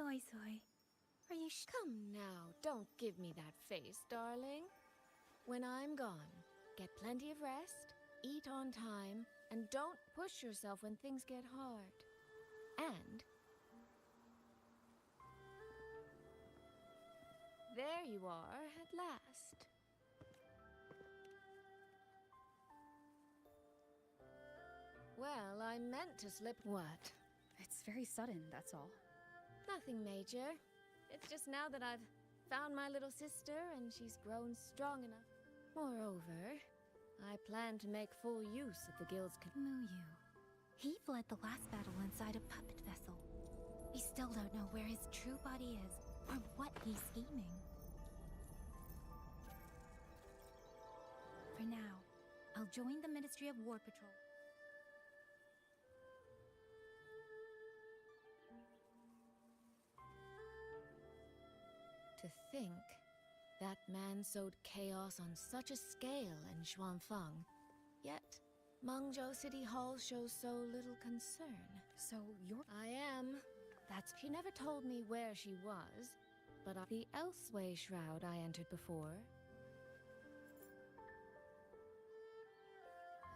Soy soy. Are you Come now, don't give me that face, darling. When I'm gone, get plenty of rest, eat on time, and don't push yourself when things get hard. And there you are at last. Well, I meant to slip what? It's very sudden, that's all. Nothing major. It's just now that I've found my little sister and she's grown strong enough. Moreover, I plan to make full use of the guild's Muyu? He fled the last battle inside a puppet vessel. We still don't know where his true body is or what he's scheming. For now, I'll join the Ministry of War Patrol. To think that man sowed chaos on such a scale in Xuanfang, yet Mengzhou City Hall shows so little concern. So you're... I am. She never told me where she was, but the Elseway Shroud I entered before.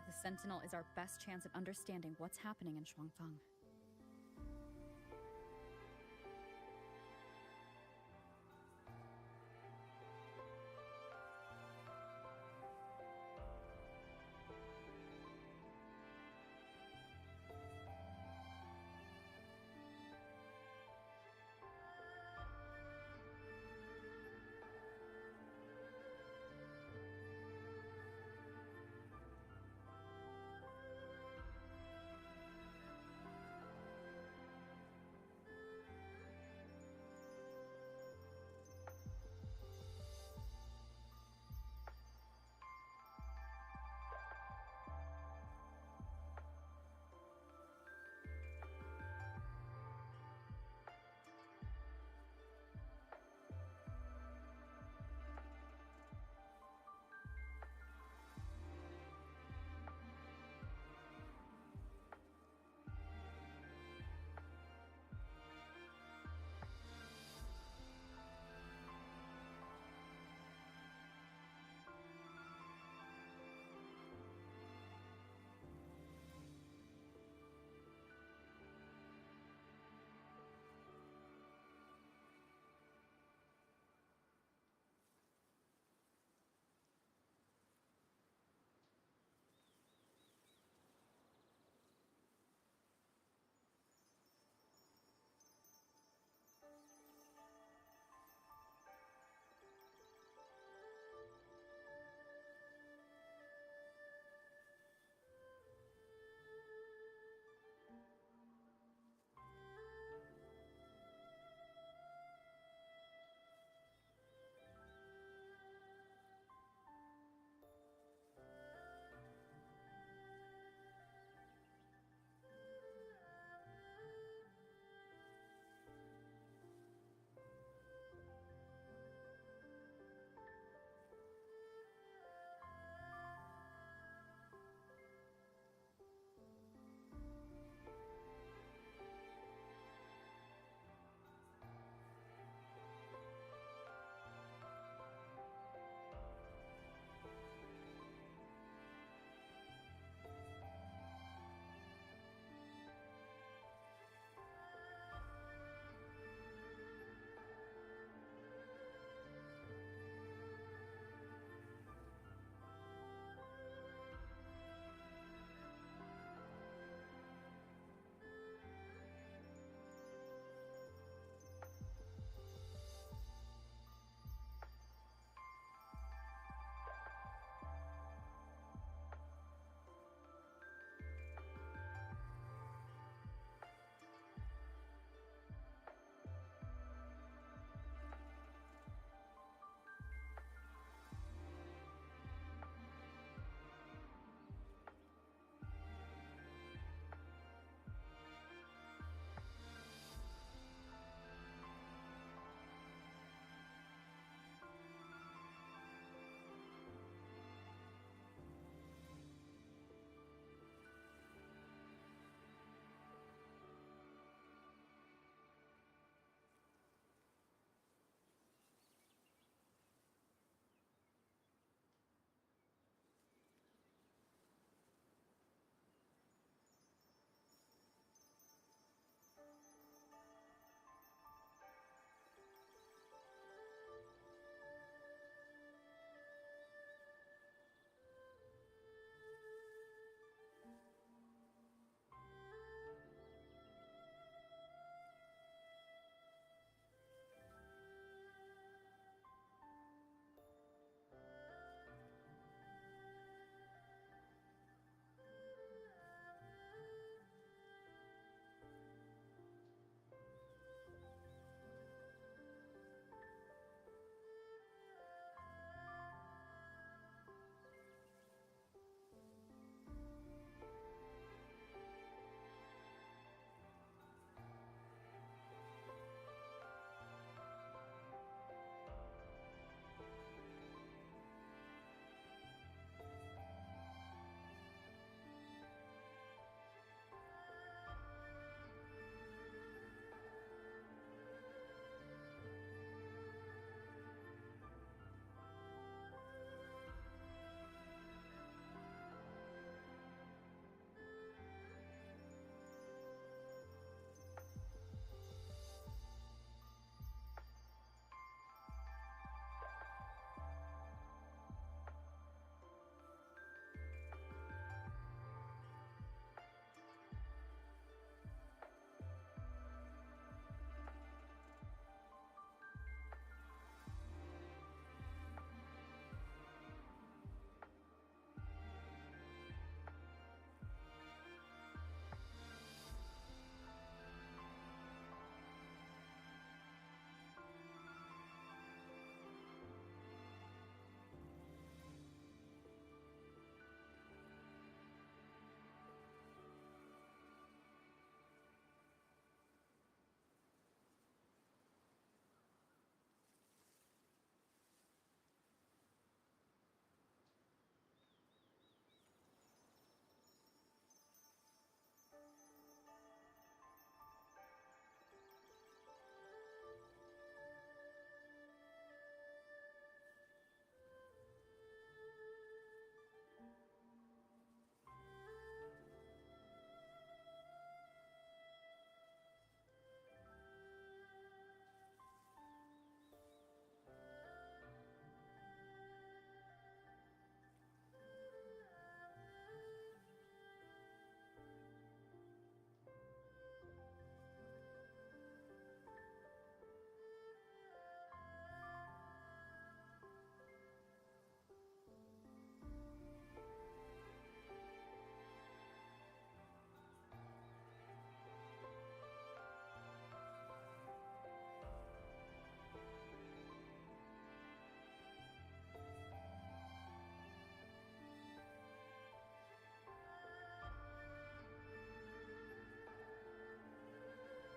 The Sentinel is our best chance of understanding what's happening in Xuanfang.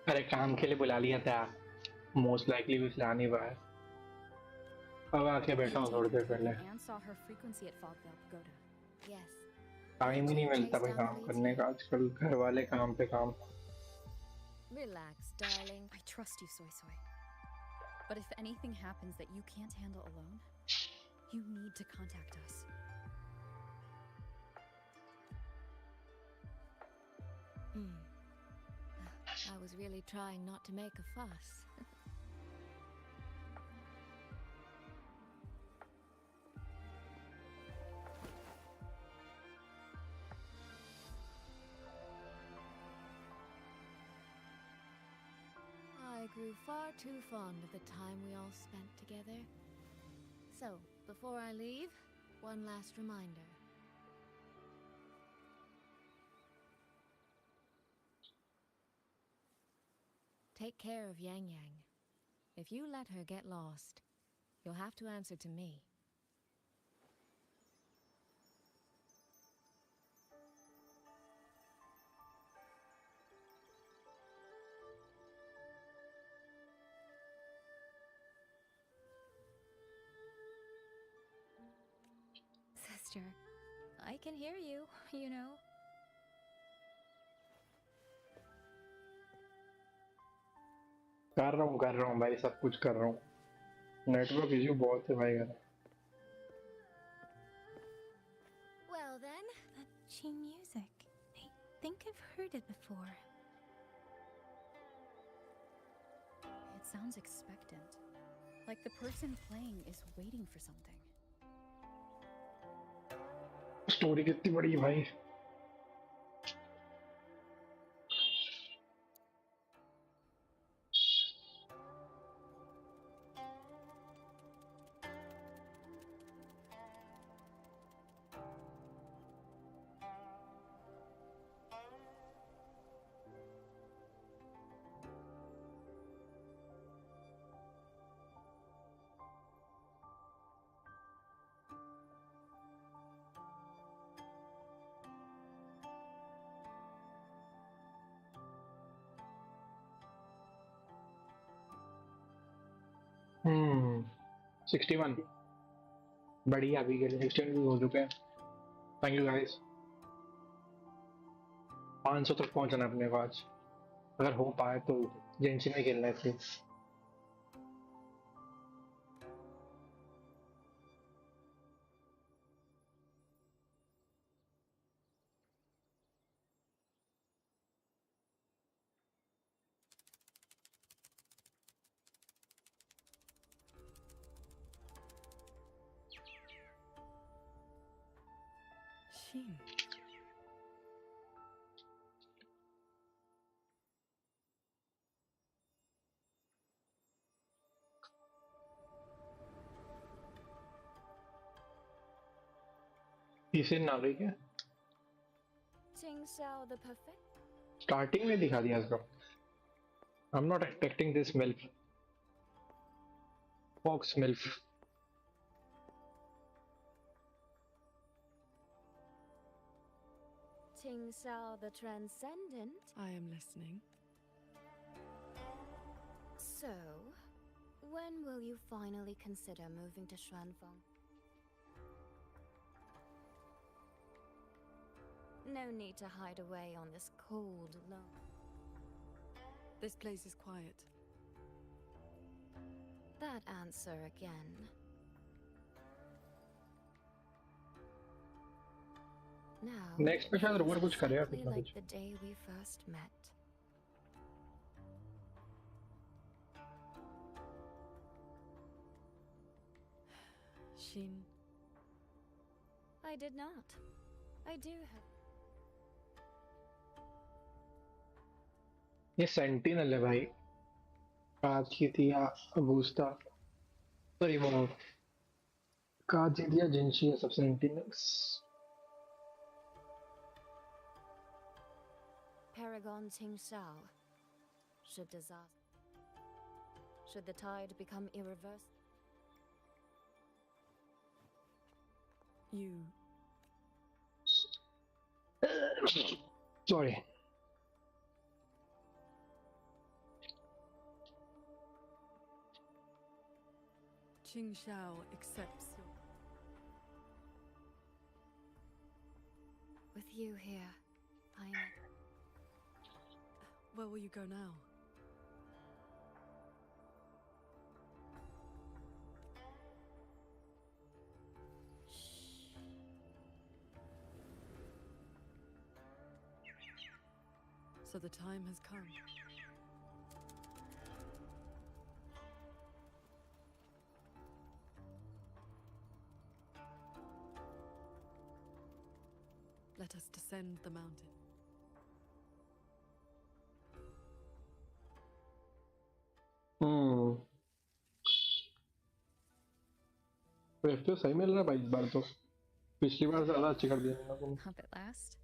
अरे काम के लिए बुला लिया था, most likely भी खिला नहीं पाया। अब आके बैठा हूँ थोड़ी देर पहले। And saw her frequency at Fogvale Pagoda. Yes. Time ही नहीं मिलता भाई काम करने का आजकल, घर वाले काम पे काम। Relax, darling. I trust you, Soy Soy. But if anything happens that you can't handle alone, you need to contact us. I was really trying not to make a fuss. I grew far too fond of the time we all spent together. So, before I leave, one last reminder. Take care of Yang Yang. If you let her get lost, you'll have to answer to me. Sister, I can hear you, you know. कर रहा हूँ भाई, सब कुछ कर रहा हूँ। Network issue बहुत है भाई घर। Well then, That Qing music. I think I've heard it before. It sounds expectant. Like the person playing is waiting for something. Story कितनी बड़ी है भाई। हम्म 61 बढ़िया, अभी के लिए 61 भी हो चुके हैं। Thank you guys. 500 तक पहुंचना है अपने को आज, अगर हो पाए तो जेंशिन में खेलना है प्लीज। Shin. इसे ना गई क्या? Qingxiao the perfect. स्टार्टिंग में दिखा दिया इसको। I am not expecting this milf, fox milf. Qingxiao the transcendent. I am listening. So, when will you finally consider moving to Xuanfeng? No need to hide away on this cold, lone. This place is quiet. That answer again. Now, next पे शायद rover कुछ करेगा कुछ exactly ना like कुछ। the day we first met. Shin. I did not. I do have. ये sentinel है भाई, काज की थी या अगुस्ता, सॉरी वो काज दिया जिनशी है सब sentinels. Paragon Qingxiao. Should the tide become irreversible? You. Sorry. Qingxiao accepts your... With you here, I'm... Where will you go now? So the time has come. Let us descend the mountain. तो FPO सही मिल रहा है भाई इस बार तो पिछली बार ज्यादा अच्छे कर दिया इन लोगों ने Up at last.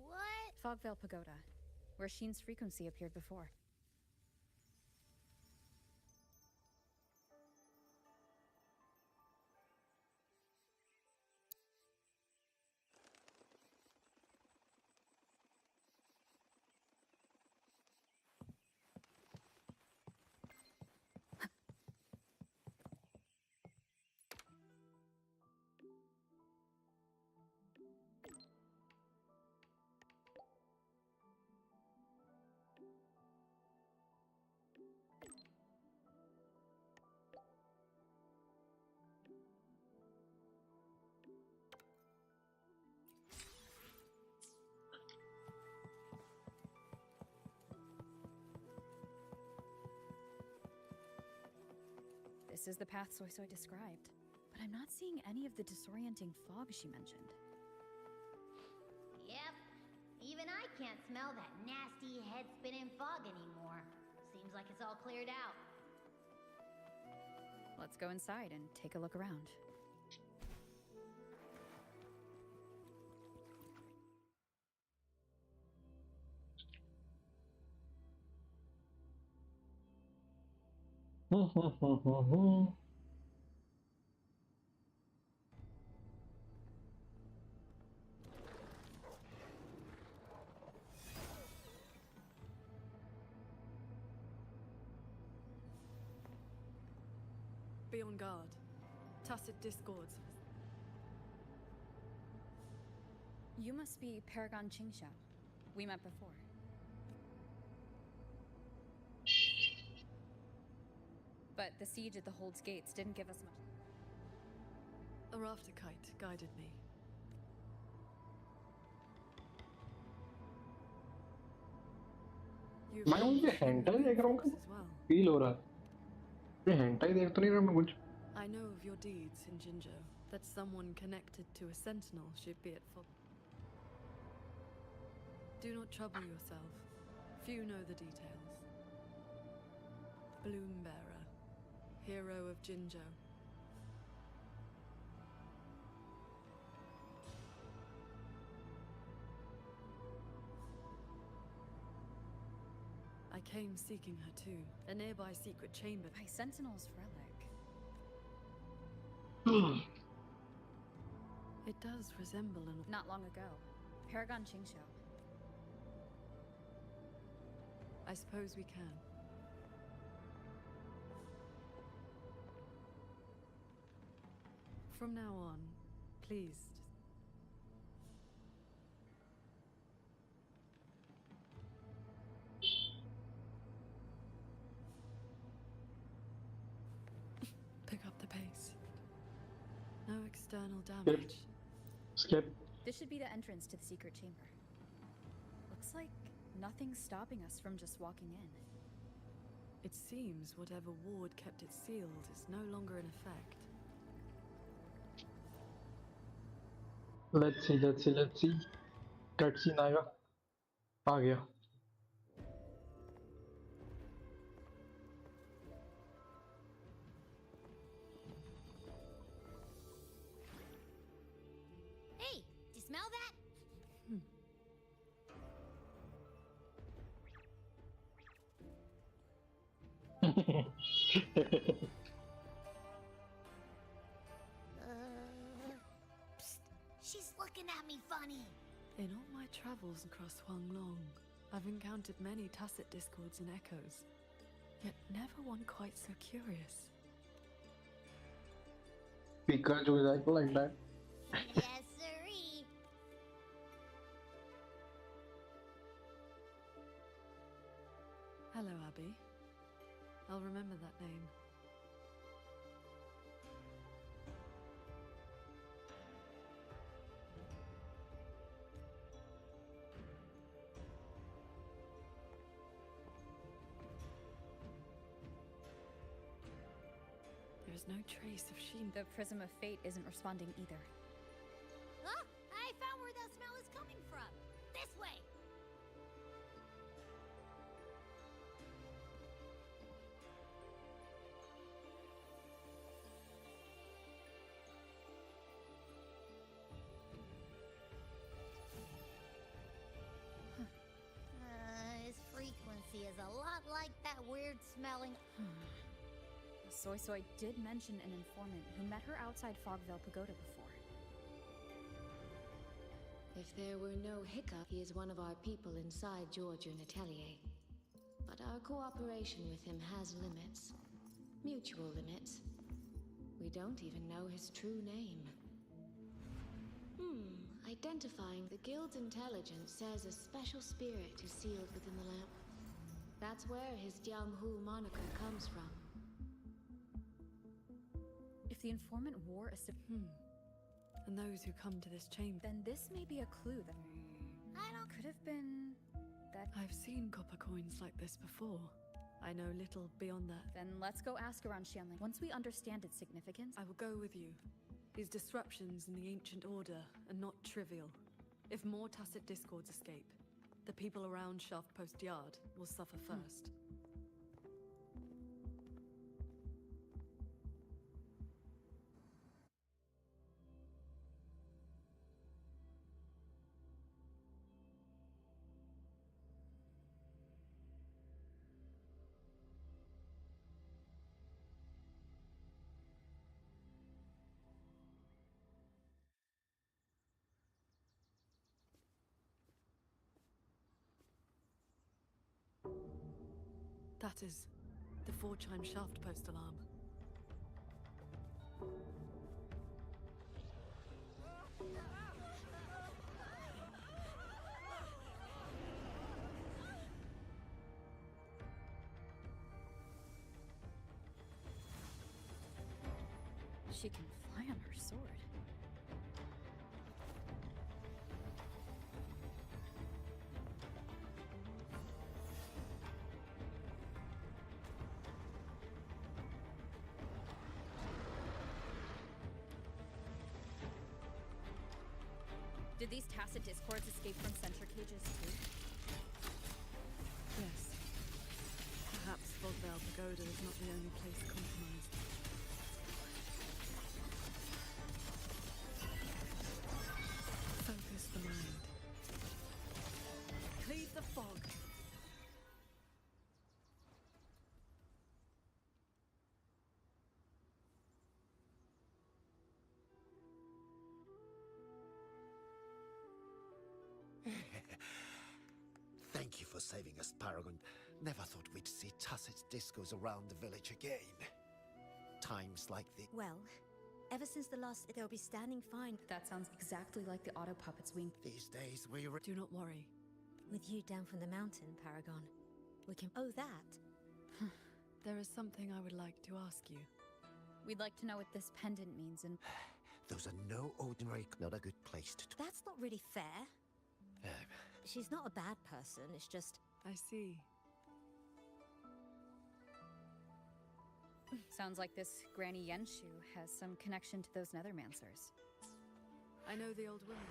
What? Fogvale Pagoda, where Sheen's frequency appeared before. This is the path Soy Soy described, but I'm not seeing any of the disorienting fog she mentioned. Yep. Even I can't smell that nasty head-spinning fog anymore. Seems like it's all cleared out. Let's go inside and take a look around. Be on guard. Tacit discords. You must be Paragon Qingxiao. We met before. But the siege at the Hold's gates didn't give us much. A rafter kite guided me. You've मैं मुझे hentai देख रहा हूँ as well. Feel हो रहा है ये hentai देख तो नहीं रहा मैं कुछ I know of your deeds in Jinzhou, that someone connected to a sentinel should be at fault. Do not trouble yourself. Few know the details. Bloombearer, hero of Jinzhou. I came seeking her too, a nearby secret chamber. By Sentinel's relic. It does resemble an... Not long ago. Paragon Qingxiao. I suppose we can. From now on, please. Pick up the pace. No external damage. skip This should be the entrance to the secret chamber. Looks like nothing's stopping us from just walking in. It seems whatever ward kept it sealed is no longer in effect. let's see cutscene आएगा आ गया Hey, do you smell that? Psst. She's looking at me funny. In all my travels across Huanglong, I've encountered many tacit discords and echoes, yet never one quite so curious. Pikachu is like that. Yes, sirree. Hello, Abby. I'll remember that name. There's no trace of Sheen. The Prism of Fate isn't responding either. Ah, I found where that smell is coming from. This way. His frequency is a lot like that weird smelling. Soy Soy did mention an informant who met her outside Fogvale Pagoda before. If there were no hiccup, he is one of our people inside Giorgio Natelier. But our cooperation with him has limits. Mutual limits. We don't even know his true name. Identifying the Guild's intelligence says a special spirit is sealed within the lamp. That's where his Jianghu moniker comes from. If the informant wore a And those who come to this chamber. then this may be a clue that I don't. could have been that. I've seen copper coins like this before. I know little beyond that. Then let's go ask around Xianling. Once we understand its significance, I will go with you. These disruptions in the ancient order are not trivial. If more tacit discords escape, the people around Shaft Post Yard will suffer first. That is the 4-chime shaft post alarm. she can fly on her sword. Did these tacit discords escape from center cages too? Yes. Perhaps Fogvale Pagoda is not the only place compromised. Focus the mind. Cleave the fog. Thank you for saving us, Paragon. Never thought we'd see tacit discos around the village again. Times like the... Well, ever since the last, they'll be standing fine. That sounds exactly like the auto puppets we... These days we... Do not worry. With you down from the mountain, Paragon, we can... Oh, that? There is something I would like to ask you. We'd like to know what this pendant means and... Those are no ordinary... Not a good place to... That's not really fair. She's not a bad person, it's just... I see. Sounds like this Granny Yenshu has some connection to those Nethermancers. I know the old woman.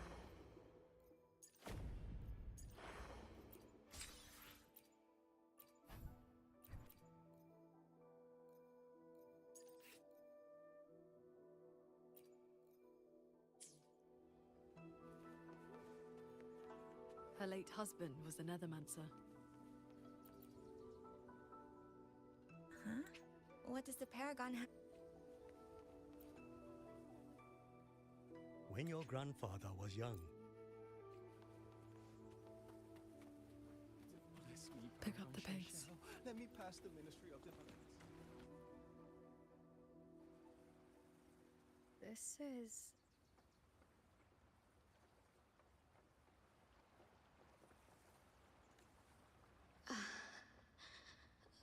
Her late husband was a Nethermancer. Huh? What does the Paragon have? When your grandfather was young. Pick up the pace. Let me pass the Ministry of Defense. This is...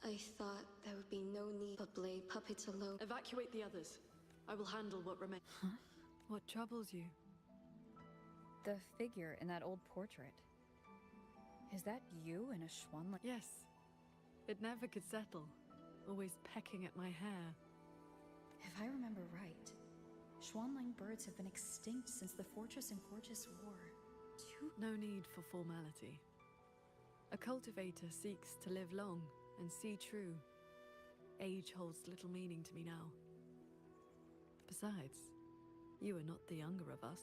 I thought there would be no need to play puppets alone. Evacuate the others. I will handle what remains. Huh? What troubles you? The figure in that old portrait. Is that you in a Schwanling? Yes. It never could settle. Always pecking at my hair. If I remember right, Schwanling birds have been extinct since the Fortress and Gorgeous War. No need for formality. A cultivator seeks to live long and see true. Age holds little meaning to me now. Besides, you are not the younger of us.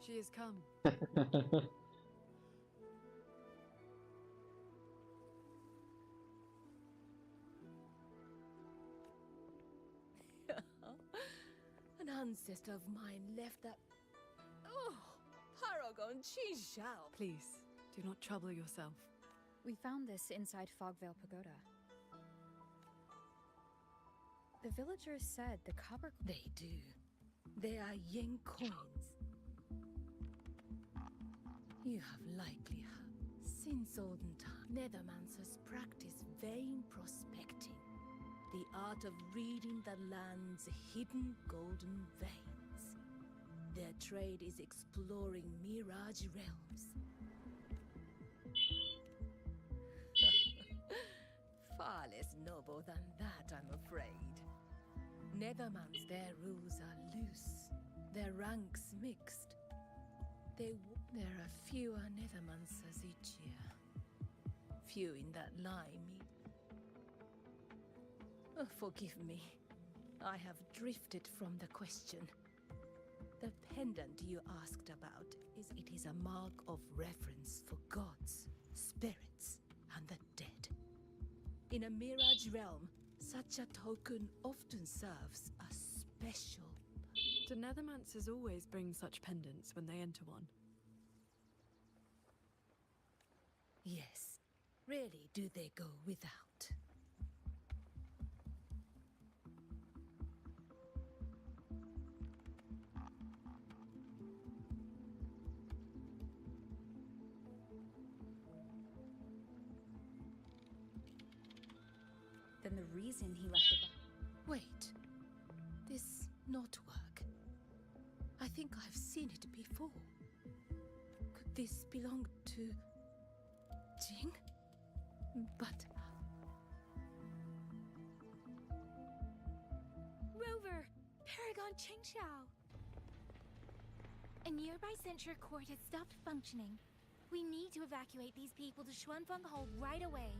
She has come. An ancestor of mine left that... Oh, Paragon Qingxiao. Please, do not trouble yourself. We found this inside Fogvale Pagoda. The villagers said the copper... They do. They are yen coins. You have likely heard. Since olden time, Nethermancers practice vein prospecting. The art of reading the land's hidden golden veins. Their trade is exploring mirage realms. Far less noble than that, I'm afraid. Nethermans, their rules are loose, their ranks mixed. There are fewer Nethermancers each year. Few in that line meet. Oh, forgive me. I have drifted from the question. The pendant you asked about is a mark of reverence for gods, spirits, and the dead. In a mirage realm, such a token often serves a special... Do Nethermancers always bring such pendants when they enter one? Yes. Rarely do they go without. Then the reason he left it... Wait. This not work. I think I've seen it before. Could this belong to... Jing? But... Rover! Paragon Qingxiao! A nearby censure court has stopped functioning. We need to evacuate these people to Xuanfeng Hold right away.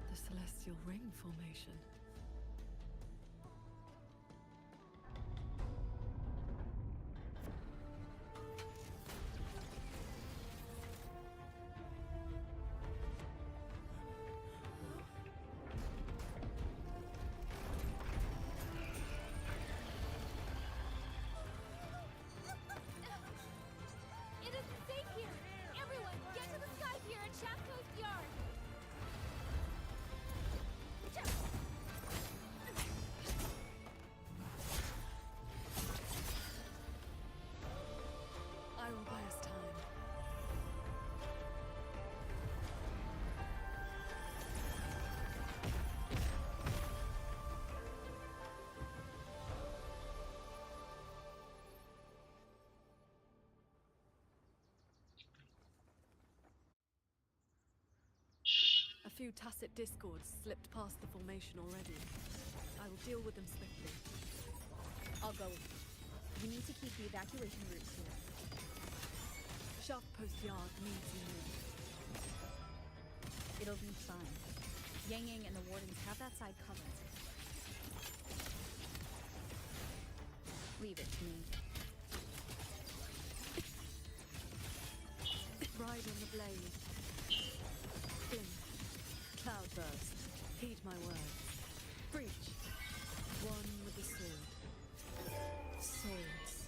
The Celestial Ring formation. It isn't safe here! Everyone, get to the sky pier and Shaft Coast Yard! I will buy us time. A few tacit discords slipped past the formation already. I will deal with them swiftly. I'll go with you. You need to keep the evacuation route clear. Shaft Post Yard needs you more. It'll be fine. Yang Yang and the wardens have that side covered. Leave it to me. Ride on the blade. Blink. Cloudburst. Heed my words. Breach. One with the sword. Swords.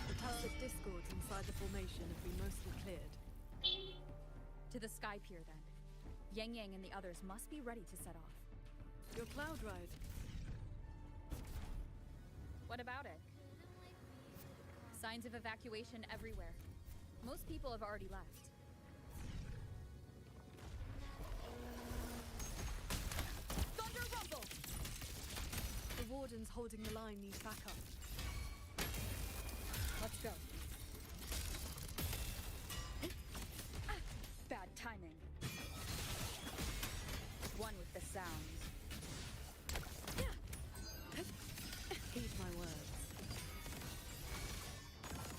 The tacit discords inside the formation have been mostly cleared. To the sky pier, then. Yang Yang and the others must be ready to set off. Your cloud ride. What about it? Signs of evacuation everywhere. Most people have already left. Thunder rumble! The wardens holding the line need backup. Let's go. Bad timing. One with the sounds. Heed my words.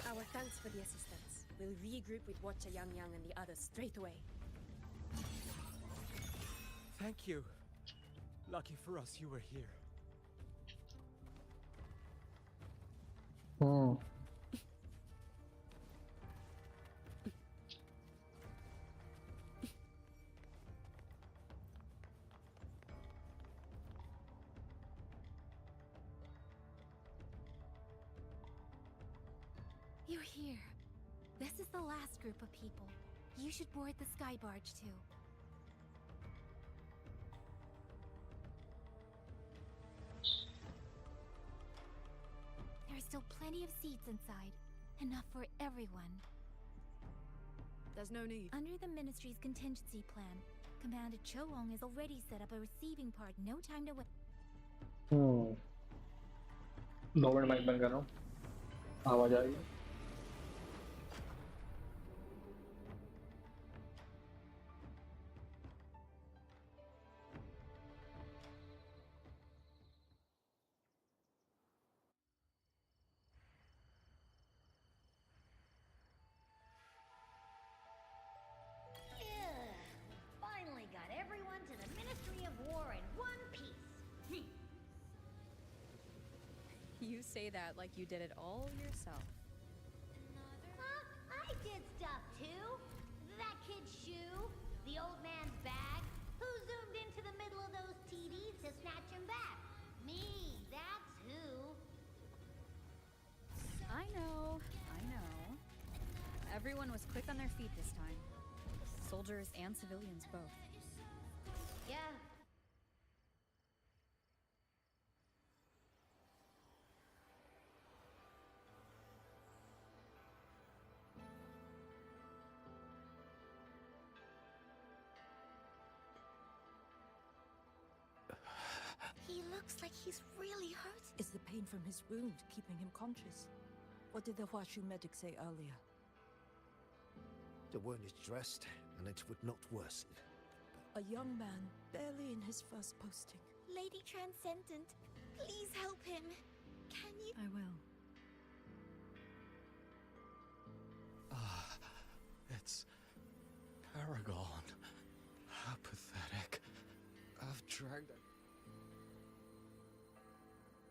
Our thanks for the assistance. We'll regroup with Watcher Yang Yang and the others straight away. Thank you. Lucky for us you were here. You're here. This is the last group of people. You should board the sky barge too. There are still plenty of seats inside. Enough for everyone. There's no need. Under the Ministry's contingency plan, Commander Choong has already set up a receiving part. No time to wait. 2 minute mic बंद कर रहा हूँ आवाज आ रही है Finally got everyone to the Ministry of War in one piece. You say that like you did it all yourself. I did stuff too. That kid's shoe, the old man's bag. Who zoomed into the middle of those TDs to snatch him back? Me, that's who. I know. Everyone was quick on their feet this time. Soldiers and civilians both. Yeah. He looks like he's really hurt. Is the pain from his wound keeping him conscious? What did the Huashu medic say earlier? The wound is dressed, and it would not worsen. A young man, barely in his first posting. Lady Transcendent, please help him. Can you? I will. It's Paragon. How pathetic. I've dragged it.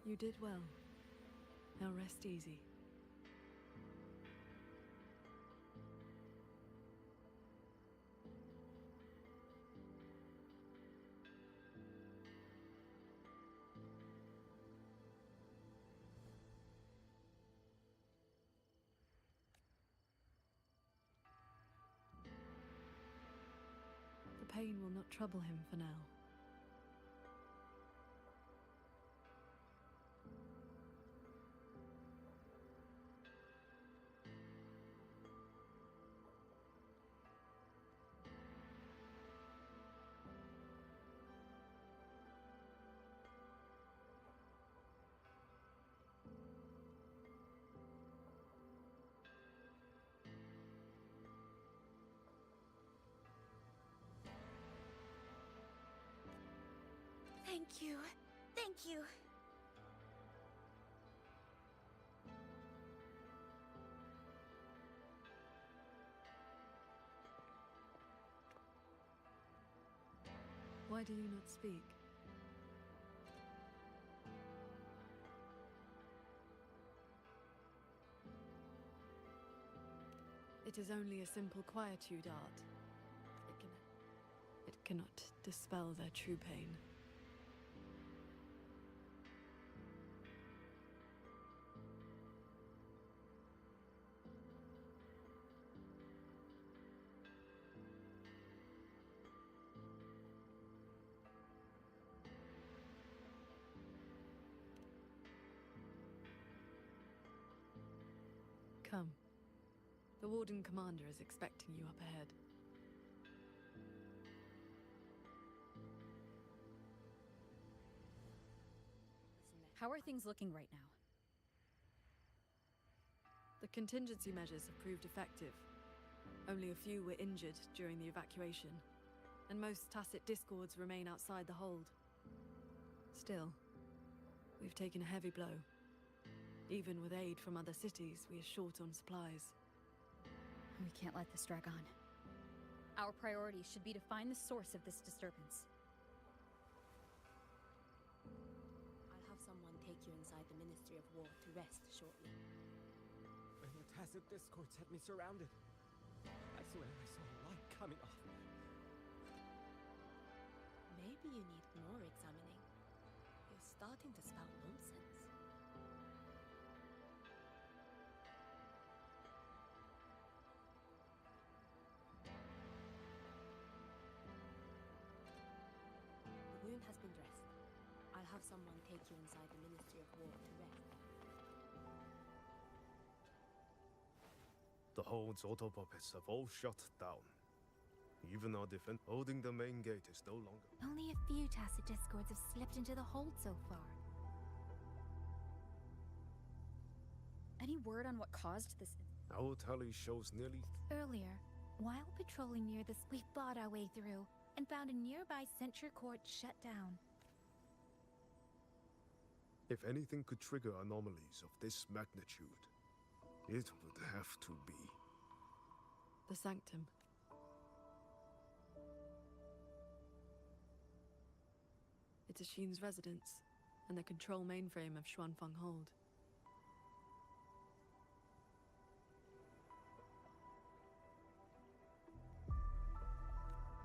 You did well. Now rest easy. The pain will not trouble him for now. Thank you. Thank you. Why do you not speak? It is only a simple quietude art. It cannot dispel their true pain. Come. The Warden Commander is expecting you up ahead. How are things looking right now? The contingency measures have proved effective. Only a few were injured during the evacuation, and most tacit discords remain outside the hold. Still, we've taken a heavy blow. Even with aid from other cities, we are short on supplies. We can't let this drag on. Our priority should be to find the source of this disturbance. I'll have someone take you inside the Ministry of War to rest shortly. When the tacit discords had me surrounded, I swear I saw a light coming off. Maybe you need more examining. You're starting to spout nonsense. The wound has been dressed. I'll have someone take you inside the Ministry of War to rest. The hold's auto puppets have all shut down. Even our defense holding the main gate is no longer. Only a few tacit discords have slipped into the hold so far. Any word on what caused this? Our tally shows nearly. Earlier, while patrolling near this, we fought our way through and found a nearby censure court shut down. If anything could trigger anomalies of this magnitude, it would have to be The Sanctum. It's Ashin's residence and the control mainframe of Xuanfeng Hold.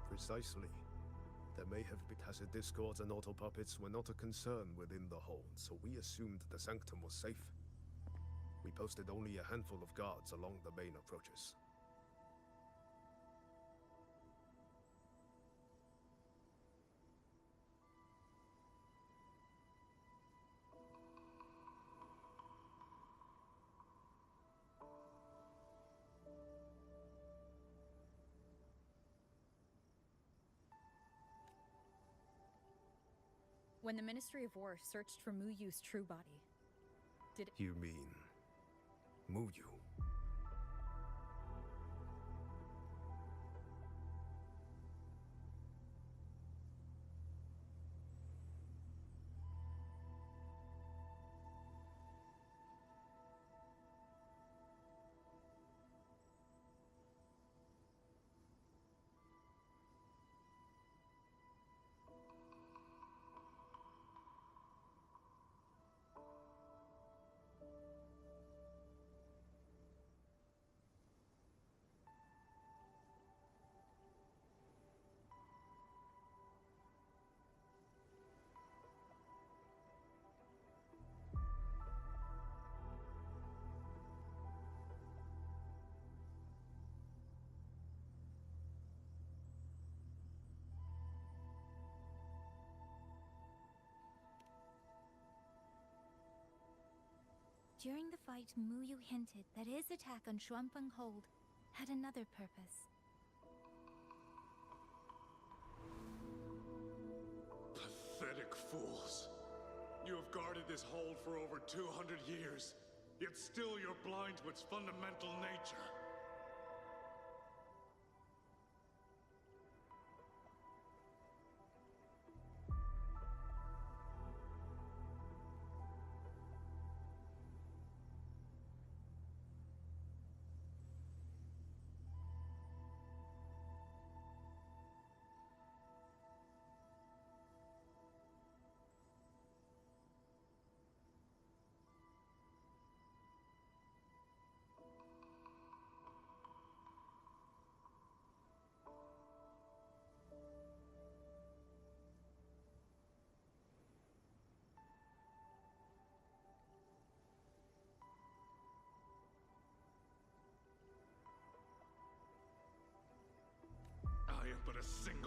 Precisely. There may have been tacit discords and auto puppets were not a concern within the hold, so we assumed the sanctum was safe. We posted only a handful of guards along the main approaches. When the Ministry of War searched for Mu Yu's true body, did it... You mean Muyu? During the fight, Muyu hinted that his attack on Xuanfeng Hold had another purpose. Pathetic fools. You have guarded this hold for over 200 years, yet still you're blind to its fundamental nature.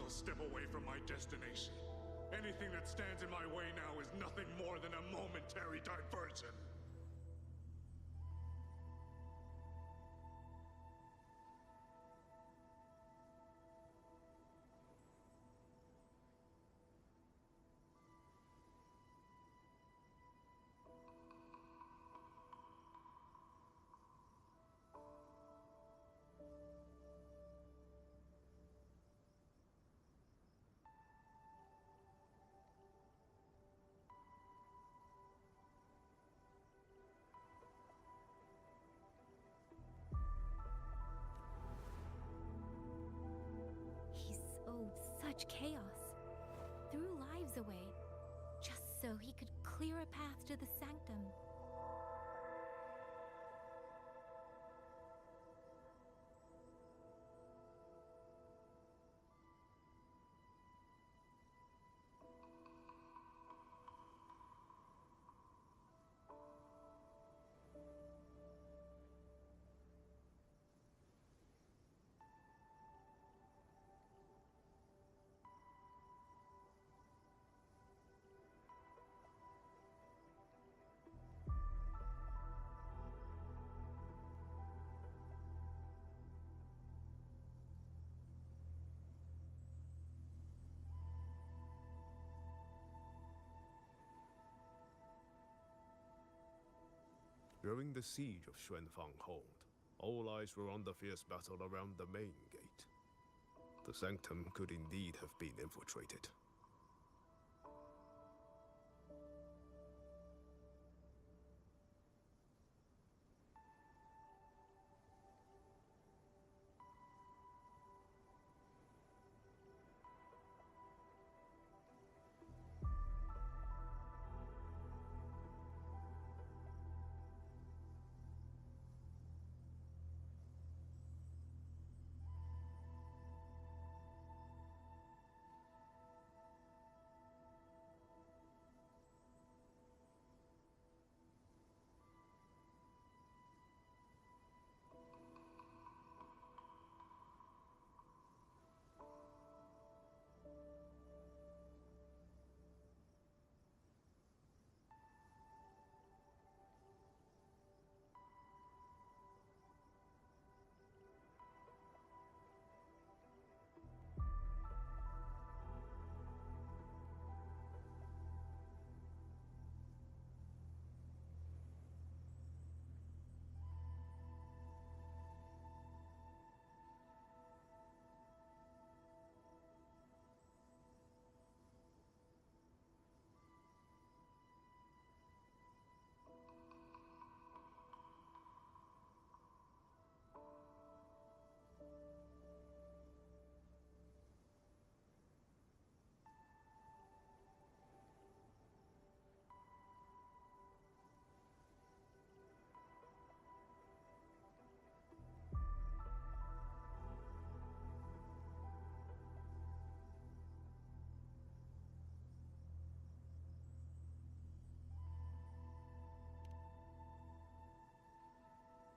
single step away from my destination. Anything that stands in my way now is nothing more than a momentary diversion. He sowed such chaos, threw lives away, just so he could clear a path to the sanctum. During the siege of Xuanfang Hold, all eyes were on the fierce battle around the main gate. The sanctum could indeed have been infiltrated.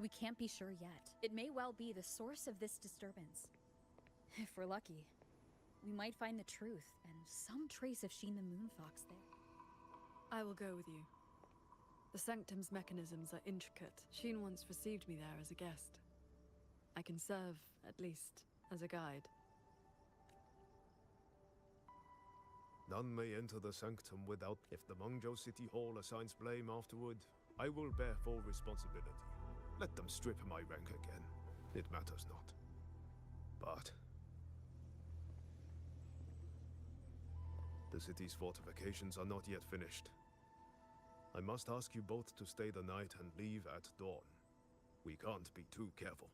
We can't be sure yet. It may well be the source of this disturbance. If we're lucky, we might find the truth and some trace of Sheen the Moonfox there. I will go with you. The sanctum's mechanisms are intricate. Sheen once received me there as a guest. I can serve, at least, as a guide. None may enter the sanctum without... If the Mengzhou City Hall assigns blame afterward, I will bear full responsibility. Let them strip my rank again. It matters not. But... the city's fortifications are not yet finished. I must ask you both to stay the night and leave at dawn. We can't be too careful.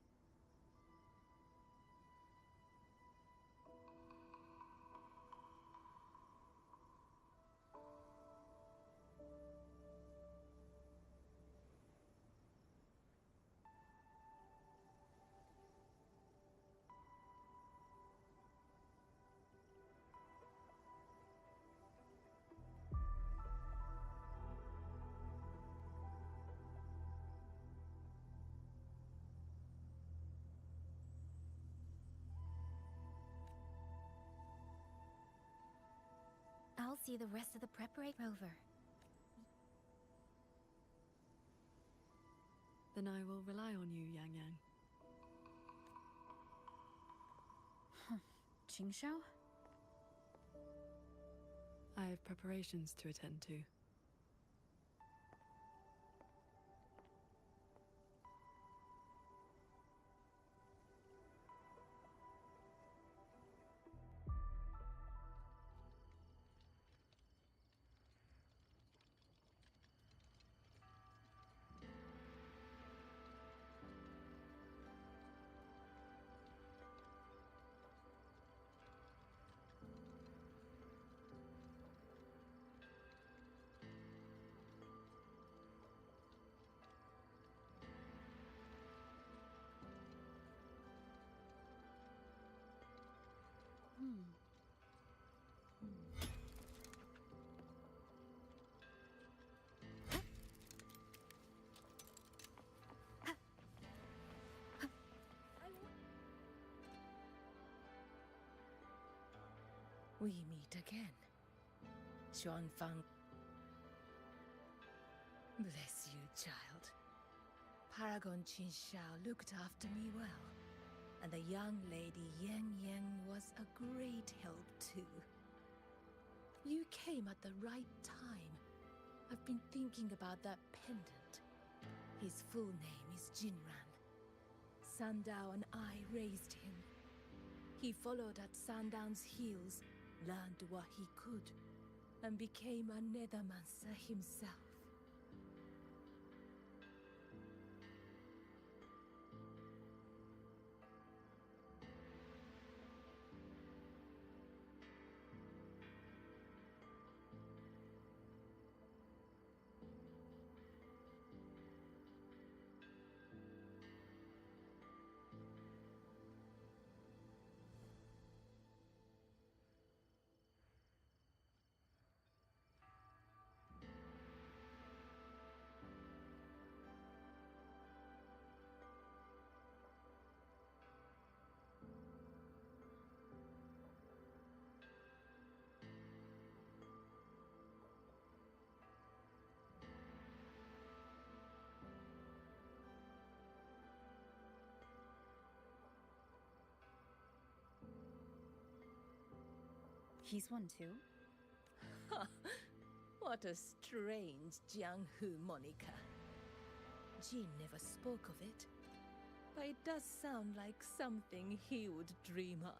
see the rest of the preparatory over. Then I will rely on you, Yang Yang. Qingxiao? I have preparations to attend to. We meet again. Xuanfang. Bless you, child. Paragon Qingxiao looked after me well, and the young lady Yang Yang was a great help too. You came at the right time. I've been thinking about that pendant. His full name is Jinran. Sandao and I raised him. He followed at Sandown's heels, learned what he could, and became a Nethermancer himself. He's one too? Ha! What a strange Jianghu moniker. Jin never spoke of it, but it does sound like something he would dream up.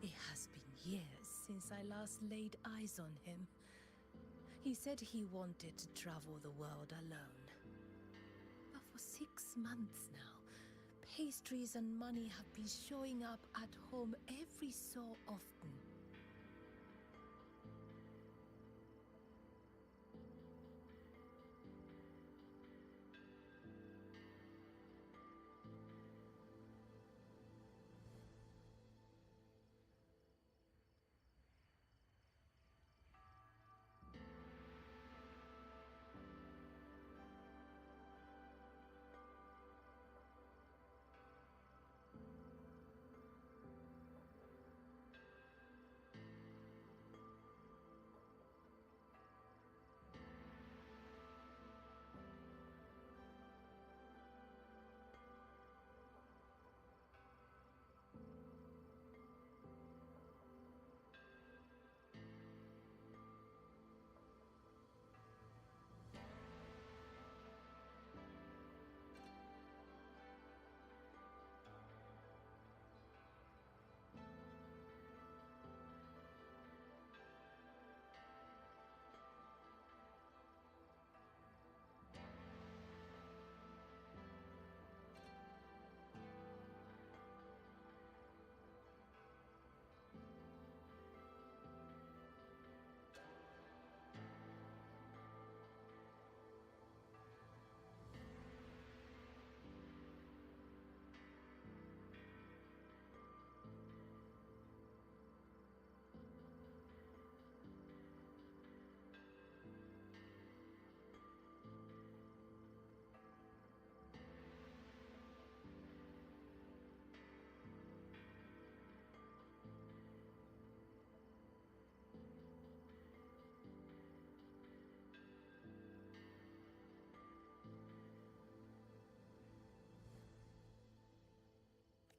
It has been years since I last laid eyes on him. He said he wanted to travel the world alone. But for 6 months now, pastries and money have been showing up at home every so often.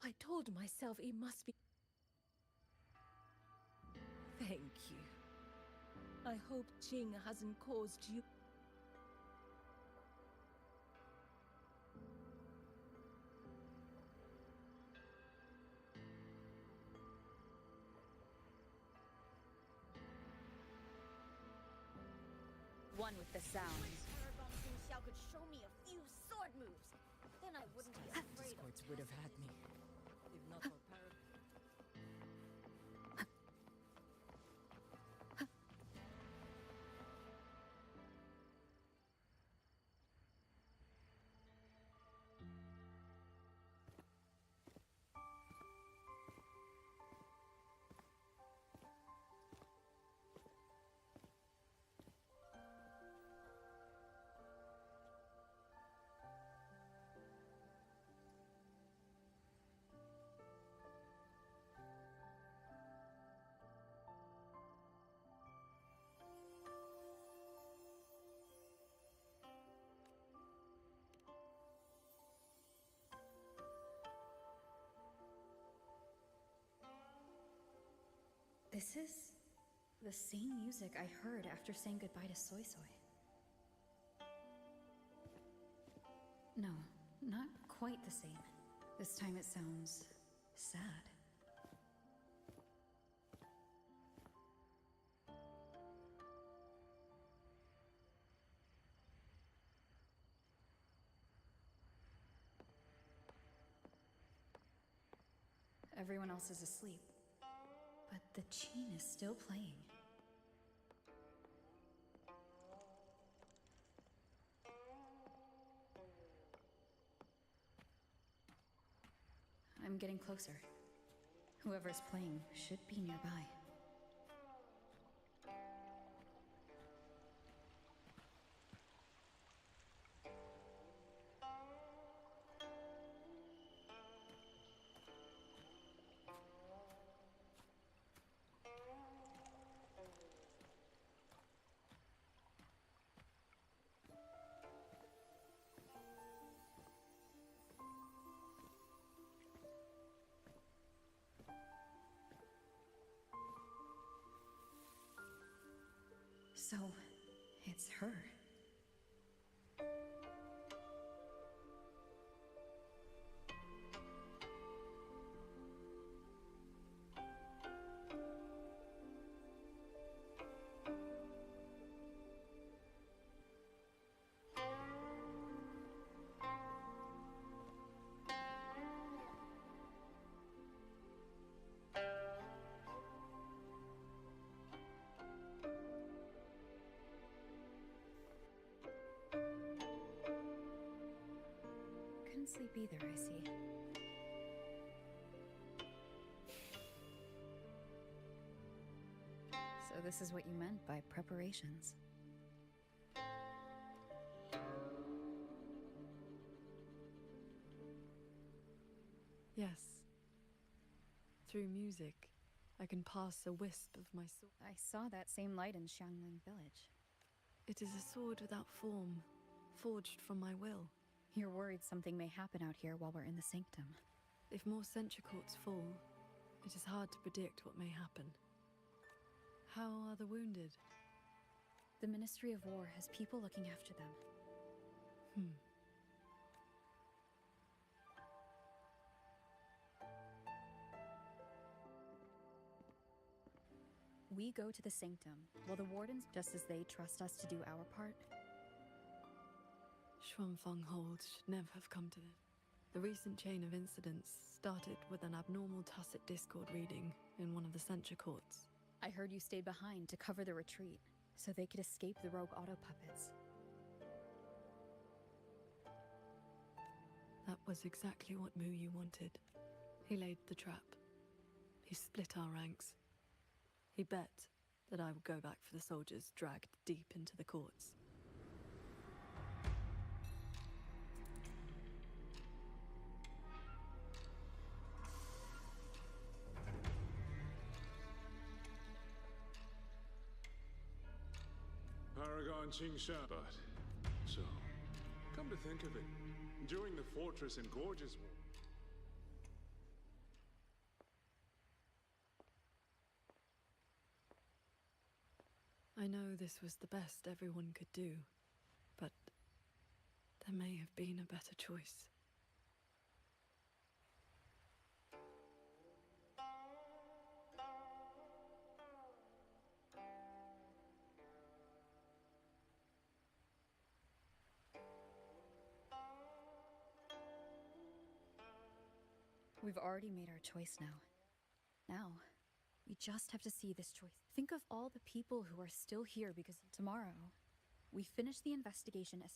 I told myself it must be. Thank you. I hope Qing hasn't caused you. One with the sound. Qingxiao could show me a few sword moves. Then I wouldn't be afraid of Discords would have had me. If not for This is the same music I heard after saying goodbye to Soy Soy. No, not quite the same. This time it sounds sad. Everyone else is asleep. But the Qin is still playing. I'm getting closer. Whoever's playing should be nearby. So, it's her. Couldn't sleep either, I see. So this is what you meant by preparations. Yes. Through music, I can pass a wisp of my sword. I saw that same light in Xiangling village. It is a sword without form, forged from my will. You're worried something may happen out here while we're in the sanctum. If more sentry courts fall, it is hard to predict what may happen. How are the wounded? The Ministry of War has people looking after them. We go to the sanctum, while the wardens, just as they trust us to do our part. Xuanfeng Hold should never have come to this. The recent chain of incidents started with an abnormal tacit discord reading in one of the censure courts. I heard you stayed behind to cover the retreat, so they could escape the rogue auto-puppets. That was exactly what Mu Yu wanted. He laid the trap. He split our ranks. He bet that I would go back for the soldiers dragged deep into the courts. Paragon Qingxiao. But, so, come to think of it, during the Fortress and Gorges War, I know this was the best everyone could do, but there may have been a better choice. We've already made our choice now. Now, we just have to see this choice. Think of all the people who are still here because tomorrow, we finish the investigation as...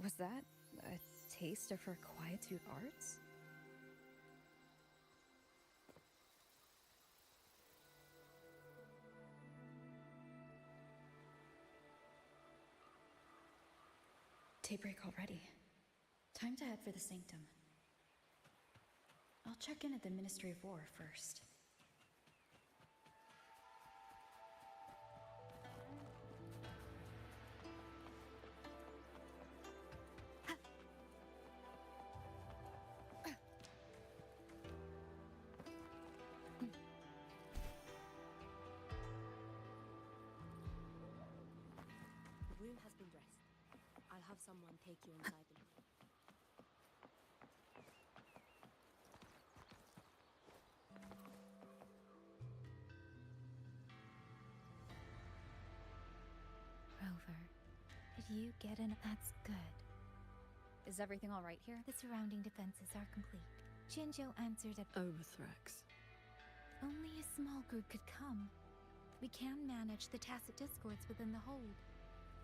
Was that a taste of her quietude arts? Daybreak already. Time to head for the sanctum. I'll check in at the Ministry of War first. The wound has been dressed. I'll have someone take you inside the... Rover, did you get in? That's good. Is everything all right here? The surrounding defenses are complete. Qingxiao answered at Overthrex. only a small group could come. We can manage the tacit discords within the hold.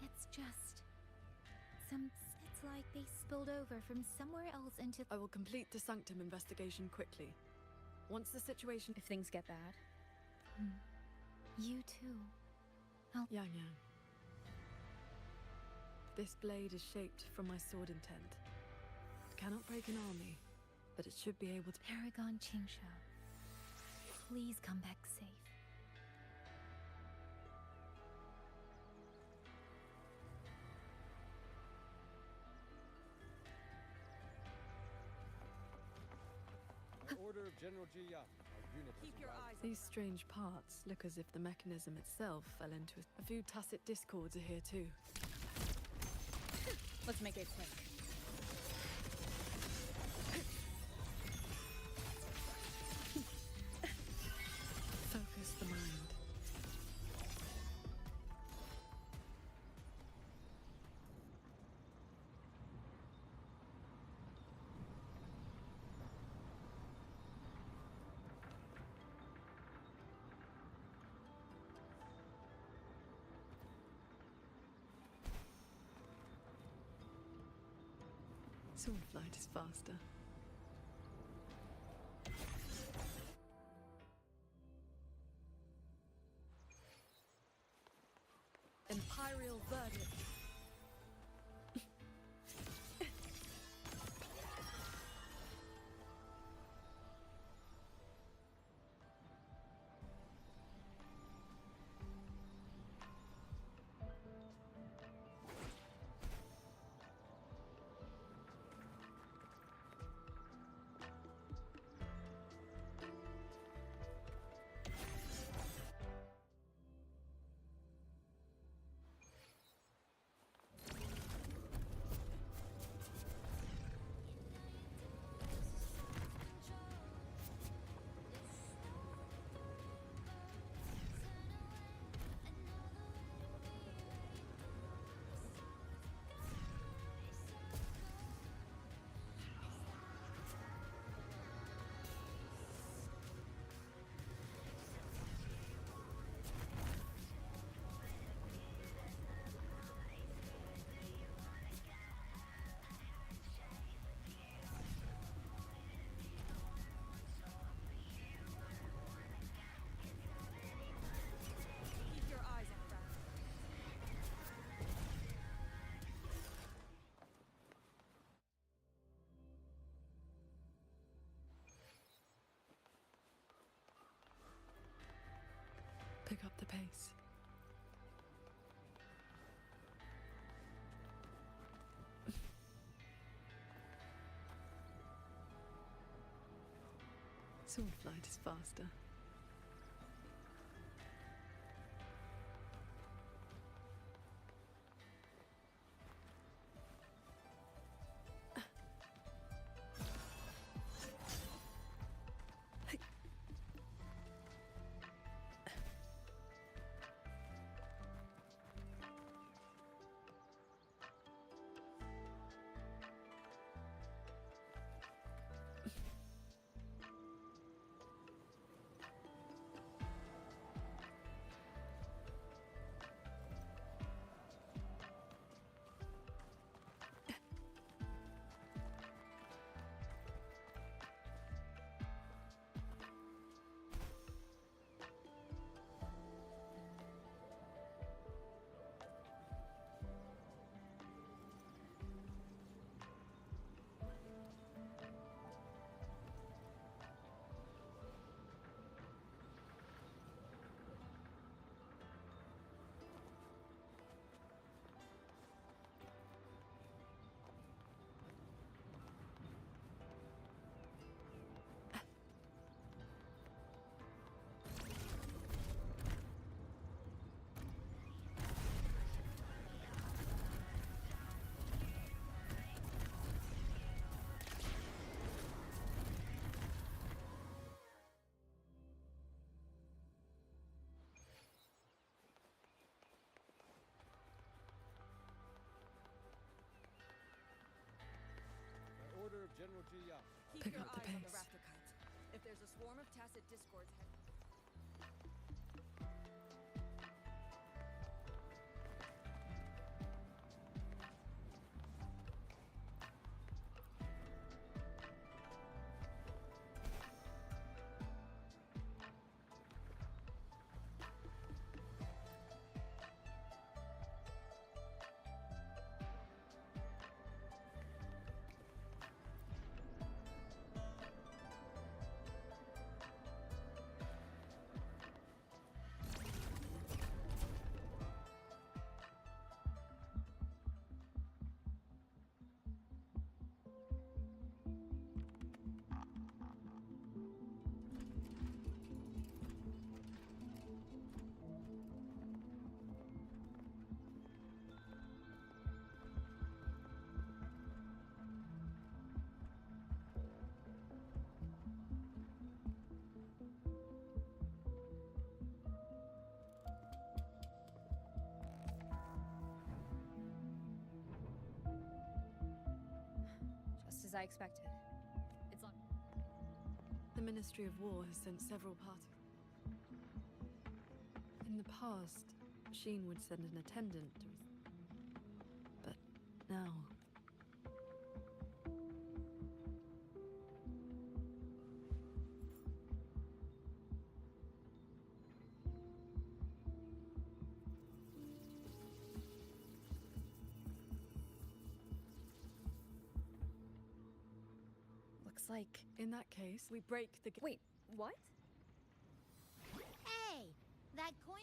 It's just... it's like they spilled over from somewhere else into... I will complete the sanctum investigation quickly. Once the situation... If things get bad. You too. Yang Yang. This blade is shaped from my sword intent. It cannot break an army, but it should be able to... Paragon Qingxiao, please come back safe. Order of General Jia. Our unit Keep your eyes These strange parts look as if the mechanism itself fell into a few tacit discords are here too. Let's make it quick. Focus the mind. Sword flight is faster. Imperial verdict. pick up the pace. Sword flight is faster. Order of General Qingxiao. Keep your eyes on the raptor kites. If there's a swarm of tacit discords Just as I expected. It's on. The Ministry of War has sent several parties. In the past, Sheen would send an attendant to... But now... Looks like... In that case, we break the... Wait, what? Hey, that coin.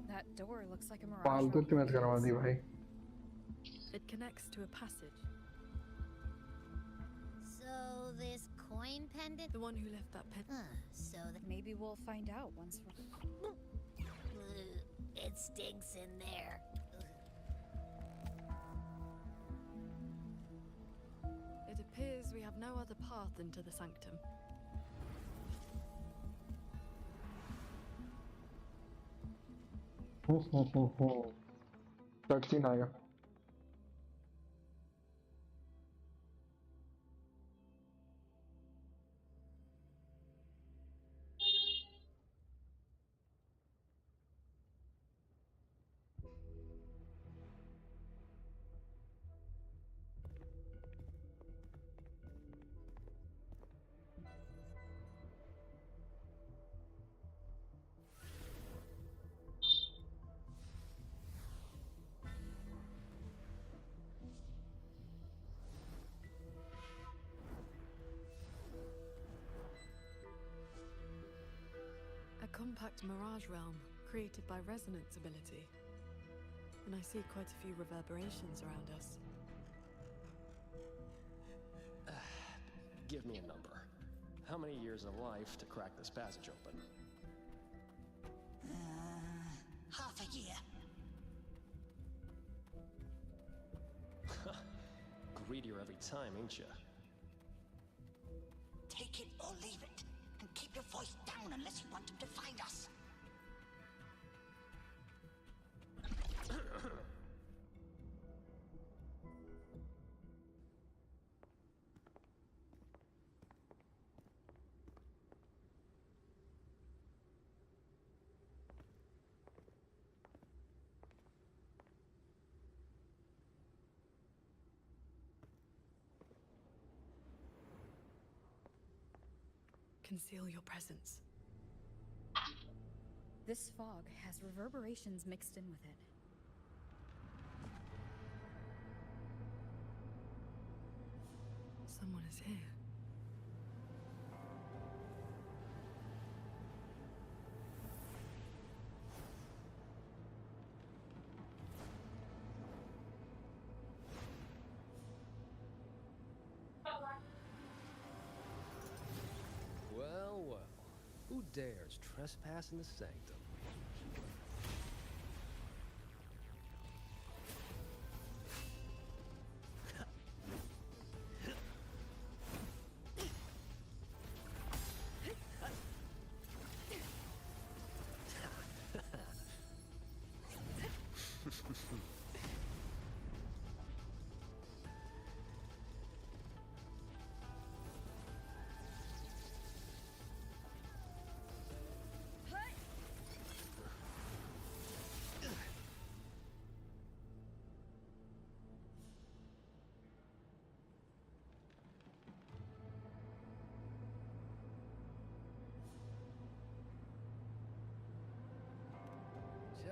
That door looks like a mirage. फालतू की मत करवा दी भाई. It connects to a passage. So this coin pendant. The one who left that pendant. So that maybe we'll find out once we're... It stinks in there. It appears we have no other path into the sanctum. Cutscene आएगा. compact mirage realm created by resonance ability. And I see quite a few reverberations around us. Give me a number. How many years of life to crack this passage open? Half a year. Greedier every time, ain't ya? Take it or leave it. And keep your voice down unless you want him to find us. Conceal your presence. This fog has reverberations mixed in with it. Someone is here. Well, well. Who dares trespass in the sanctum?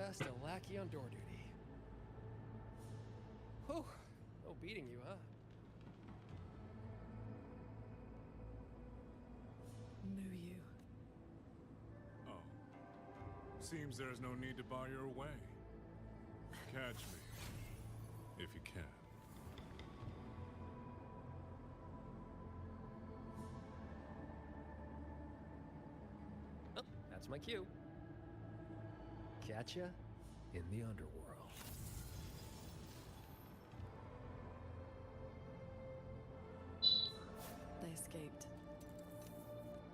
Just a lackey on door duty. Whew, no beating you, huh? Muyu. Oh. Seems there's no need to bar your way. Catch me, if you can. Oh, that's my cue. Catch ya in the underworld. They escaped.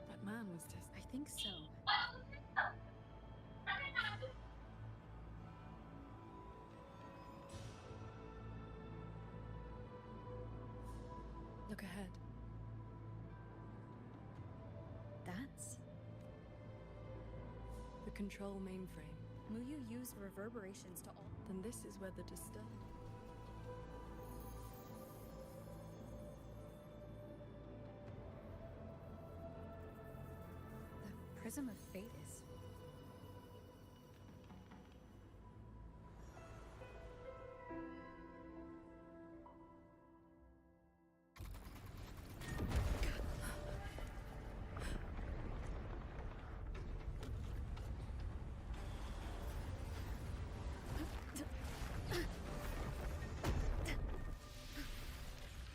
That man was just... I think so. Look ahead. That's... the control mainframe. Muyu used reverberations to all... Then this is where the disturbed... The Prism of Fate is...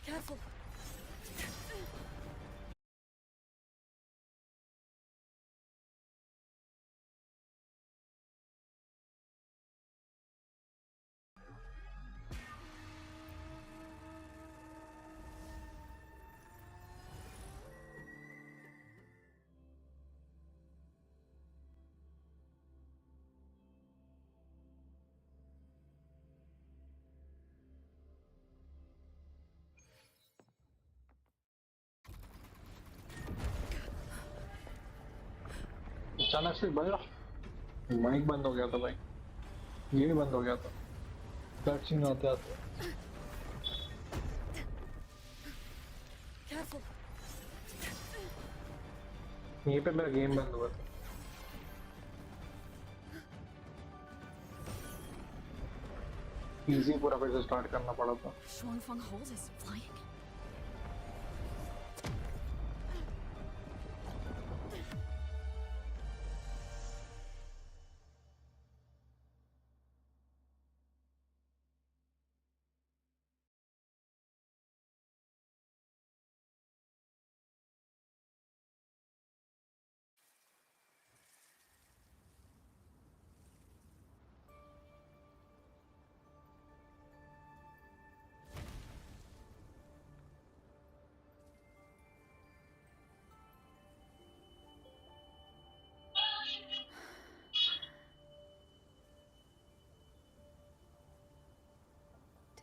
Careful! अचानक से बजा mic बंद हो गया था भाई ये भी बंद हो गया था कट सीन आते आते यहीं पे मेरा गेम बंद हुआ था इजी पूरा फिर से स्टार्ट करना पड़ा था Shuangfeng Hold is flying.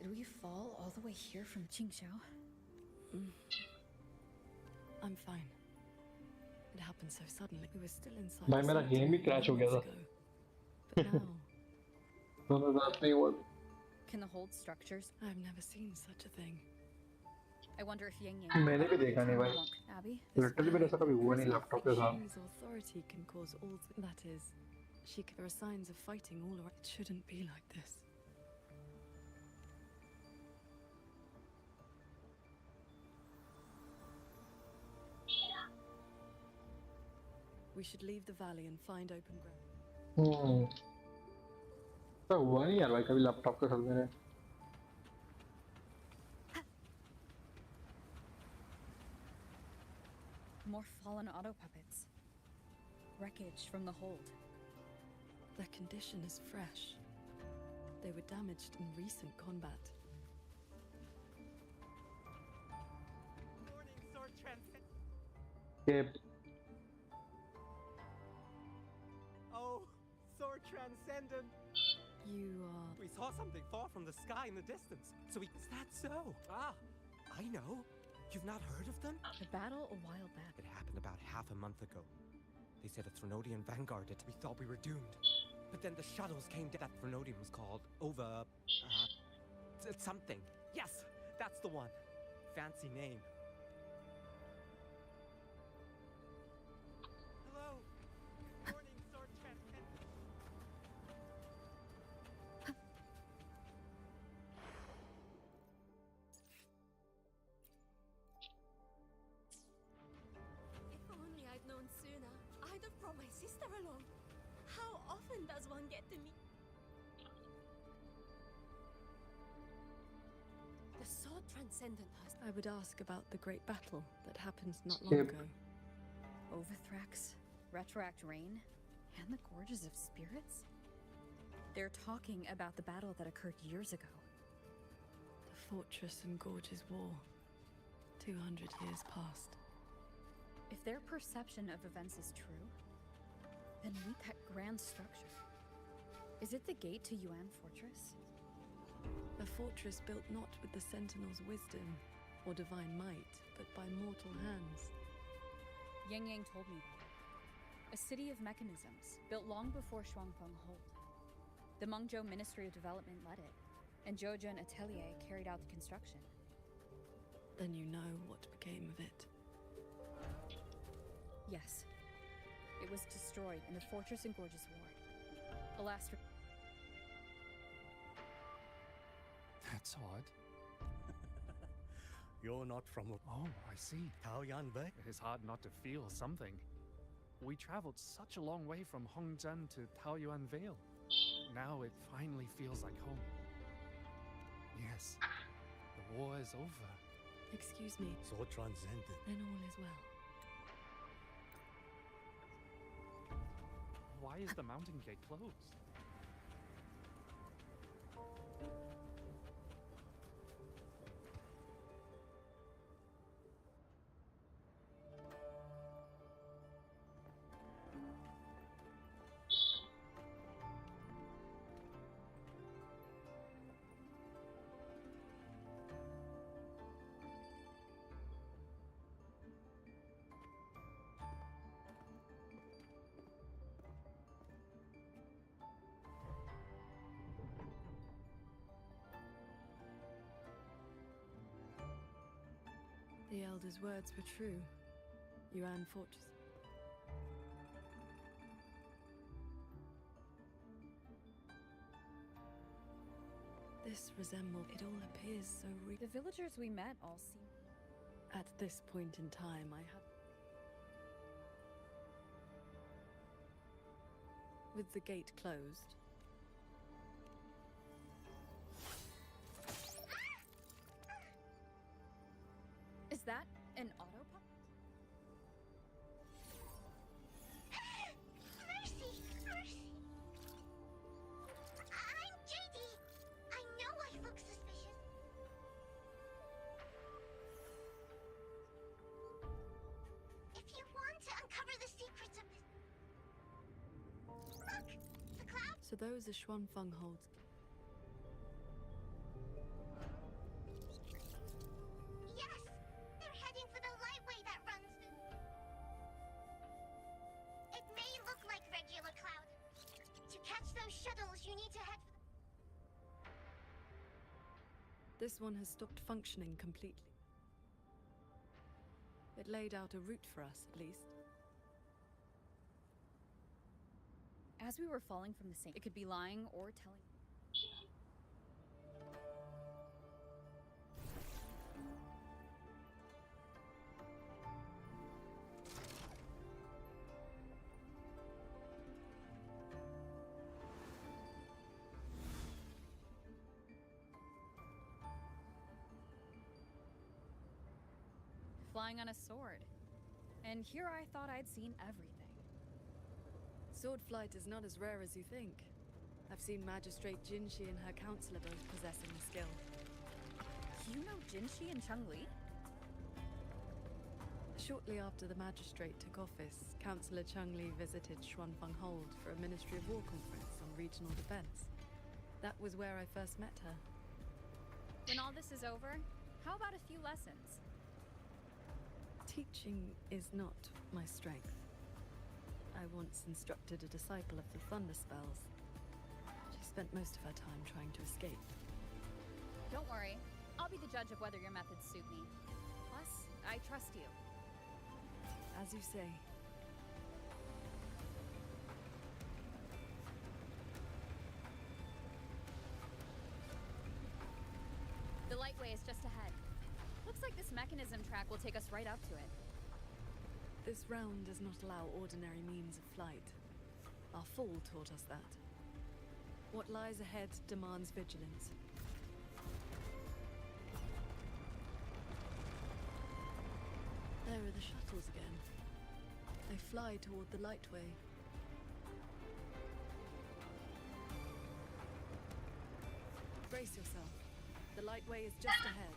Did we fall all the way here from Qingxiao? I'm fine. It happened so suddenly. We were still inside. भाई मेरा गेम ही क्रैश हो गया था. But now, दोनों साथ में हुआ. Can the hold structures? I've never seen such a thing. I wonder if Yang मैंने भी देखा नहीं भाई. Abby? लिटरली मेरे साथ कभी हुआ नहीं लैपटॉप के साथ. King's authority can cause all. That is, there are signs of fighting all around. It shouldn't be like this. We should leave the valley and find open ground. तो हुआ नहीं यार भाई कभी लैपटॉप के साथ मेरे. More fallen auto puppets. Wreckage from the hold. Their condition is fresh. They were damaged in recent combat. Morning, Sword Transcendent. Yep. Oh, Sword Transcendent. We saw something fall from the sky in the distance. So is that so? Ah, I know. You've not heard of them? The battle a while back. It happened about half a month ago. They said a Threnodian vanguarded. We thought we were doomed. But then the shuttles came down. That Threnodian was called something. Yes, that's the one. Fancy name. Hello. Morning, Sword Transcendent. If only I'd known sooner, I'd have brought my sister along. How often does one get to meet? The Sword Transcendent has... I would ask about the great battle that happened not long ago. Overthrax, Retroact Rain, and the Gorges of Spirits? They're talking about the battle that occurred years ago. The Fortress and Gorges War. 200 years past. If their perception of events is true, then meet that grand structure. Is it the gate to Yuan Fortress? A fortress built not with the Sentinel's wisdom or divine might, but by mortal hands. Yang told me that. A city of mechanisms, built long before Shuangfeng Hold. The Mengzhou Ministry of Development led it, and Zhoujun Atelier carried out the construction. Then you know what became of it. Yes. It was destroyed in the Fortress and Gorges War. The last... That's odd. You're not from... Oh, I see. Taoyuan Bay? It's hard not to feel something. We traveled such a long way from Hongzhen to Taoyuan Vale. Now it finally feels like home. Yes, the war is over. Excuse me. Sword Transcendent. Then all is well. Why is the mountain gate closed? The Elder's words were true. Yuan Fortress. This resembled... It all appears so real. The villagers we met all seem... At this point in time, I had... With the gate closed... Is that an autopilot? Mercy! Mercy! I'm JD! I know I look suspicious. If you want to uncover the secrets of this... Look! The cloud... So those are Shuanfeng holds. You need to head for This one has stopped functioning completely. It laid out a route for us, at least. As we were falling from the same, it could be lying or telling. Flying on a sword. And here I thought I'd seen everything. Sword flight is not as rare as you think. I've seen Magistrate Jinshi and her counselor both possessing the skill. You know Jinshi and Changli? Shortly after the Magistrate took office, Councillor Changli visited Xuanfeng Hold for a Ministry of War conference on regional defense. That was where I first met her. When all this is over, how about a few lessons? Teaching is not my strength. I once instructed a disciple of the Thunder Spells. She spent most of her time trying to escape. Don't worry. I'll be the judge of whether your methods suit me. Plus, I trust you. As you say. The Lightway is just ahead. Looks like this mechanism track will take us right up to it. This realm does not allow ordinary means of flight. Our fall taught us that. What lies ahead demands vigilance. There are the shuttles again. They fly toward the Lightway. Brace yourself. The Lightway is just ahead.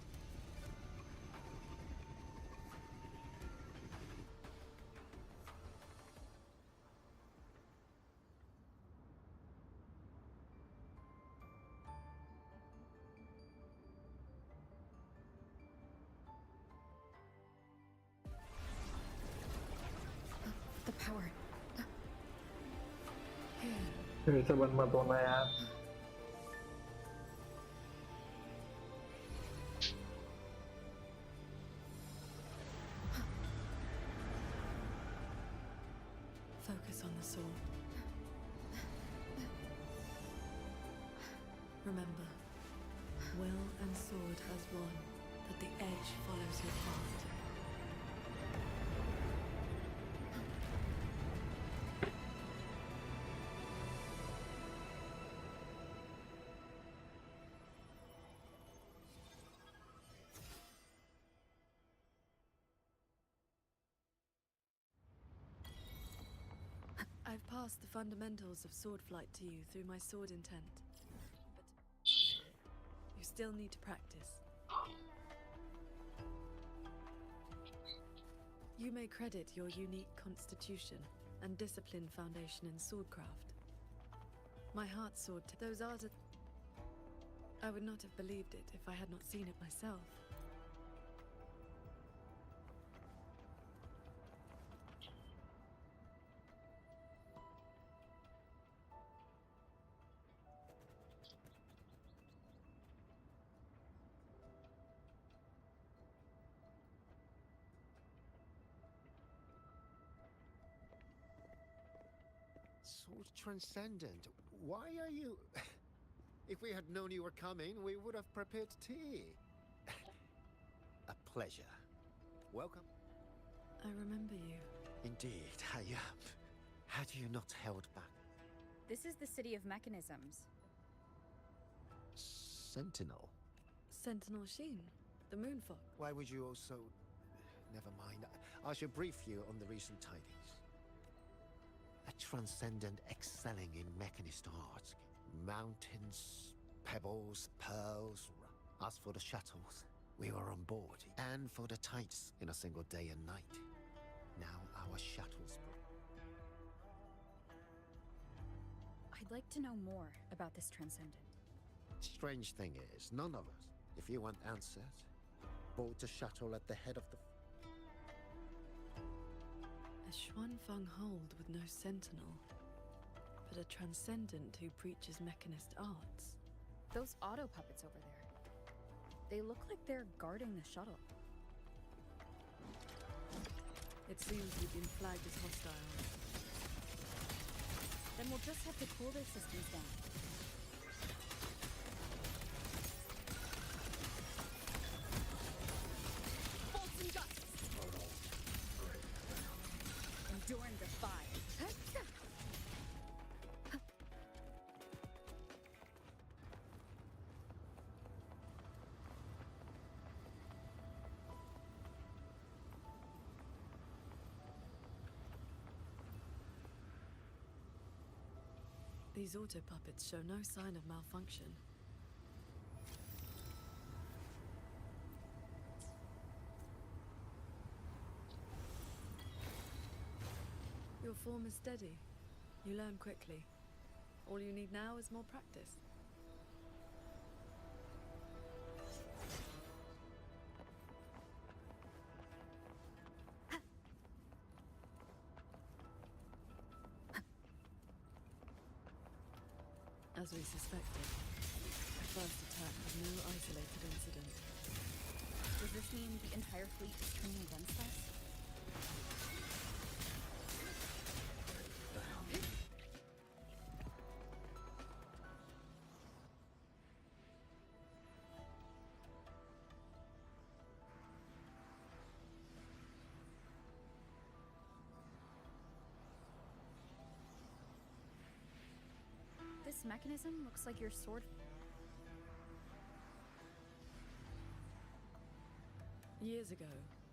The power. फिर से बंद मत होना यार. Focus on the sword. Remember, will and sword as one, that the edge follows your heart. I've passed the fundamentals of sword flight to you through my sword intent. But you still need to practice. You may credit your unique constitution and disciplined foundation in swordcraft. My heart sword, those art. I would not have believed it if I had not seen it myself. Sword Transcendent, why are you... If we had known you were coming, we would have prepared tea. A pleasure. Welcome. I remember you. Indeed, I am. Had you not held back? This is the city of mechanisms. Sentinel? Sentinel Sheen, the Moonfox. Why would you also... Never mind. I shall brief you on the recent tidings. A transcendent excelling in mechanist art. Mountains, pebbles, pearls. As for the shuttles, we were on board. And for the tides in a single day and night. Now our shuttles... I'd like to know more about this transcendent. Strange thing is, none of us, if you want answers, board the shuttle at the head of the... A Xuanfeng Hold with no sentinel. but a transcendent who preaches mechanist arts. Those auto puppets over there. They look like they're guarding the shuttle. It seems we've been flagged as hostile. Then we'll just have to cool their systems down. Bolts and gusts! Enduring the fire. These auto puppets show no sign of malfunction. Your form is steady. You learn quickly. All you need now is more practice. As we suspected, the first attack was no isolated incident. Does this mean the entire fleet is turning against us? This mechanism looks like your sword. Years ago,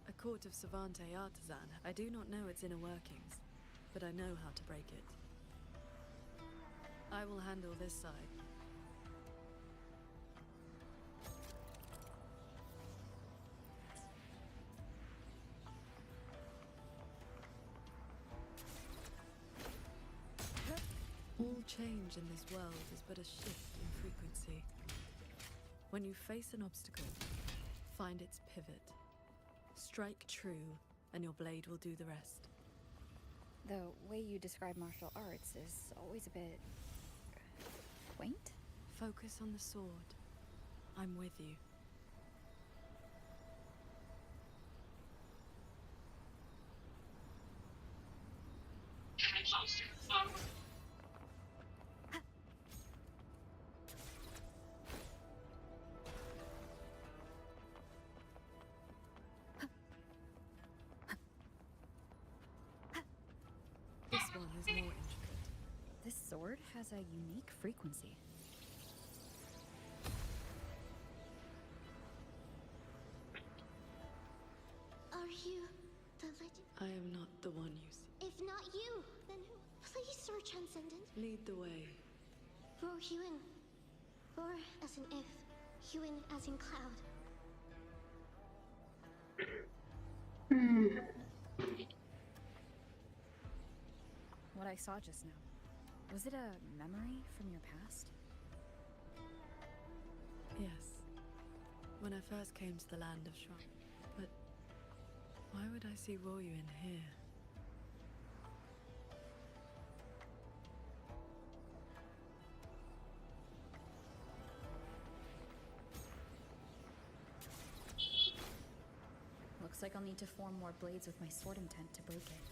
a court of Savante artisan. I do not know its inner workings, but I know how to break it. I will handle this side. All change in this world is but a shift in frequency. When you face an obstacle, find its pivot. Strike true, and your blade will do the rest. The way you describe martial arts is always a bit quaint. Focus on the sword. I'm with you. This one is more intricate. This sword has a unique frequency. Are you the legend? I am not the one you see. If not you, then who? Please, Sir Transcendent. Lead the way. Ro Hewing. Roar as in if. Hewing as in cloud. What I saw just now, was it a memory from your past? Yes. When I first came to the land of Shrine. But why would I see Royu in here? Looks like I'll need to form more blades with my sword intent to break it.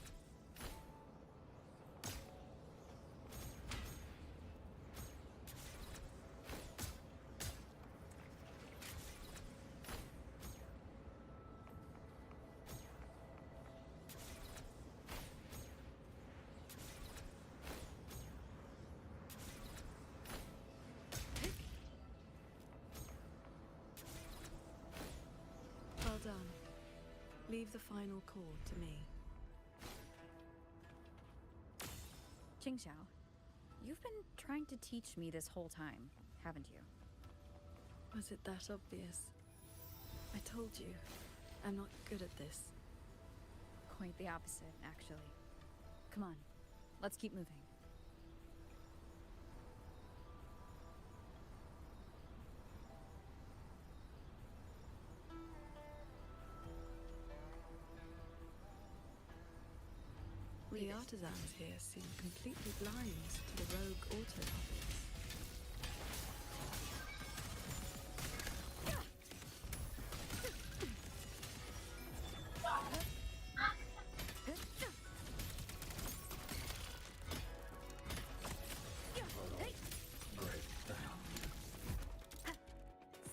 Well done. Leave the final chord to me. Qingxiao, you've been trying to teach me this whole time, haven't you? Was it that obvious? I told you, I'm not good at this. Quite the opposite, actually. Come on, let's keep moving. The artisans here seem completely blind to the rogue auto puppets.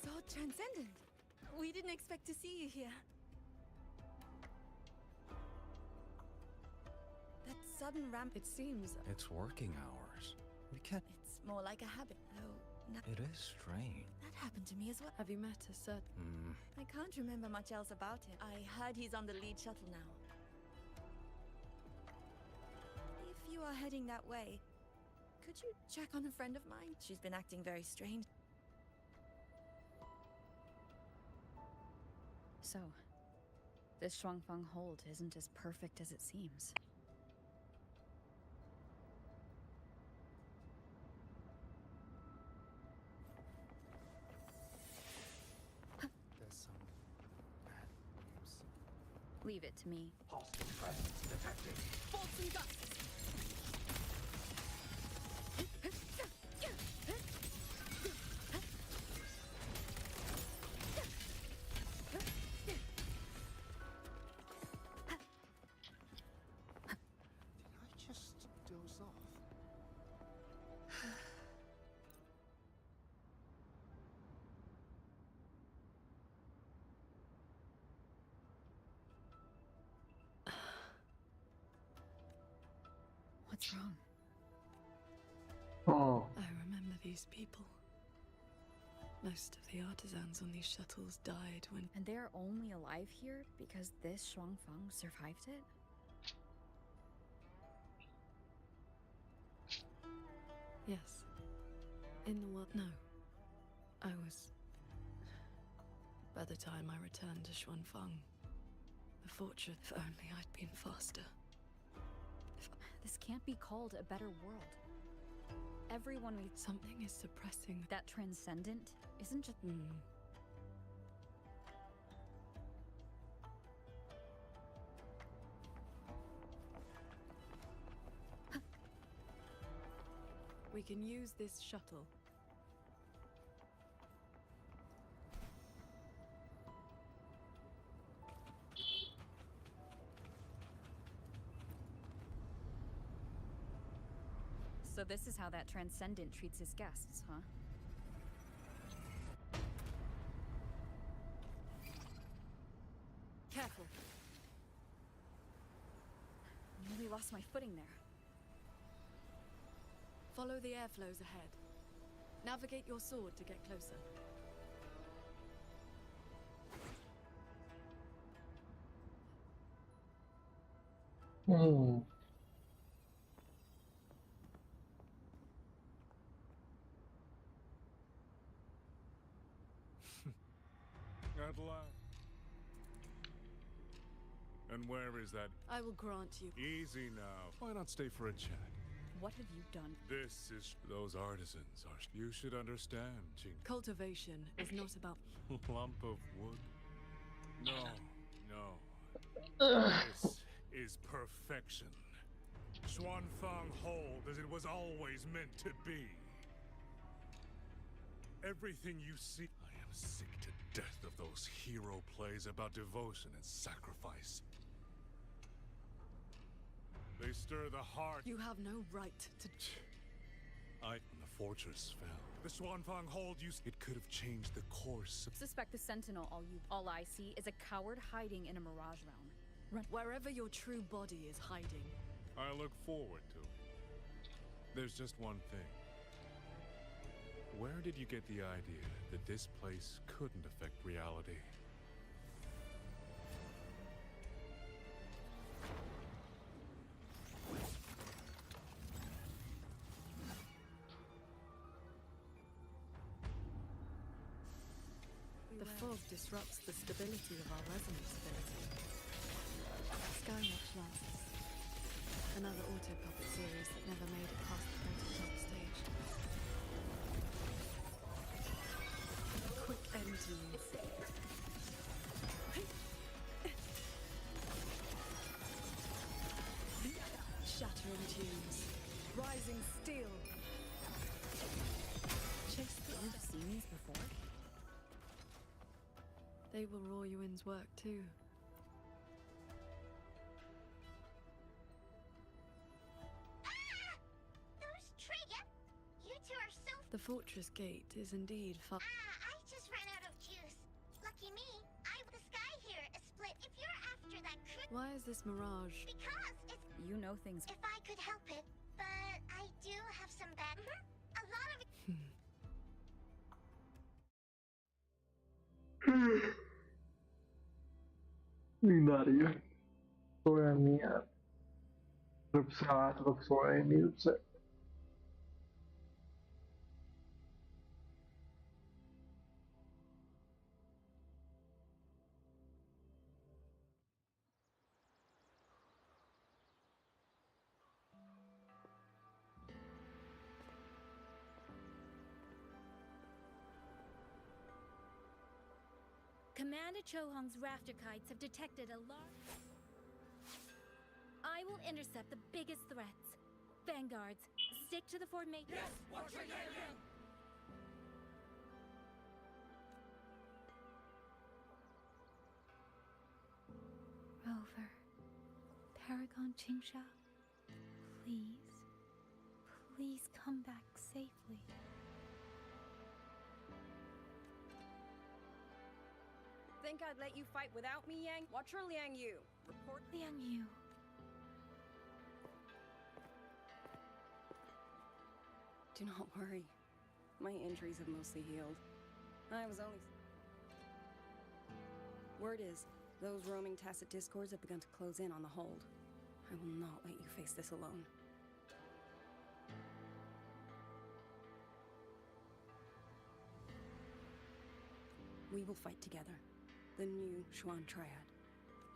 So transcendent. We didn't expect to see you here. That sudden ramp, It seems It's working hours. We can't. it's more like a habit, though. It is strange. That happened to me as well. Have you met a certain... I can't remember much else about him. I heard he's on the lead shuttle now. If you are heading that way, could you check on a friend of mine? She's been acting very strange. So, this Shuangfang hold isn't as perfect as it seems. There's some bad news. Leave it to me. Hostile presence detected. Bolts and gusts! I just doze off. What's wrong? Oh, I remember these people. Most of the artisans on these shuttles died when... And they're only alive here because this Shuangfang survived it? Yes. In the world... No. I was... By the time I returned to Xuanfang, the fortune... If only I'd been faster. This can't be called a better world. Everyone we... Something is suppressing... That transcendent isn't just... We can use this shuttle. So this is how that transcendent treats his guests, huh? Careful. I nearly lost my footing there. Follow the airflows ahead. Navigate your sword to get closer. hmm. At last. And where is that? I will grant you. Easy now. Why not stay for a chat? What have you done? This is... Those artisans are... You should understand, Qing. Cultivation is not about... Lump of wood? No, no. This is perfection. Xuanfang hold as it was always meant to be. Everything you see... I am sick to death of those hero plays about devotion and sacrifice. They stir the heart. You have no right to... The fortress fell. The Xuanfang hold it could have changed the course. Suspect the Sentinel, all I see is a coward hiding in a mirage realm. Run wherever your true body is hiding. I look forward to it. There's just one thing. Where did you get the idea that this place couldn't affect reality? The fog disrupts the stability of our resonance ability. Skywatch lasts. Another auto puppet series that never made it past the prototype stage. Quick end to you. tunes. Rising steel. Chase the I've seen these before. They will roar you in's work too. Those trigger! You two are so... The fortress gate is indeed far. I just ran out of juice. Lucky me, the sky here is split. If you're after that Why is this mirage? Because it's... You know things. If I could help it, but I do have some bad... A lot of... Daria. Soja mia. Rupsat, rupsoja milce. Commander Chohong's rafter kites have detected a large... I will intercept the biggest threats. Vanguards, stick to the formation. Yes, watching alien! Rover, Paragon Qingxiao, please come back safely. Think I'd let you fight without me, Yang? Watch her Liang Yu. Report Liang Yu. Do not worry. My injuries have mostly healed. I was only... Word is, those roaming tacit discords have begun to close in on the hold. I will not let you face this alone. We will fight together. The new Xuan Triad.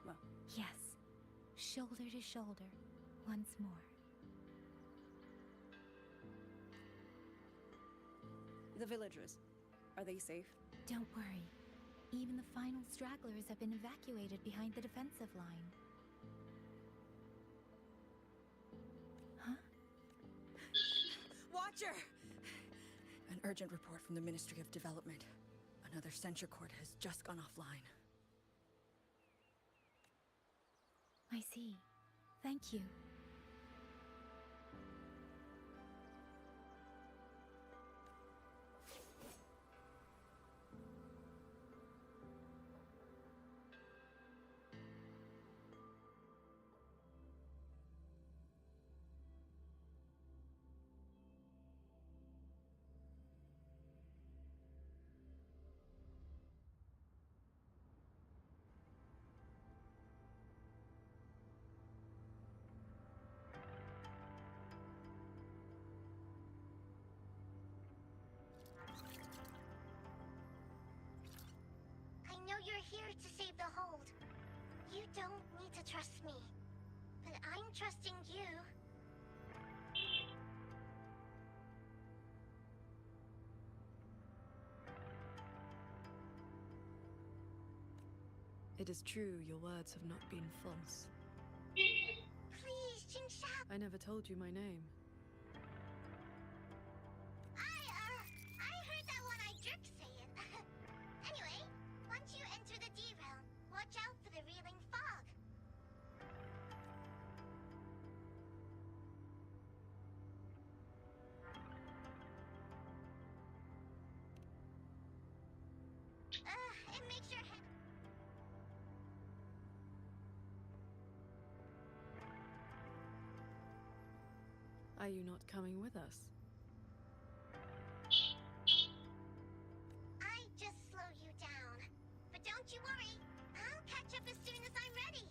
Well... Yes. Shoulder to shoulder. Once more. The villagers. Are they safe? Don't worry. Even the final stragglers have been evacuated behind the defensive line. Huh? Watcher! An urgent report from the Ministry of Development. Another censure court has just gone offline. I see. Thank you. I know you're here to save the hold. You don't need to trust me. But I'm trusting you. It is true your words have not been false. Please, Qingxiao. I never told you my name. I heard that one-eyed jerk say it. Anyway, once you enter the D-realm, watch out for the reeling fog. It makes your head... Are you not coming with us? I just slow you down. But don't you worry. I'll catch up as soon as I'm ready.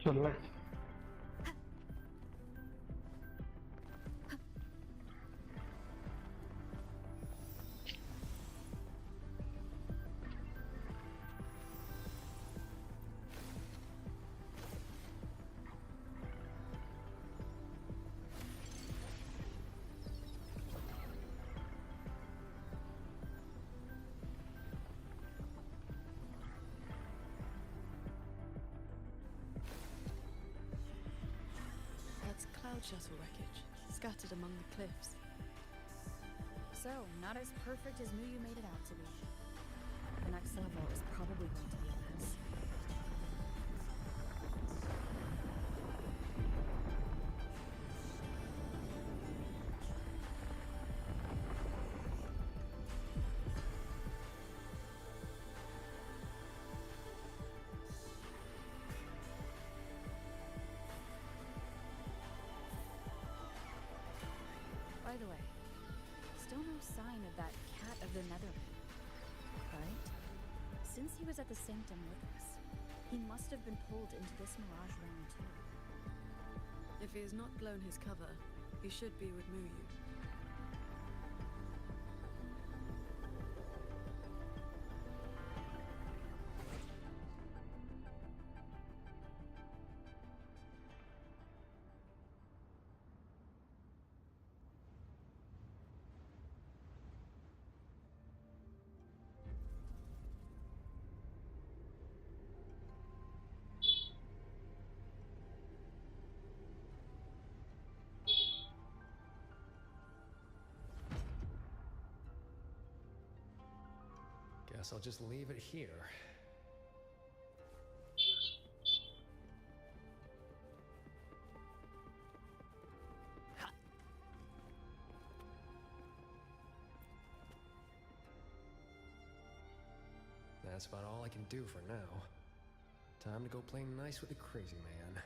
चलना है। That's cloud shuttle wreckage, scattered among the cliffs. So, not as perfect as Muyu made it out to be. The next level is probably going to be Offence. By the way, still no sign of that cat of the Netherland, right? Since he was at the Sanctum with us, he must have been pulled into this Mirage realm too. If he has not blown his cover, he should be with Muyu. Guess I'll just leave it here. That's about all I can do for now. Time to go play nice with the crazy man.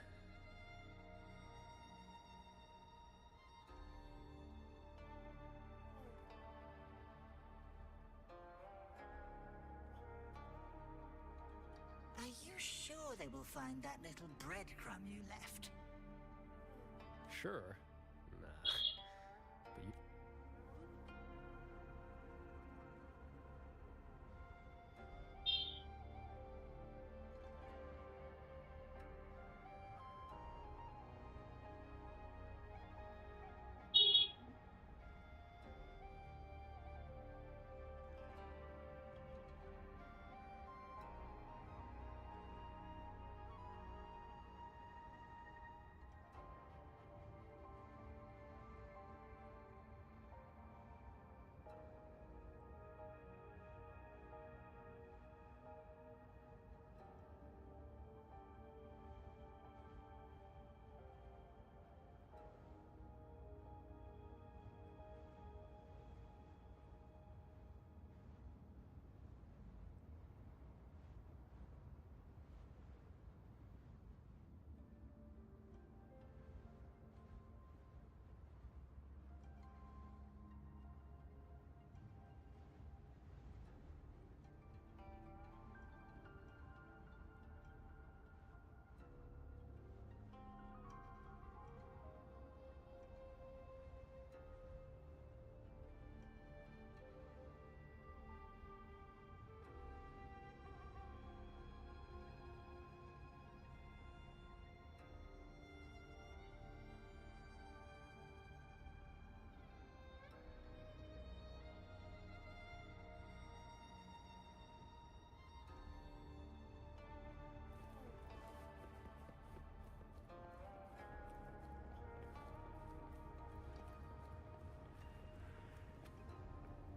Are you sure they will find that little breadcrumb you left? Sure. Nah. But you...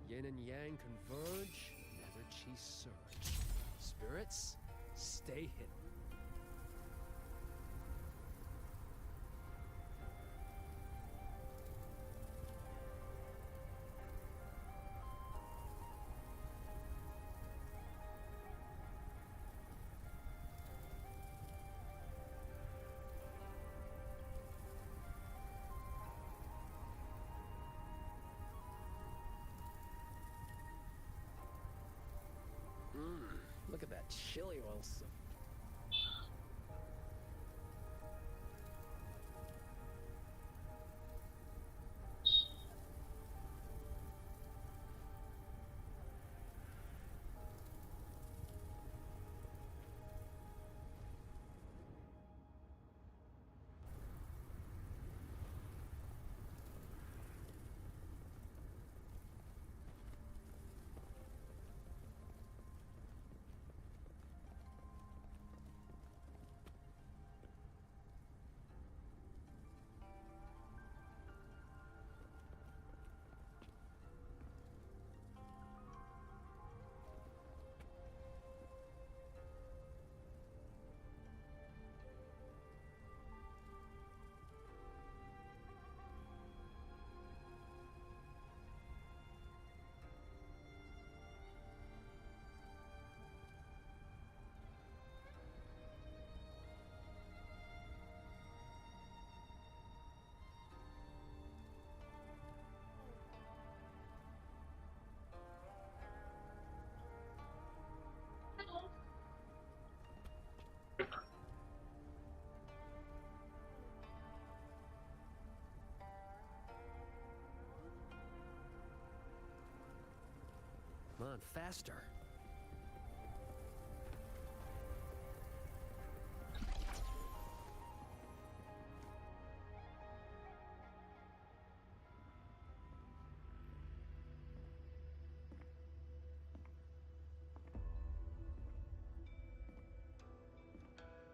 Yin and yang converge, nether chi surge. Spirits, stay hidden. Look at that chili oil. on, faster.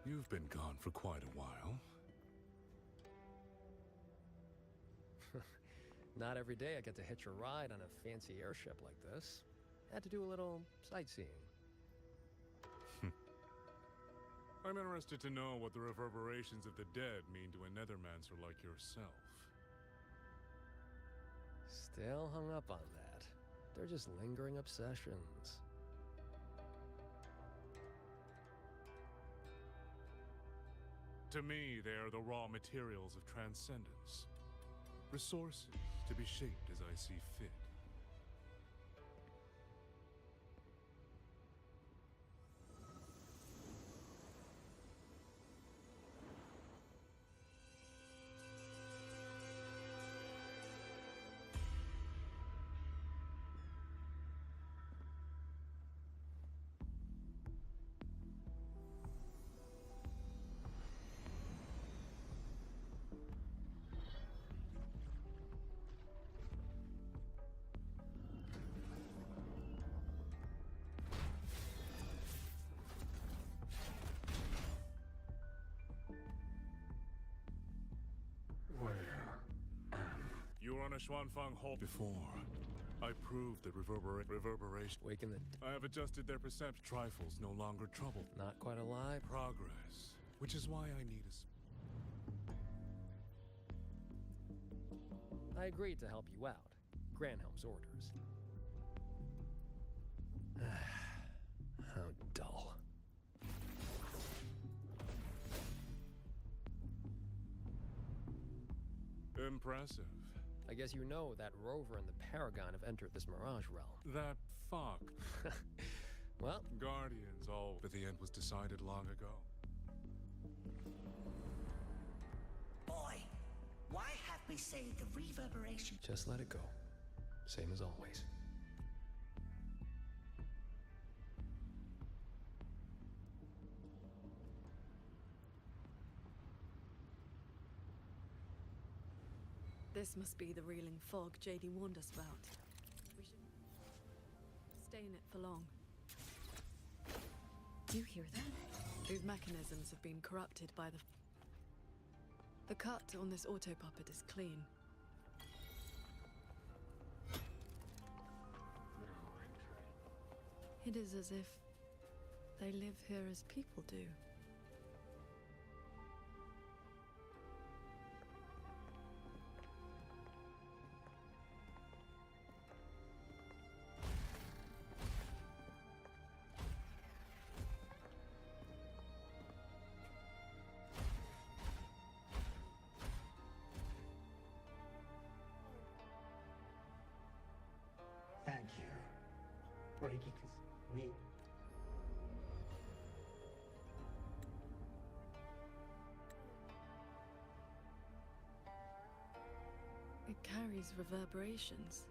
You've been gone for quite a while. Not every day I get to hitch a ride on a fancy airship like this. Had to do a little sightseeing. I'm interested to know what the reverberations of the dead mean to a nethermancer like yourself. Still hung up on that. They're just lingering obsessions. To me, they are the raw materials of transcendence. Resources to be shaped as I see fit. You were on a Xuanfang Hall before. I proved that reverberation. Waking the... I have adjusted their perception. Trifles no longer trouble. Not quite alive. Progress. Which is why I need a... I agreed to help you out. Granhelm's orders. How dull. Impressive. I guess you know that Rover and the Paragon have entered this Mirage realm. That fuck. Well... Guardians, oh, but the end was decided long ago. Boy, why have we say the reverberation? Just let it go. Same as always. This must be the reeling fog JD warned us about. We shouldn't stay in it for long. Do you hear that? These mechanisms have been corrupted by the cut on this auto puppet is clean. It is as if they live here as people do. Thank you. Breaking me. It carries reverberations.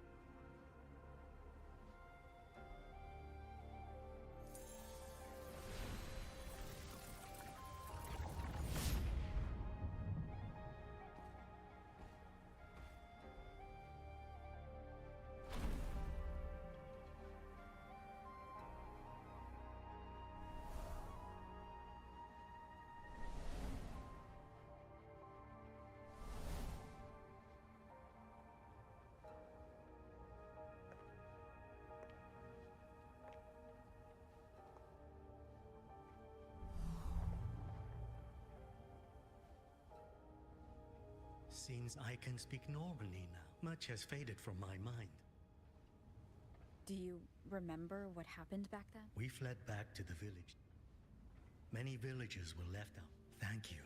Since I can speak normally now, much has faded from my mind. Do you remember what happened back then? We fled back to the village. Many villagers were left out. Thank you.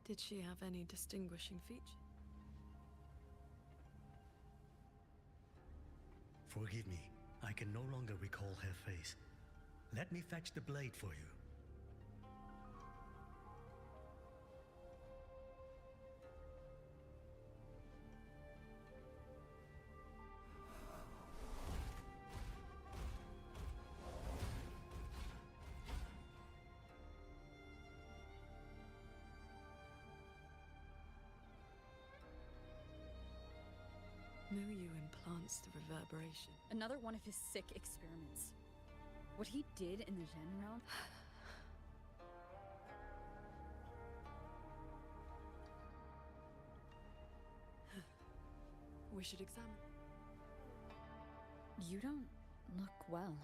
Did she have any distinguishing features? Forgive me, I can no longer recall her face. Let me fetch the blade for you. It's the reverberation. Another one of his sick experiments. What he did in the Gen realm. We should examine. You don't look well.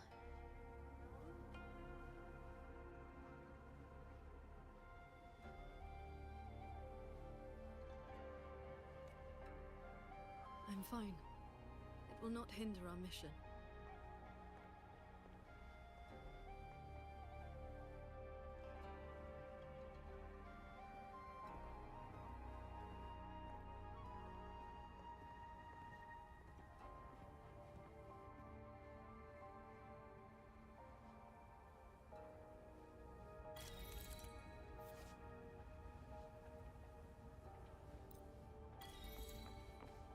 I'm fine. It will not hinder our mission.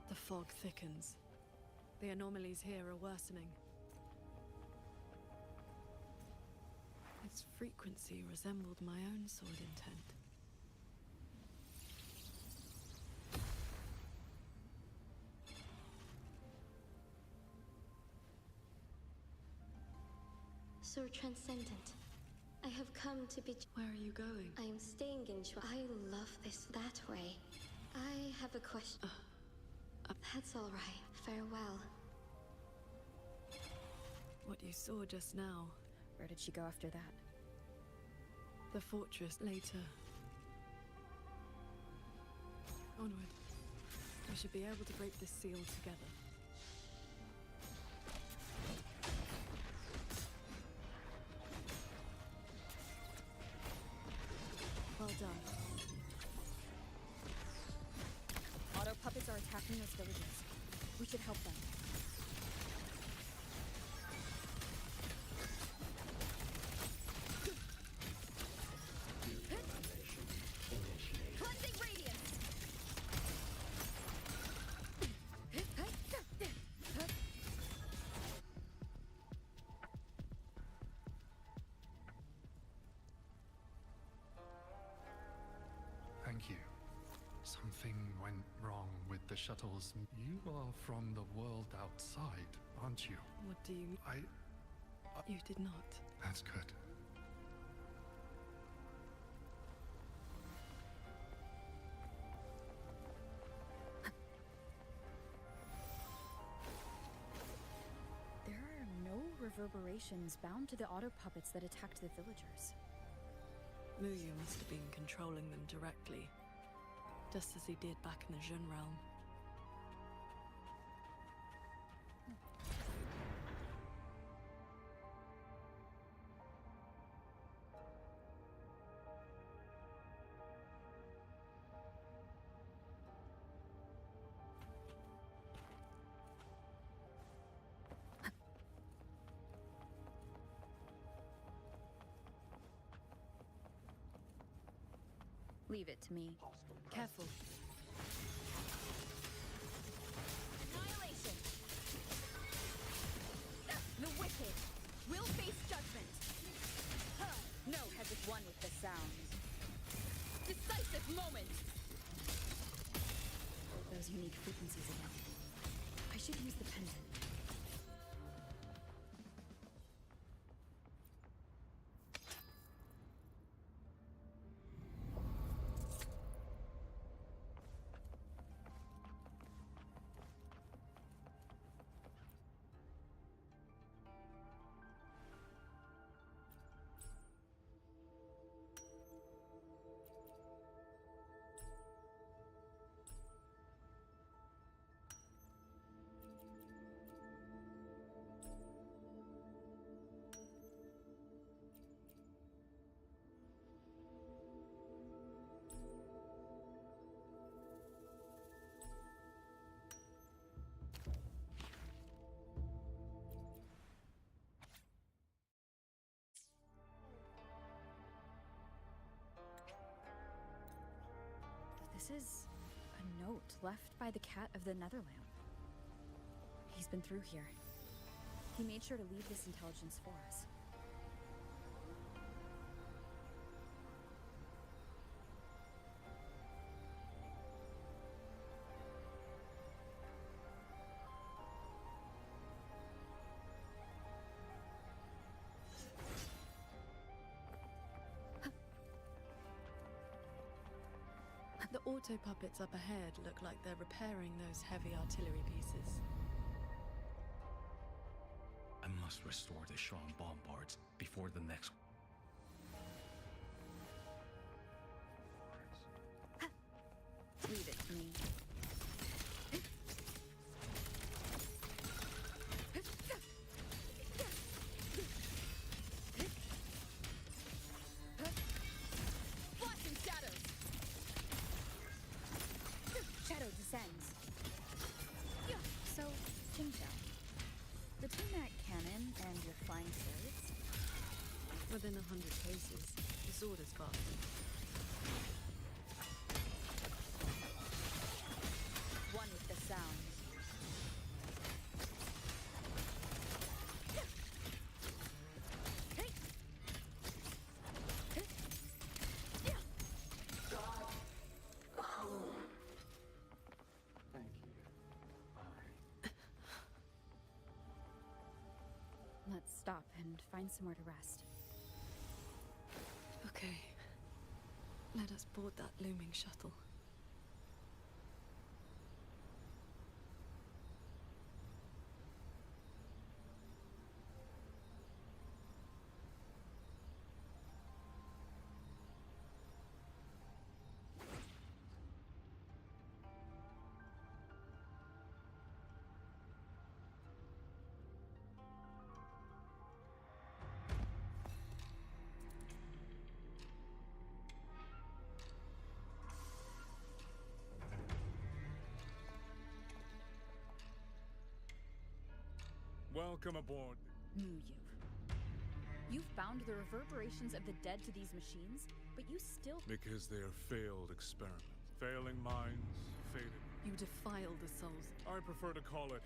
The fog thickens. The anomalies here are worsening. Its frequency resembled my own sword intent. Sir Transcendent, I have come to be... Where are you going? I am staying in Qingxiao. I love this that way. I have a question. That's all right. Farewell. What you saw just now. Where did she go after that? The fortress later. Onward. We should be able to break this seal together. Well done. Auto puppets are attacking those villagers. We should help them. Cleansing radiance. Thank you. Something went wrong with the shuttles. You are from the world outside, aren't you? What do you... You did not. That's good. There are no reverberations bound to the auto puppets that attacked the villagers. Muyu must have been controlling them directly, just as he did back in the Jun realm. Leave it to me. Careful. Annihilation! The wicked will face judgment! No has it won with the sound. Decisive moment! Those unique frequencies again. I should use the pendant. This is a note left by the cat of the Netherland. He's been through here. He made sure to leave this intelligence for us. The auto puppets up ahead look like they're repairing those heavy artillery pieces. I must restore the strong bombards before the next. Leave it to me. Flashing shadows! Shadow descends. So, Qingxiao, between that cannon and your flying swords, Within 100 paces, the sword is faster. one with the sound. Let's stop and find somewhere to rest. Okay. Let us board that looming shuttle. Welcome aboard. Mu Yu. You found the reverberations of the dead to these machines, but you still... Because they are failed experiments. Failing minds, fated. You defile the souls. I prefer to call it,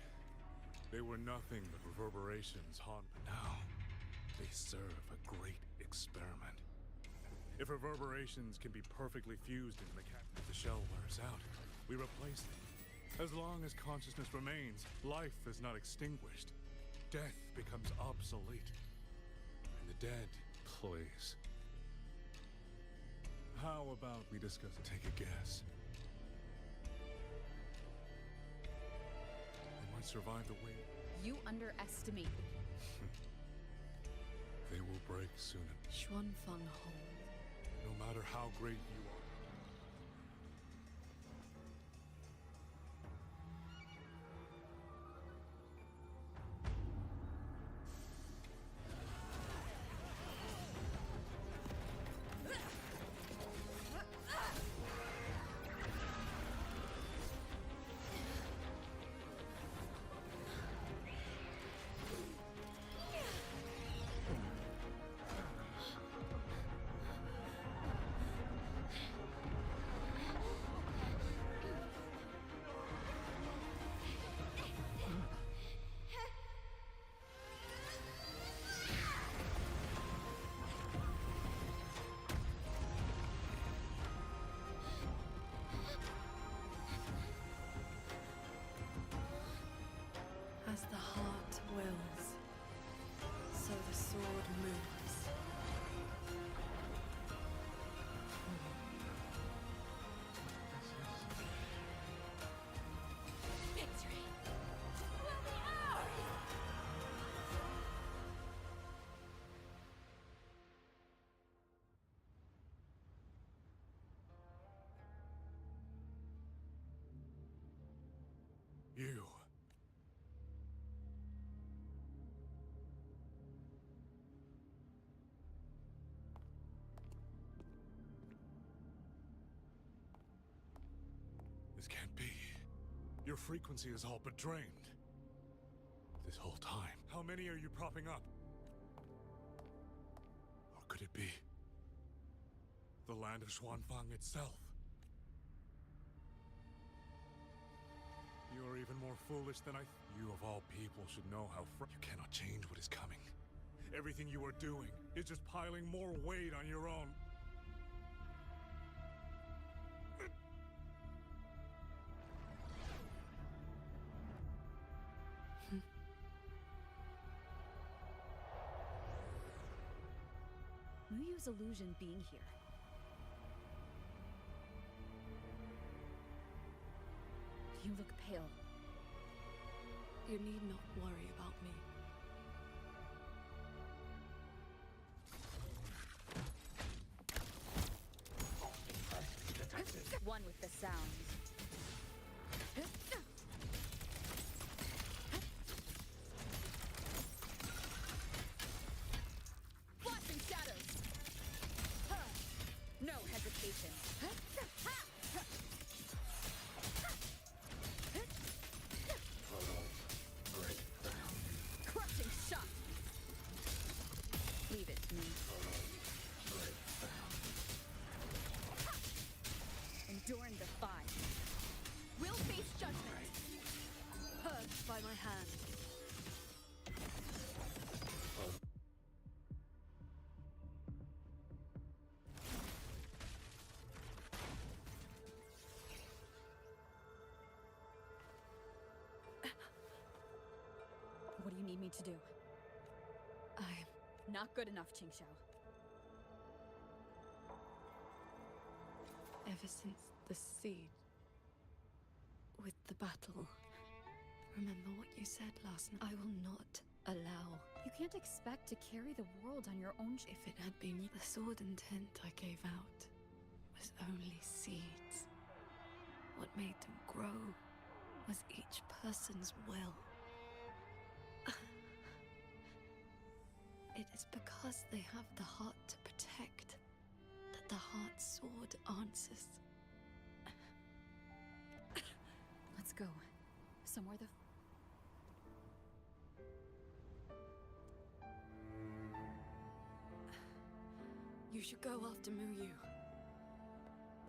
they were nothing but reverberations haunt. But now, they serve a great experiment. If reverberations can be perfectly fused into the shell wears out, we replace it. As long as consciousness remains, life is not extinguished. Death becomes obsolete. And the dead, please. How about we discuss it? Take a guess. They might survive the wave. You underestimate. They will break soon. Xuanfang Hold. No matter how great you are. As the heart wills, so the sword moves. Victory will be ours! You. This can't be. Your frequency is all but drained. This whole time, how many are you propping up? Or could it be the land of Xuanfang itself? You are even more foolish than You of all people should know how you cannot change what is coming. Everything you are doing is just piling more weight on your own. Mu Yu's illusion being here. You look pale. You need not worry about me. One with the sounds. Flashing shadows! No hesitation. Crushing shot! Leave it to me. Endure and defy. We'll face judgment. Purged by my hand. What do you need me to do? I'm not good enough, Qingxiao. Ever since the siege, with the battle, remember what you said last night? I will not allow. You can't expect to carry the world on your own. If it had been the sword and tent I gave out was only seeds. What made them grow was each person's will. It is because they have the heart to protect that the heart sword answers. Let's go. Somewhere the... You should go after Muyu.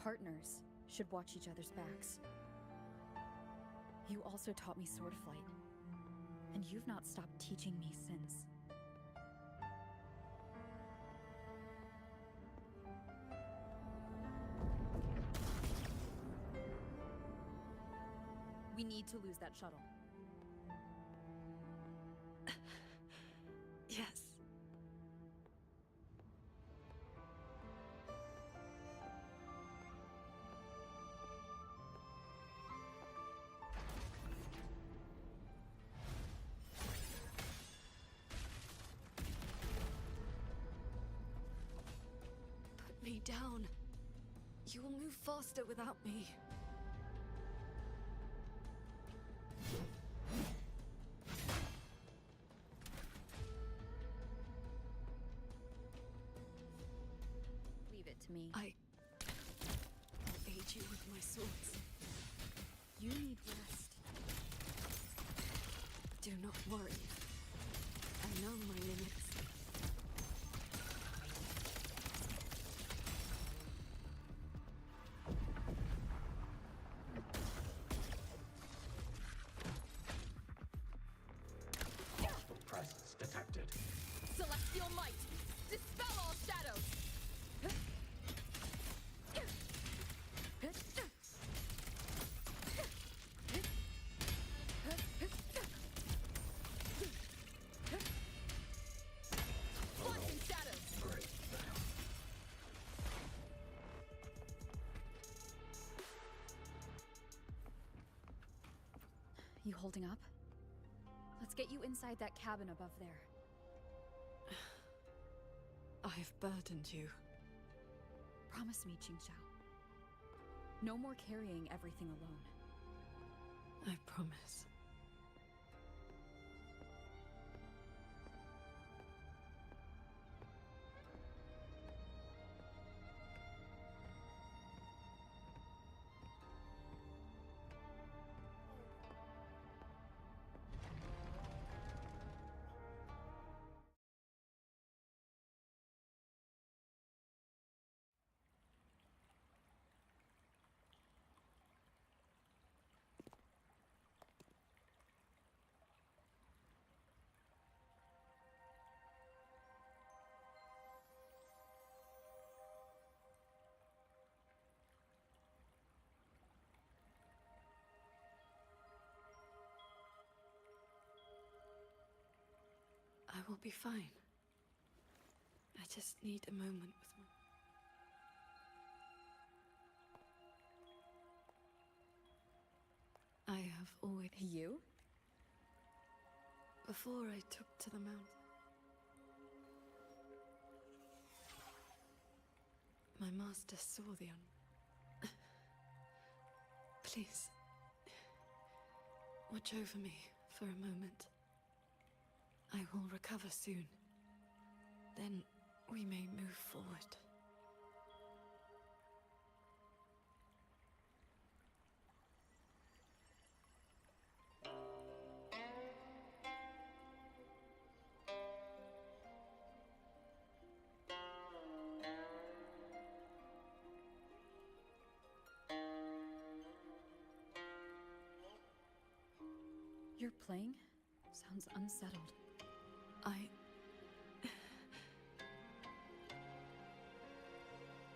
Partners should watch each other's backs. You also taught me sword flight. And you've not stopped teaching me since. We need to lose that shuttle. Yes. Put me down. You will move faster without me. To me. I'll aid you with my swords. You need rest. Do not worry. I know my limits. Hostile presence detected. Celestial might! Dispel all shadows! You holding up? Let's get you inside that cabin above there. I've burdened you. Promise me, Qingxiao. No more carrying everything alone. I promise. I will be fine. I just need a moment with my... Before I took to the mountain, my master saw the Please, watch over me for a moment. I will recover soon. Then we may move forward. You're playing? Sounds unsettled.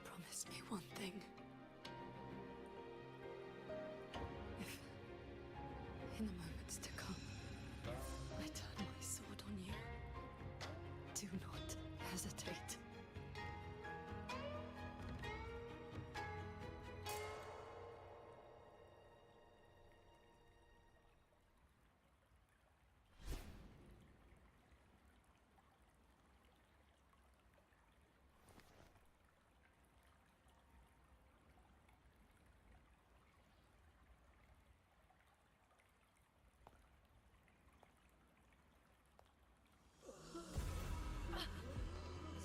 Promise me one thing. If, in the moments to come, I turn my sword on you, do not hesitate.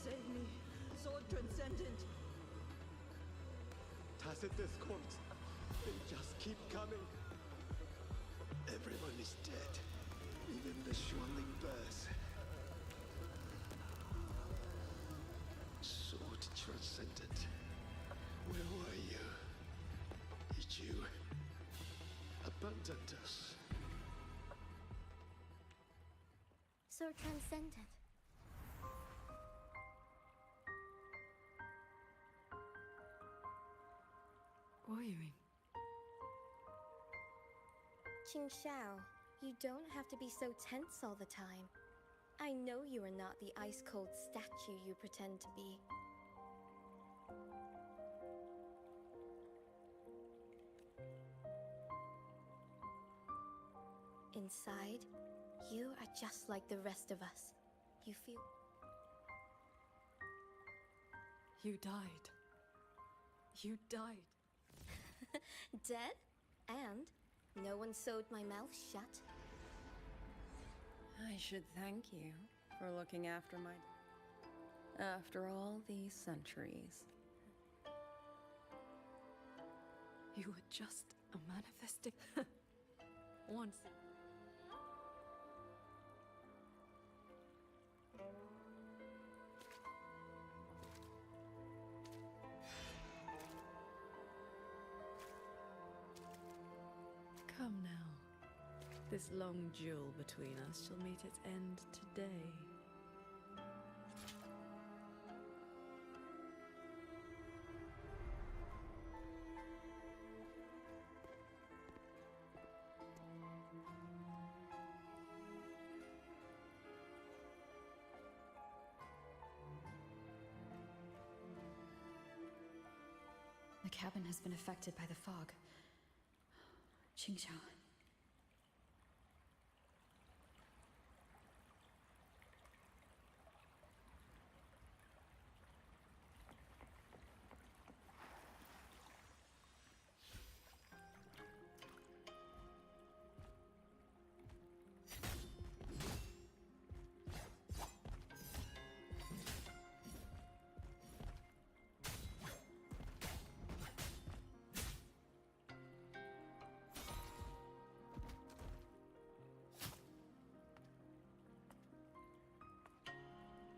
Save me, Sword Transcendent! Tacit discords. They just keep coming. Everyone is dead. Even the swirling bears. Sword Transcendent. Where were you? Did you abandon us? Sword Transcendent. Wuthering. Qingxiao, you don't have to be so tense all the time. I know you are not the ice-cold statue you pretend to be. Inside, you are just like the rest of us. You feel... You died. You died. Dead? And no one sewed my mouth shut. I should thank you for looking after my... After all these centuries. You were just a manifesting... Once... Come now. This long duel between us shall meet its end today. The cabin has been affected by the fog. Qingxiao.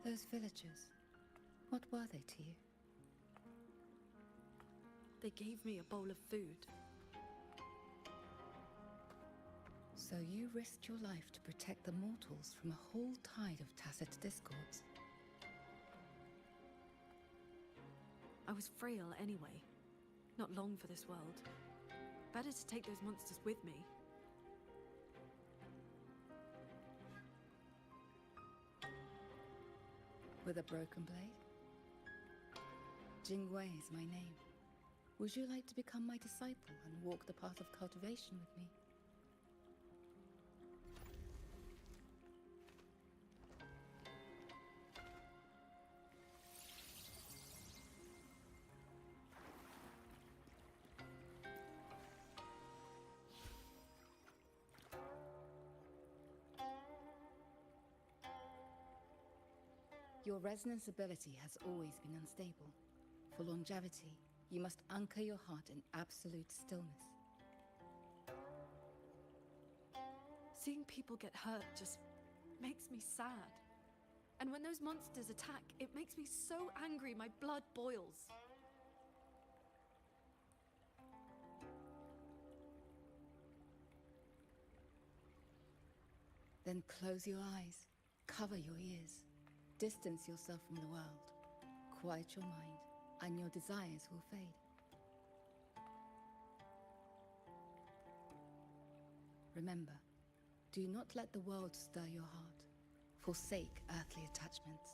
Those villagers, what were they to you? They gave me a bowl of food. So you risked your life to protect the mortals from a whole tide of tacit discords. I was frail anyway. Not long for this world. Better to take those monsters with me. With a broken blade? Jingwei is my name. Would you like to become my disciple and walk the path of cultivation with me? Your resonance ability has always been unstable. For longevity, you must anchor your heart in absolute stillness. Seeing people get hurt just makes me sad. And when those monsters attack, it makes me so angry my blood boils. Then close your eyes, cover your ears, distance yourself from the world, quiet your mind, and your desires will fade. Remember, do not let the world stir your heart. Forsake earthly attachments.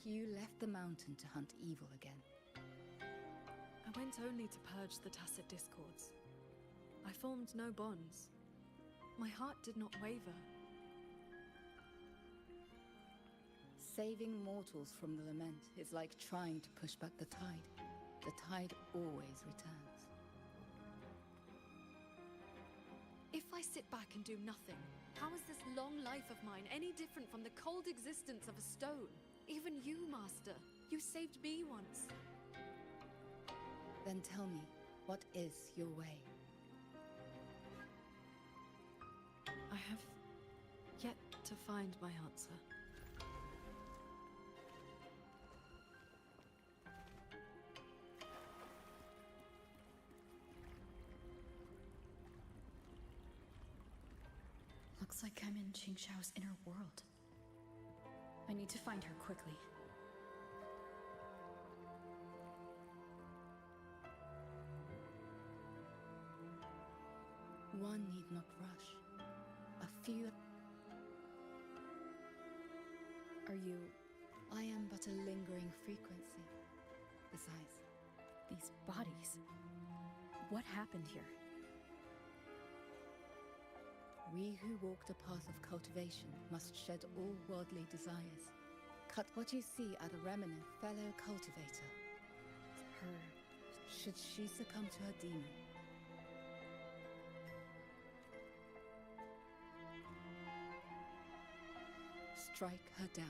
You left the mountain to hunt evil again. I went only to purge the tacit discords. I formed no bonds. My heart did not waver. Saving mortals from the lament is like trying to push back the tide. The tide always returns. If I sit back and do nothing, how is this long life of mine any different from the cold existence of a stone? Even you, Master. You saved me once. Then tell me, what is your way? I have yet to find my answer. Looks like I'm in Qingxiao's inner world. I need to find her quickly. One need not rush. A few... Are you... I am but a lingering frequency. Besides, these bodies... What happened here? We who walk the path of cultivation must shed all worldly desires. Cut what you see are the remnant fellow cultivator. Her, should she succumb to her demon. Strike her down.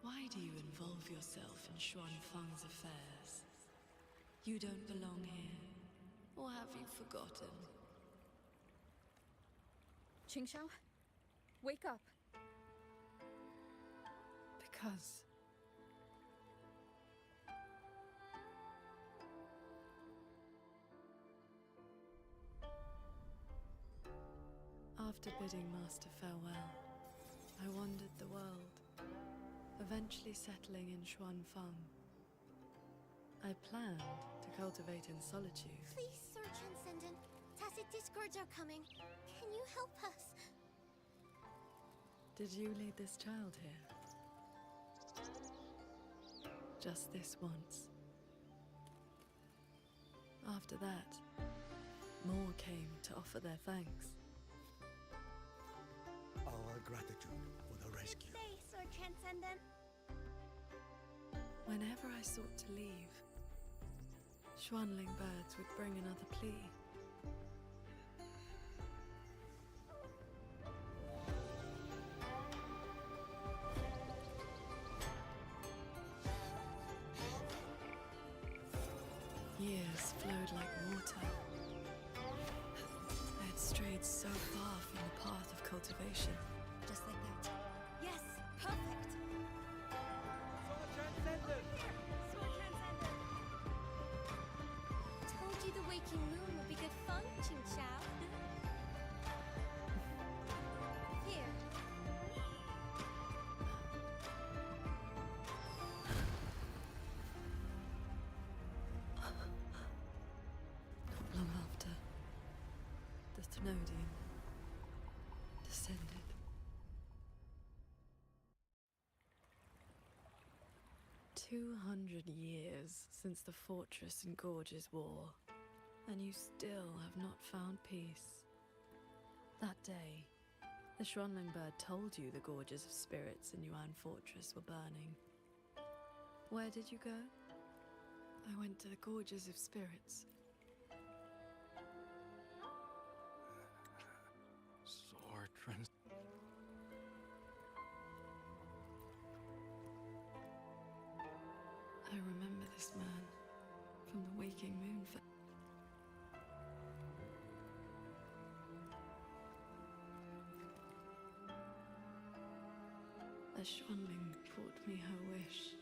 Why do you involve yourself in Xuanfang's affairs? You don't belong here. Or have you forgotten? Qingxiao, wake up. Because... After bidding Master farewell, I wandered the world, eventually settling in Xuanfang. I planned to cultivate in solitude. Please, Sir Transcendent. Tacit discords are coming. Can you help us? Did you lead this child here? Just this once. After that, more came to offer their thanks. Our gratitude for the rescue. Say, Sir Transcendent. Whenever I sought to leave, Xuanling birds would bring another plea. Years flowed like water. I had strayed so far from the path of cultivation. Just like that. Yes, perfect. Told you the waking moon would be good fun, Qingxiao. Fnodian. Descended. "200 years since the Fortress and Gorges War, and you still have not found peace. That day, the Schronling bird told you the Gorges of Spirits in Yuan Fortress were burning. Where did you go?" "I went to the Gorges of Spirits." Sword trans... I remember this man from the Waking Moon. A Schronling brought me her wish.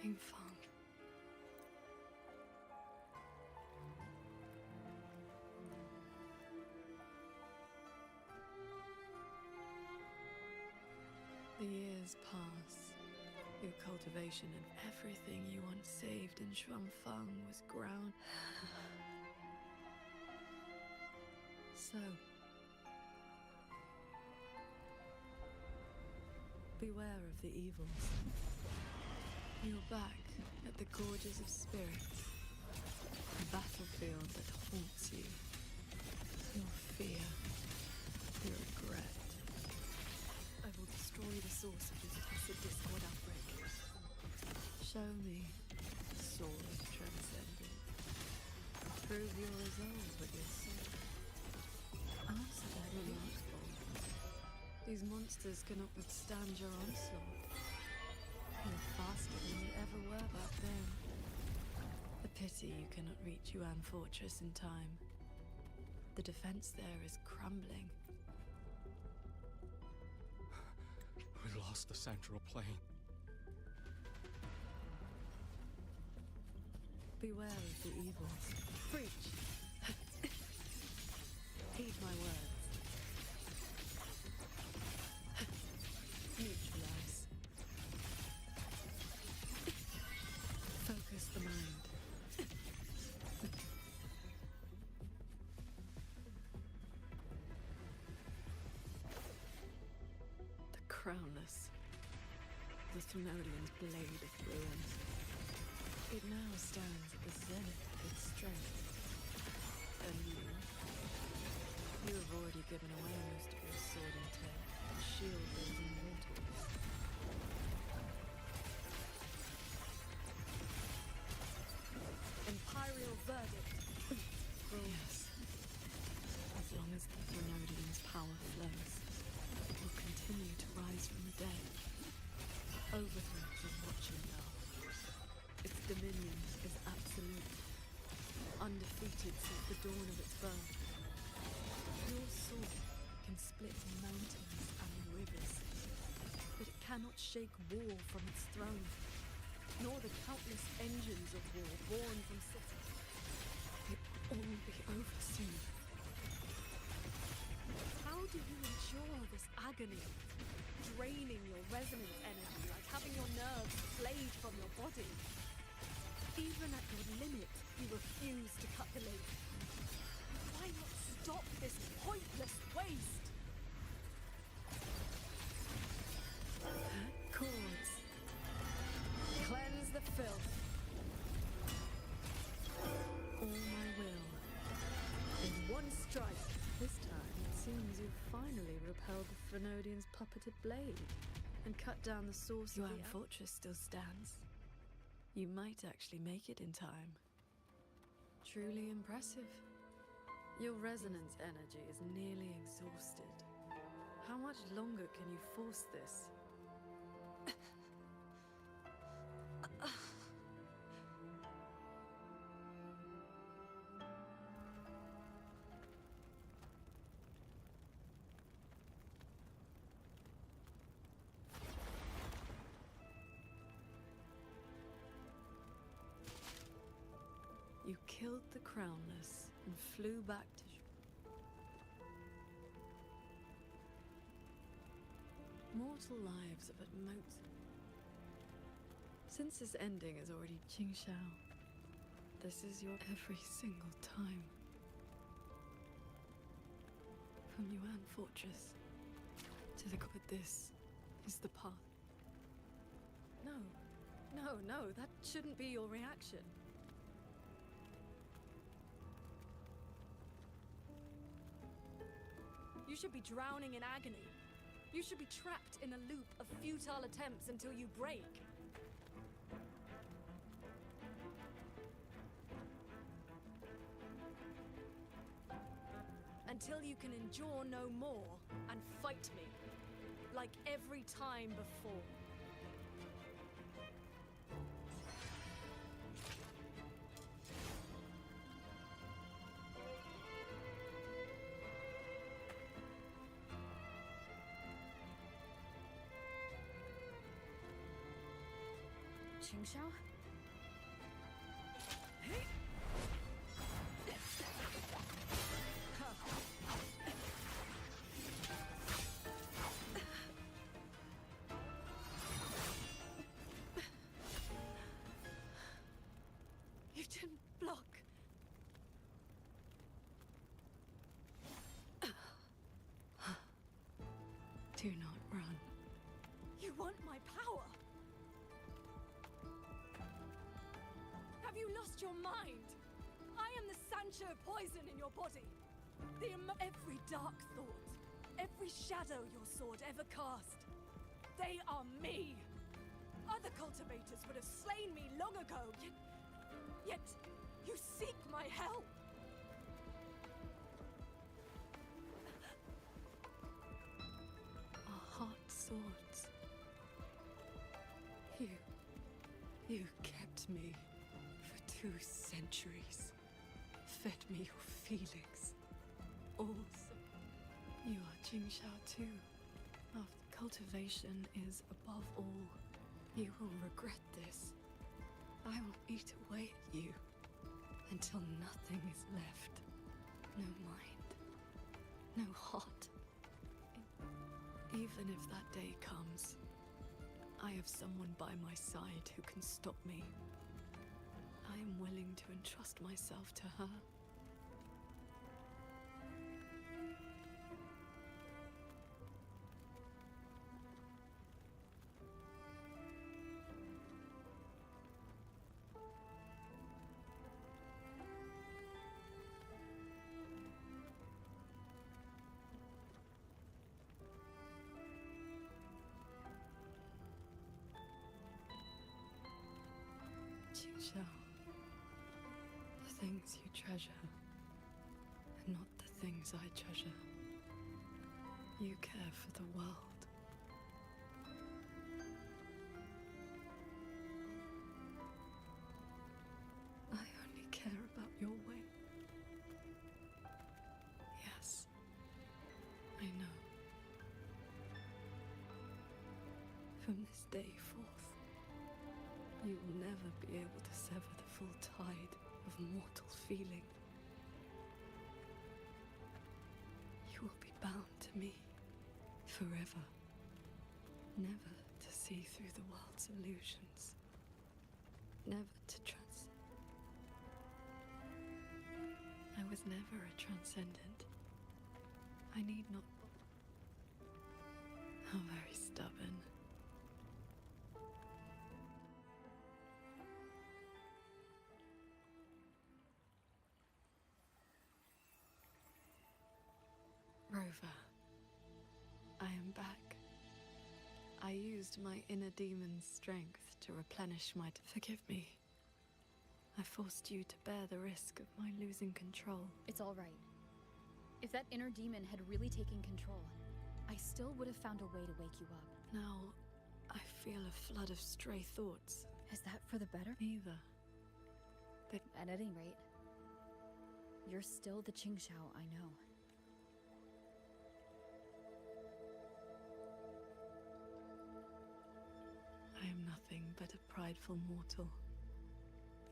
Fang. The years pass. Your cultivation and everything you once saved in Shuangfang was ground. So, beware of the evils. You're back at the Gorges of Spirits, a battlefield that haunts you. Your fear, your regret. I will destroy the source of this tacit discord outbreak. Show me, sword transcendent. Prove your resolve with your sword. Answer that remorseful. These monsters cannot withstand your onslaught. You're faster than you ever were back then. A pity you cannot reach Yuan Fortress in time. The defense there is crumbling. We lost the central plain. Beware of the evils. Preach! Heed my words. Neutralize. Focus the mind. The crownless. The Thrunolian's blade of ruin. It now stands at the zenith of its strength. And you have already given away most of your sword and tail, and shield building mortals. Imperial verdict. Yes. As long as the Thrunolian's power flows, it will continue to rise from the dead. Overthreat is watching now. Its dominion is absolute, undefeated since the dawn of its birth. Your sword can split mountains and rivers, but it cannot shake war from its throne, nor the countless engines of war born from cities. It will all be over soon. How do you endure this agony, draining your resonance energy like having your nerves flayed from your body? Even at your limit, you refuse to cut the link. Why not stop this pointless waste? Cords. Cleanse the filth. All my will. In one strike. This time, it seems you've finally repelled the Frenodian's puppeted blade and cut down the source of the fortress still stands. You might actually make it in time. Truly impressive. Your resonance energy is nearly exhausted. How much longer can you force this? You killed the crownless and flew back to... Mortal lives of at most Since this ending is already Qingxiao, this is your every single time. From Yuan Fortress to the but this is the path. No, that shouldn't be your reaction. You should be drowning in agony. You should be trapped in a loop of futile attempts until you break. Until you can endure no more and fight me, like every time before. Qingxiao? You didn't block. Do not run. You want my power? Have you lost your mind? I am the Sancho poison in your body. Every dark thought, every shadow your sword ever cast, they are me. Other cultivators would have slain me long ago, yet you seek my help. Our heart swords. You kept me for 2 centuries. Fed me your feelings. Also, you are Qingxiao too. After cultivation is above all. You will regret this. I will eat away at you until nothing is left. No mind, no heart. Even if that day comes, I have someone by my side who can stop me. I am willing to entrust myself to her. Qingxiao, the things you treasure are not the things I treasure. You care for the world. I only care about your way. Yes, I know. From this day forth, you will never be able to sever the full tide of mortal feeling. You will be bound to me forever, never to see through the world's illusions, never to I was never a transcendent. I need not. How very stubborn. Rover, I am back. I used my inner demon's strength to replenish my... Forgive me. I forced you to bear the risk of my losing control. It's all right. If that inner demon had really taken control, I still would have found a way to wake you up. Now, I feel a flood of stray thoughts. Is that for the better? Neither. At any rate, you're still the Qingxiao I know. I am nothing but a prideful mortal.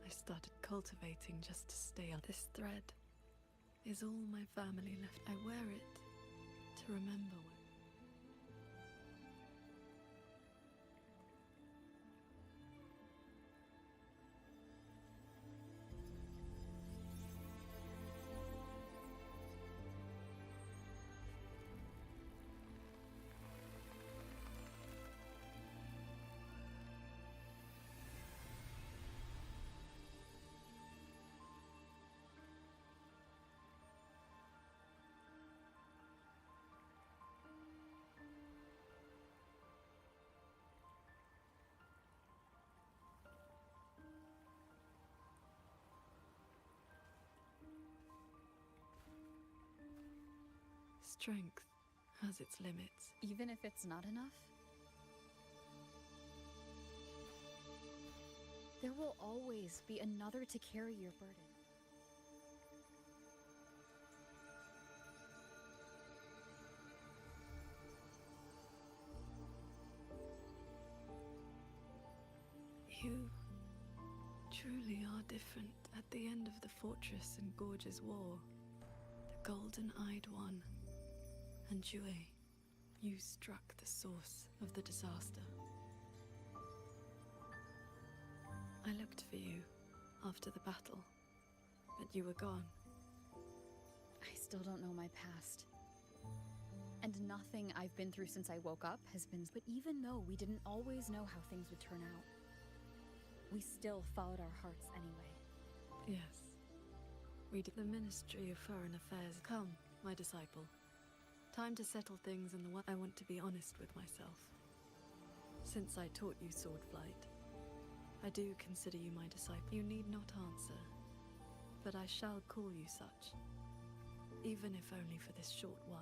I started cultivating just to stay on. This thread is all my family left. I wear it to remember when. Strength has its limits. Even if it's not enough? There will always be another to carry your burden. You truly are different. At the end of the fortress and Gorge's war, the golden-eyed one and Jue, you struck the source of the disaster. I looked for you after the battle, but you were gone. I still don't know my past. And nothing I've been through since I woke up has been... But even though we didn't always know how things would turn out, we still followed our hearts anyway. Yes. We did. The Ministry of Foreign Affairs. Come, my disciple. Time to settle things in the way. I want to be honest with myself. Since I taught you sword flight, I do consider you my disciple. You need not answer, but I shall call you such, even if only for this short while.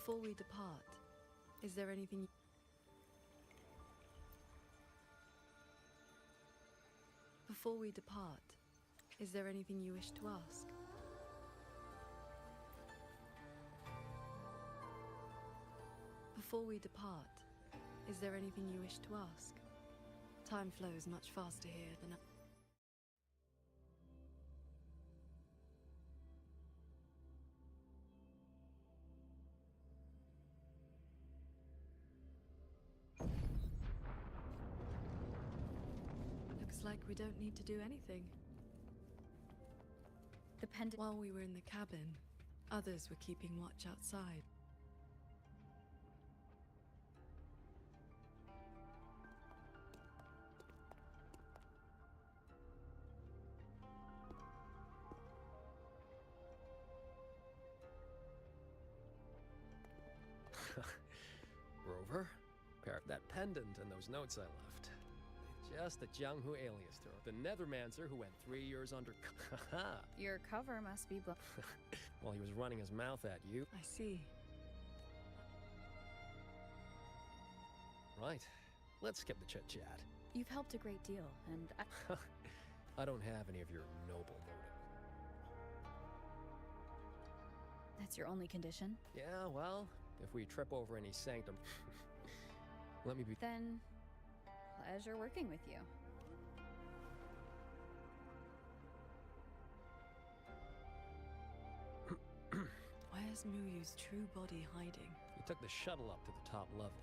Before we depart, is there anything... Before we depart, is there anything you wish to ask? Before we depart, is there anything you wish to ask? Time flows much faster here than... Looks like we don't need to do anything. The pendant... While we were in the cabin, others were keeping watch outside. Rover, that pendant and those notes I left. Just the Jianghu alias to her. The Nethermancer who went 3 years under... Your cover must be... While he was running his mouth at you. I see. Right. Let's skip the chit-chat. You've helped a great deal, and I don't have any of your noble motive. That's your only condition? Yeah, well, if we trip over any sanctum... Let me be... Then... pleasure working with you. Where's Muyu's true body hiding? You took the shuttle up to the top level.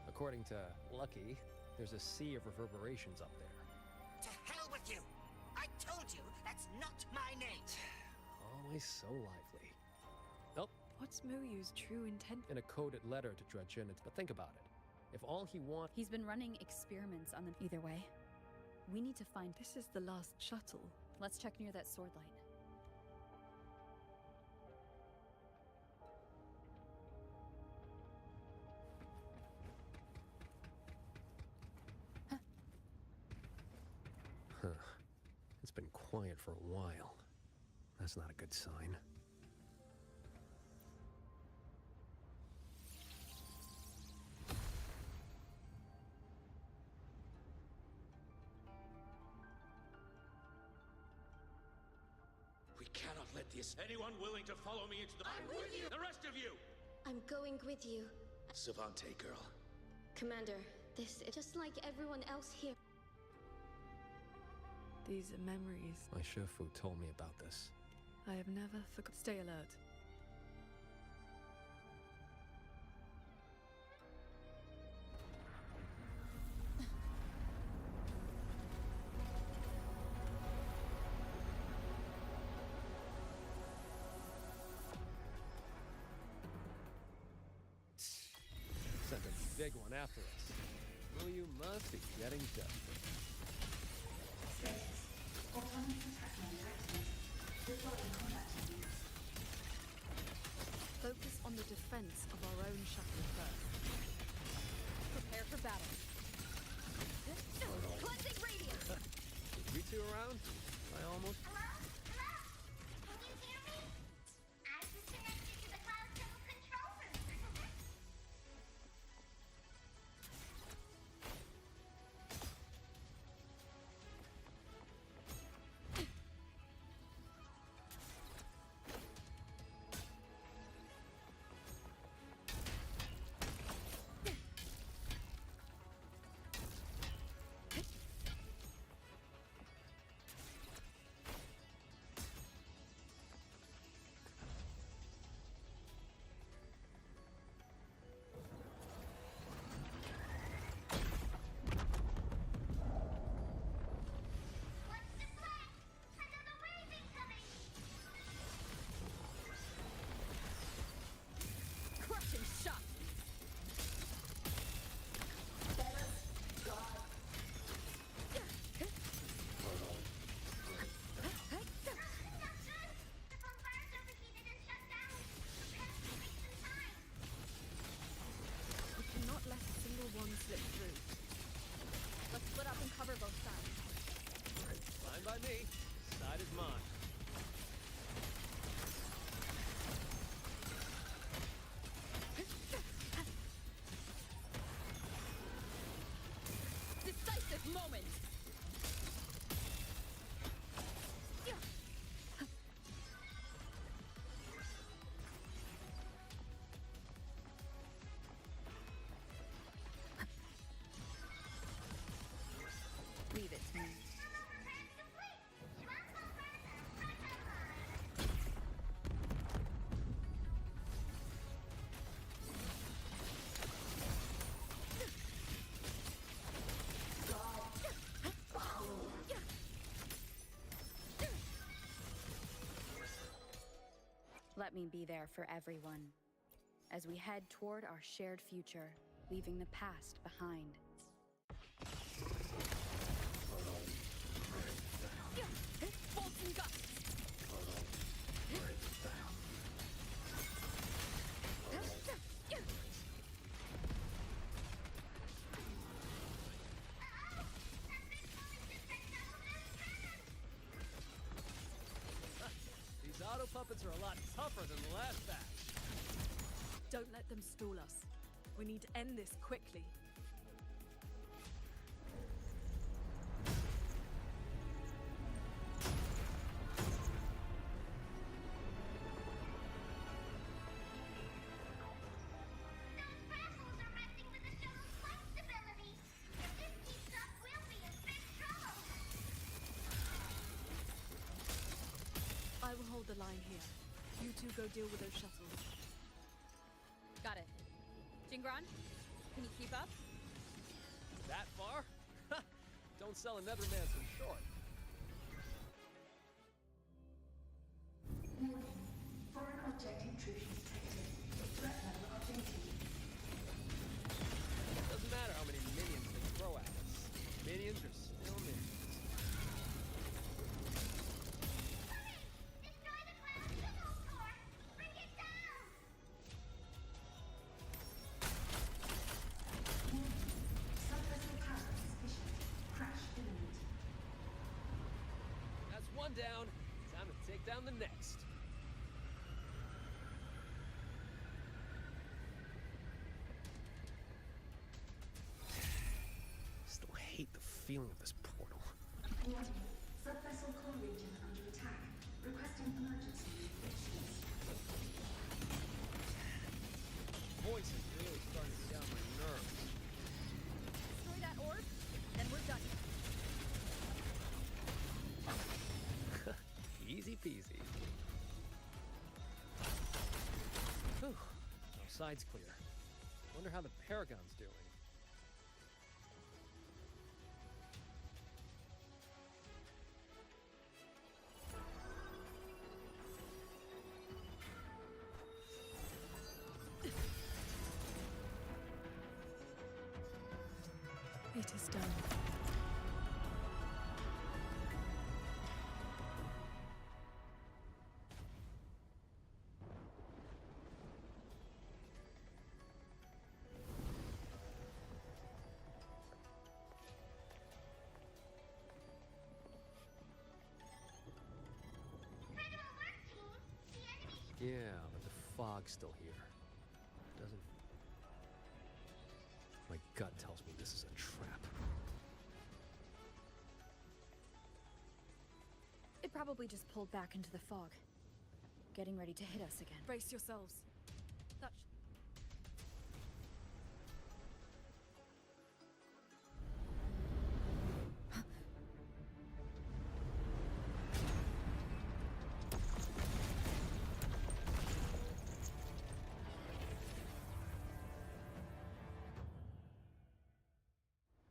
According to Lucky, there's a sea of reverberations up there. To hell with you! I told you, that's not my name! Always so lively. Oh. What's Muyu's true intent? In a coded letter to Dredgen, but think about it. If all he wants... He's been running experiments on them. Either way, we need to find... This is the last shuttle. Let's check near that sword light. Huh. It's been quiet for a while. That's not a good sign. We cannot let this... Anyone willing to follow me into the... I'm with you! The rest of you! I'm going with you. Savante girl. Commander, this is just like everyone else here. These are memories. My Shifu told me about this. I have never forgot. Stay alert. big one after us. Oh, you must be getting desperate. Focus on the defense of our own shuttle first. Prepare for battle. Cleansing radiance! Is you two around? I almost... Hello? Hello? Can you hear me? I've just connected to the cloud civil control room. What's the plan? Another wave incoming! Crushing shot! The bombard's overheated and shut down. Prepare to take some time. We cannot let a single one slip through. Let's split up and cover both sides. Fine by me. This side is mine. Decisive moment! Leave it to me. Let me be there for everyone as we head toward our shared future, leaving the past behind. Bolts and guts! These auto puppets are a lot tougher than the last batch. Don't let them stall us. We need to end this quickly. Those baffles are messing with the shuttle's flight stability. If this keeps up, we'll be in big trouble. I will hold the line here. You two go deal with those shuttles. Got it. Jingran, can you keep up? That far? Don't sell another man so short. Foreign object intrusion detected. Threat level updated. Doesn't matter how many minions they throw at us. Minions are still minions. Destroy the cloud civil core! Bring it down! Subvessel power suspicion. Crash imminent. That's one down. Time to take down the next. Still hate the feeling of this portal. Warning. Subvessel core region under attack. Requesting emergency restrictions. Voice is really starting to get on my nerves. Destroy that orb, then we're done. Easy peasy. Whew. Our side's clear. Wonder how the Paragon's doing. Yeah, but the fog's still here. Doesn't... My gut tells me this is a trap. It probably just pulled back into the fog, getting ready to hit us again. Brace yourselves. That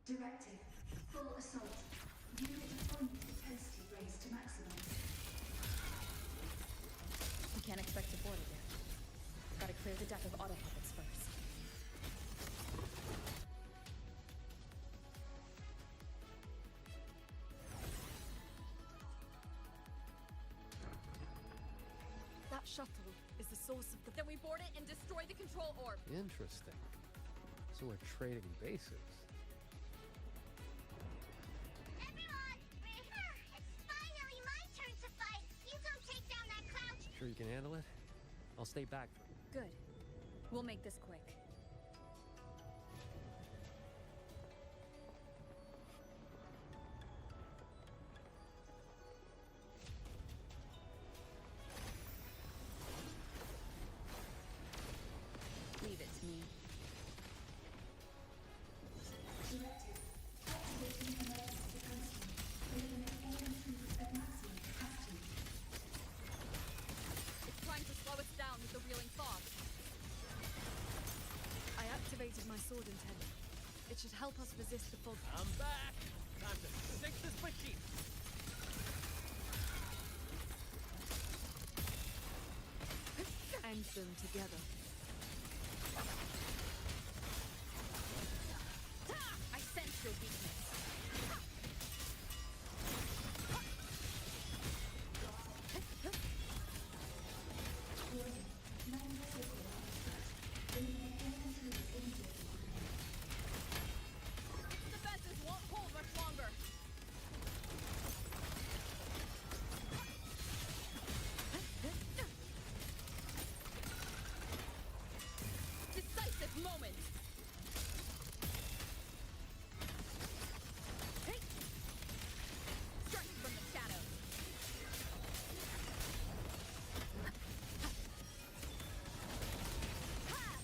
Directive. Full assault. Unit deployment intensity raised to maximum. We can't expect to board it yet. Gotta clear the deck of auto puppets first. That shuttle is the source of the... Then we board it and destroy the control orb. Interesting. So we're trading bases. Sure you can handle it? I'll stay back for... Good. We'll make this quick. Leave it to me. Directive. Activating emergency defense. Bringing AMC at maximum capacity. It's trying to slow us down with the reeling fog. I activated my sword intent. It should help us resist the fog. I'm back! Time to sink this machine! End them together. I sense your weakness. Defenses won't hold much longer. Decisive moment. Hey! Strike from the shadows.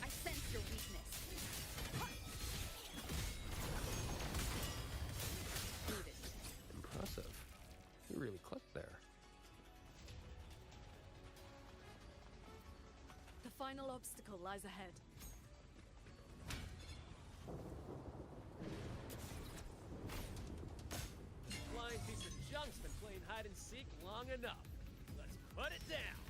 I sense your weakness. Leave it. Impressive. You really clicked there. The final obstacle lies ahead. Flying piece of junk's been playing hide and seek long enough. Let's put it down!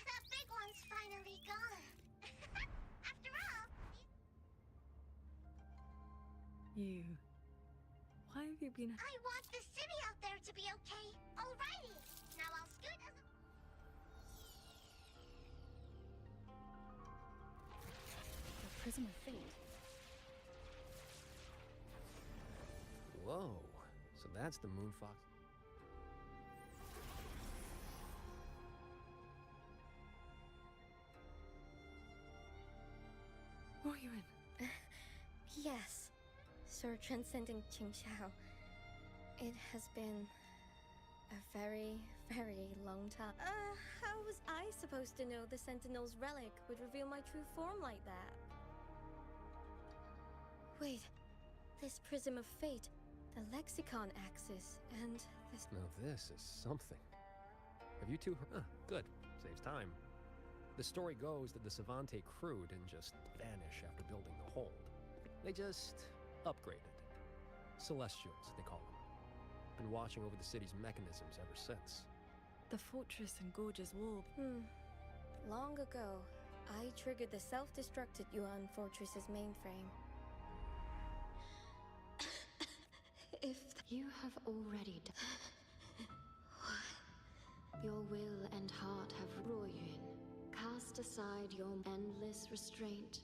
That big one's finally gone. After all, You... Why have you been... I want the city out there to be okay. Alrighty. Now I'll scoot as a... The Prism of Fate. Whoa. So that's the moon fox. Wuthering. Yes, Sir Transcending Qingxiao. It has been a very, very long time. How was I supposed to know the Sentinel's relic would reveal my true form like that? Wait, this Prism of Fate, the Lexicon axis, and this... Now this is something. Have you two heard? Good. Saves time. The story goes that the Savante crew didn't just vanish after building the hold. They just upgraded. Celestials, they call them. Been watching over the city's mechanisms ever since. The fortress and gorgeous wall. Long ago, I triggered the self-destructed Yuan Fortress's mainframe. If You have already done. Your will and heart have Royun. Cast aside your endless restraint.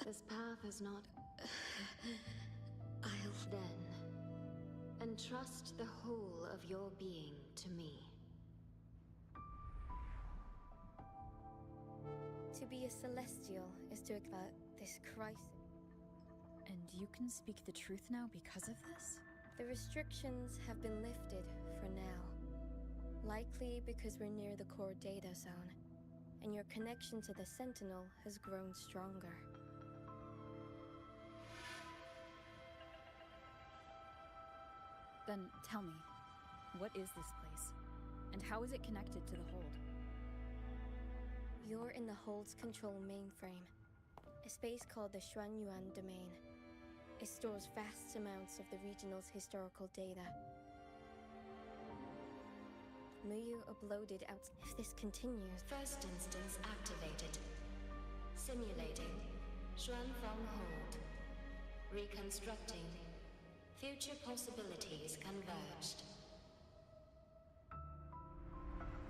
This path is not. I'll Then, entrust the whole of your being to me. To be a celestial is to avert this crisis. And you can speak the truth now because of this? The restrictions have been lifted for now. Likely because we're near the core data zone, and your connection to the Sentinel has grown stronger. Then tell me, what is this place? And how is it connected to the Hold? You're in the Hold's control mainframe, a space called the Xuanyuan Domain. It stores vast amounts of the regional's historical data. Muyu uploaded out. If this continues... First instance activated. Simulating. Xuanfeng Hold. Reconstructing. Future possibilities converged.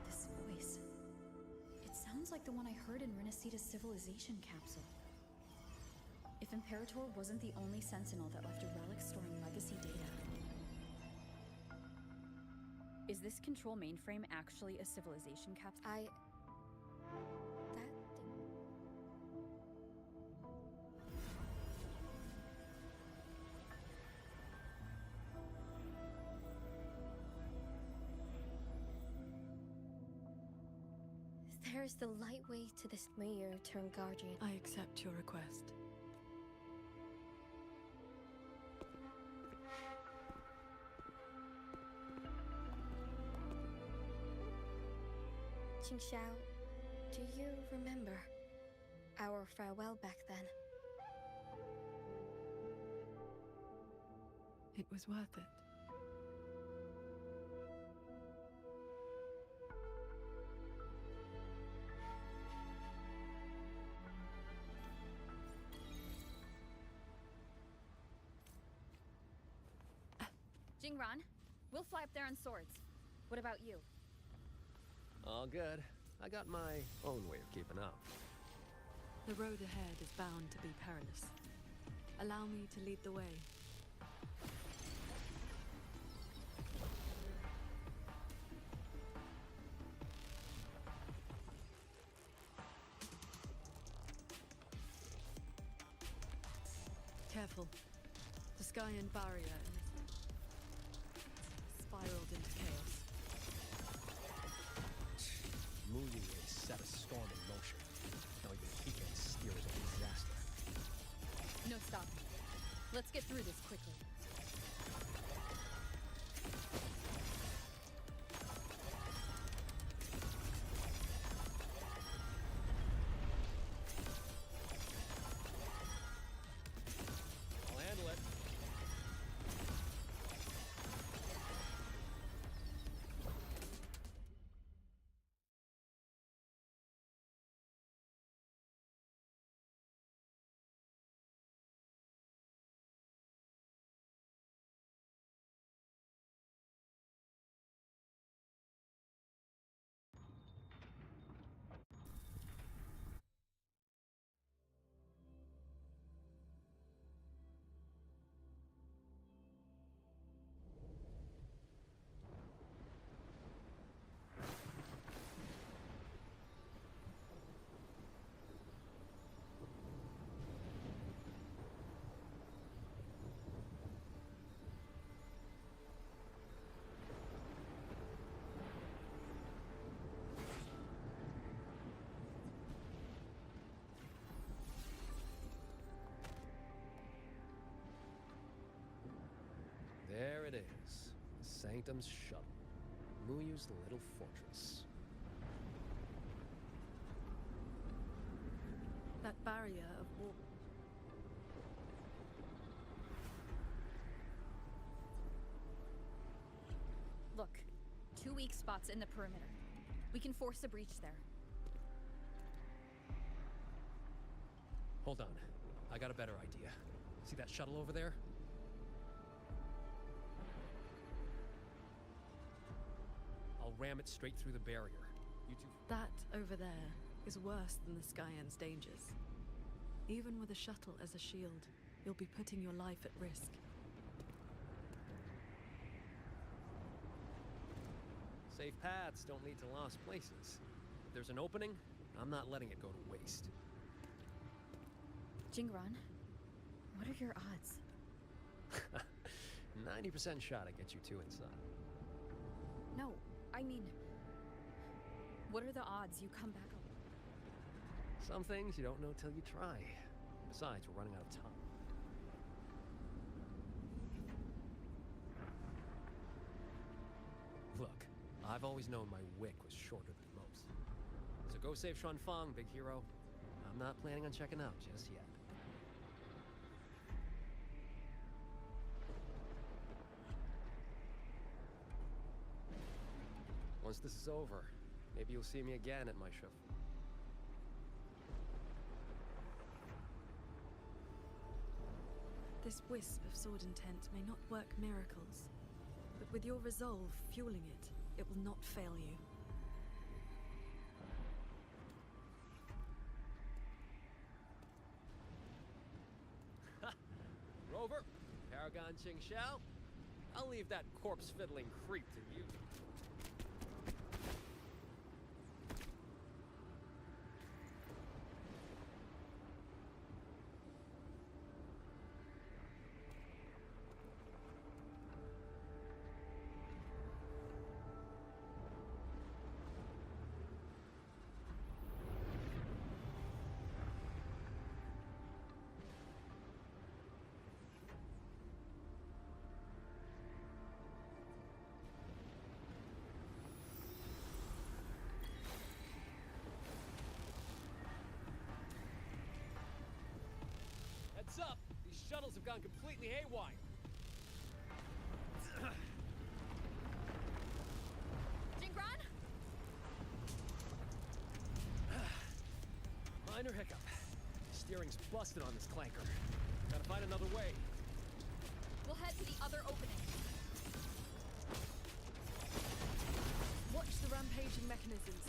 This voice. It sounds like the one I heard in Renacita's civilization capsule. If Imperator wasn't the only Sentinel that left a relic storing legacy data. Is this control mainframe actually a civilization capsule? There's the light way to this Muyu turned guardian. I accept your request. Qingxiao, do you remember our farewell back then? It was worth it. Jingran, we'll fly up there on swords. What about you? All good. I got my own way of keeping up. The road ahead is bound to be perilous. Allow me to lead the way. Careful. The Skyan barrier spiraled into chaos. Muyu has set a storm in motion. Now even he can steer as a disaster. No stopping. Let's get through this quickly. I'll handle it. There it is. Sanctum's shuttle. Muyu's little fortress. That barrier of war. Look, 2 weak spots in the perimeter. We can force a breach there. Hold on. I got a better idea. See that shuttle over there? I'll ram it straight through the barrier. You two... That over there is worse than the Skyend's dangers. Even with a shuttle as a shield, you'll be putting your life at risk. Safe paths don't lead to lost places. If there's an opening, I'm not letting it go to waste. Jingran, what are your odds? 90% shot at get you two inside. No, I mean, what are the odds you come back alive? Some things you don't know till you try. Besides, we're running out of time. Look, I've always known my wick was shorter than most. So go save Xuanfang, big hero. I'm not planning on checking out just yet. Once this is over, maybe you'll see me again at my show. This wisp of sword intent may not work miracles, but with your resolve fueling it will not fail you. Rover, Paragon Qingxiao, I'll leave that corpse-fiddling creep to you. Heads up! These shuttles have gone completely haywire. Jingran? Minor hiccup. Steering's busted on this clanker. Gotta find another way. We'll head to the other opening. Watch the rampaging mechanisms.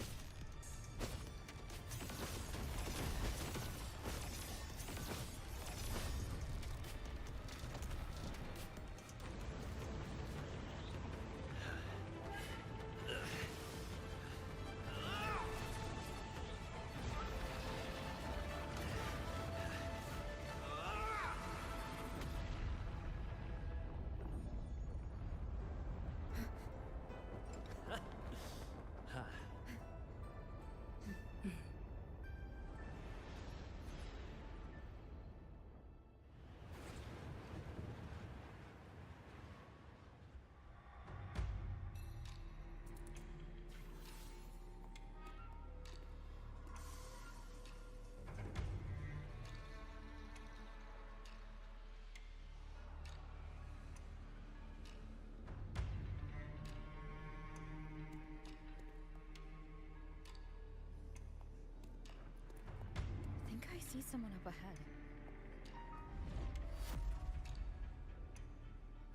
I see someone up ahead.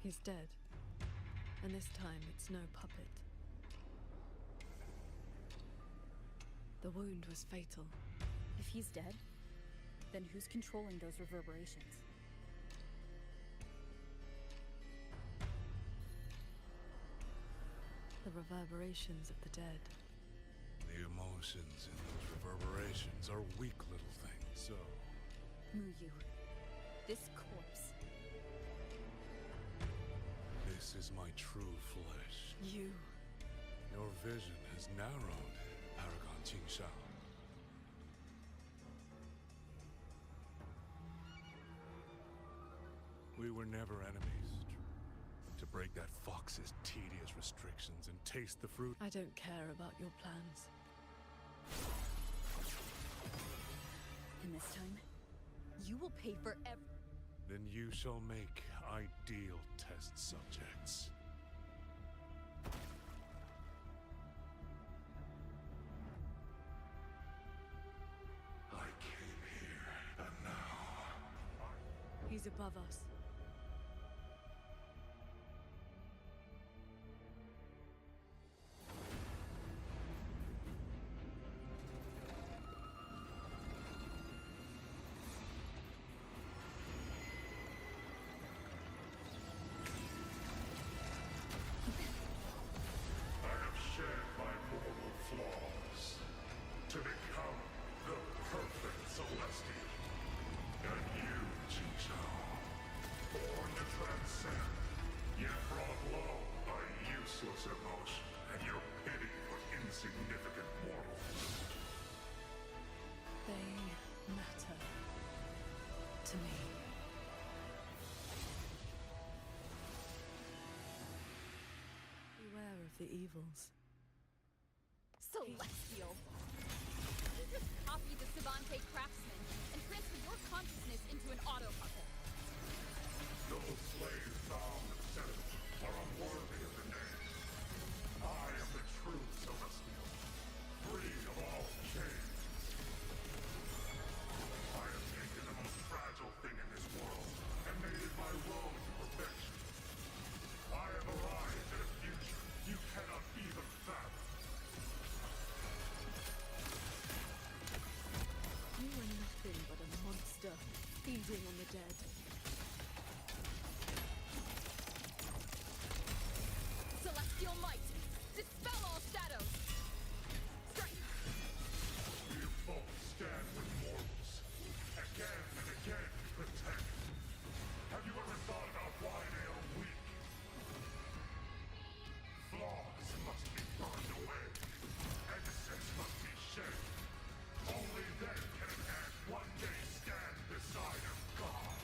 He's dead. And this time it's no puppet. The wound was fatal. If he's dead, then who's controlling those reverberations? The reverberations of the dead. The emotions in those reverberations are weak little things, so... Muyu, this corpse. This is my true flesh. You. Your vision has narrowed, Paragon Qingxiao. We were never enemies. To break that fox's tedious restrictions and taste the fruit. I don't care about your plans. And this time, you will pay for Then you shall make ideal test subjects. I came here, but now above us. I have shared my mortal flaws to become the perfect Celestial. And you, Qingxiao, born to transcend, yet brought low by useless emotion and your pity for insignificant mortals. They matter to me. Beware of the evils. Celestial! You just copied the Savante craftsman and transferred your consciousness into an auto-puppet. Those slaves bound and settled are unworthy of the name. I am the true Celestial, free of all chains. I have taken the most fragile thing in this world and made it my road to perfection. I have arrived at a future you cannot even fathom. You are nothing but a monster feeding on the dead. Celestial might! Dispel all shadows! Strike! You both stand with mortals, again and again to protect. Have you ever thought about why they are weak? Flaws must be burned away. Innocence must be shed. Only then can a man one day stand beside a god.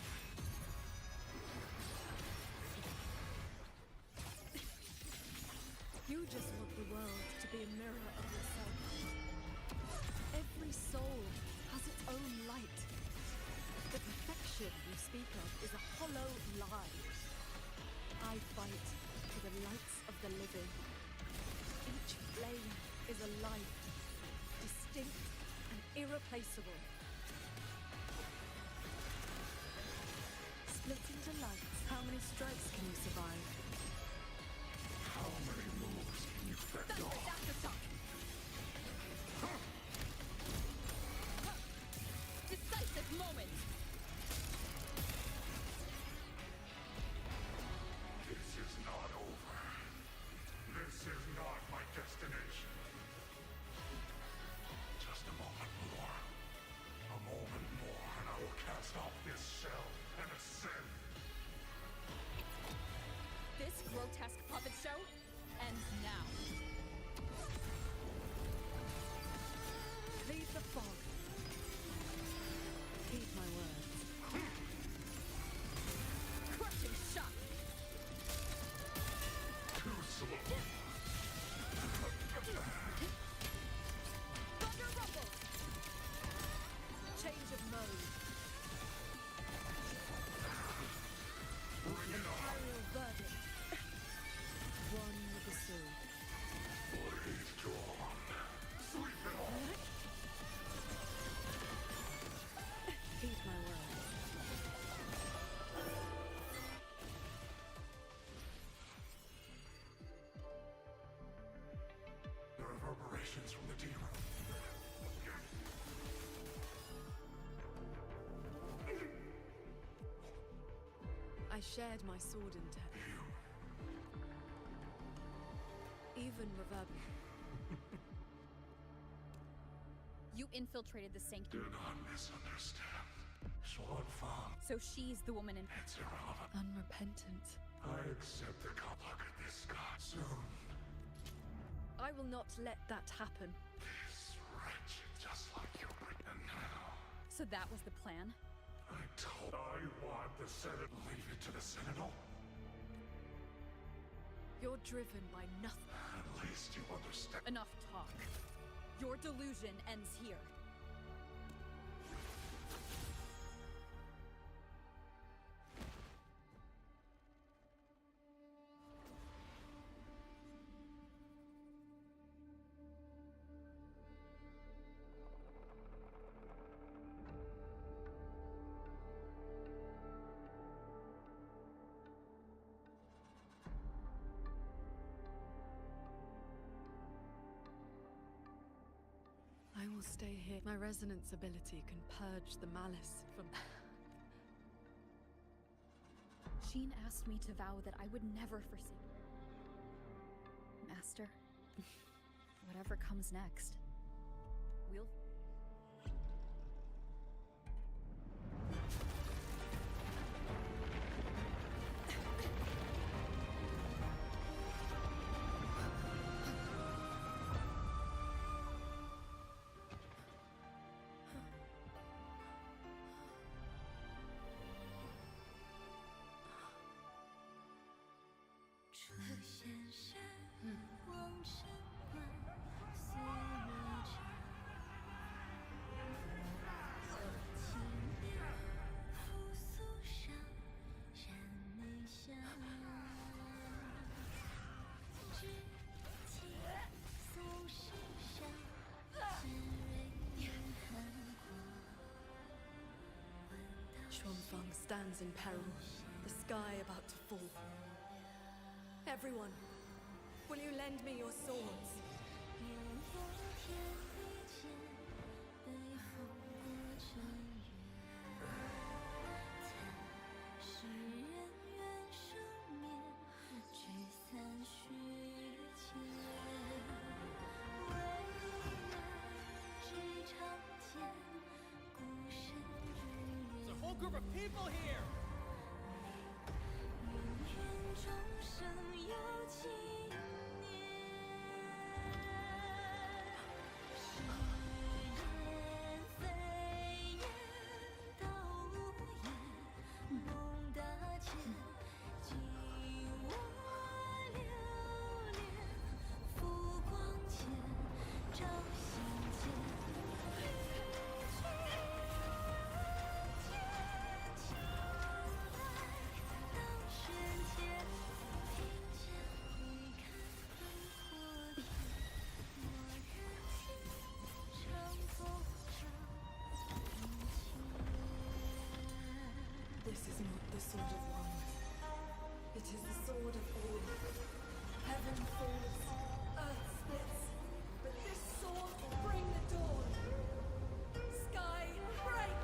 You just want the world to be a mirror of yourself. Every soul has its own light. The perfection you speak of is a hollow lie. I fight for the lights of the living. Each flame is a life, distinct and irreplaceable. Split into lights. How many strikes can you survive? How many moves can you fend off? Aftershock! Decisive moment! This is not over. This is not my destination. Just a moment more. A moment more, and I will cast off this shell and ascend. This grotesque puppet show ends now. Leave the fog. Heed my words. Crushing shot! Too slow. Thunder rumble! Change of mode. Bring it on. Imperial verdict. One with the sword. Blade drawn. Sweep it off. Heed my words. The reverberations from the tea room. I shared my sword in ten. Even reverberate. You infiltrated the sanctum. Do not misunderstand. Sword farm. So she's the woman in... It's irrelevant. Unrepentant. I accept the look at this god soon. I will not let that happen. This wretched, just like you. And now, So that was the plan? I want the Senate. Leave it to the Sentinel. You're driven by nothing. At least you understand. Enough talk. Your delusion ends here. stay here. My resonance ability can purge the malice from... Sheen asked me to vow that I would never forsake you. Master, whatever comes next, we'll... Xuanfang stands in peril, the sky about to fall. Everyone, will you lend me your swords? There's a whole group of people here! This is not the sword of one. It is the sword of all. Heaven falls, earth splits, but this sword will bring the dawn. Sky, break!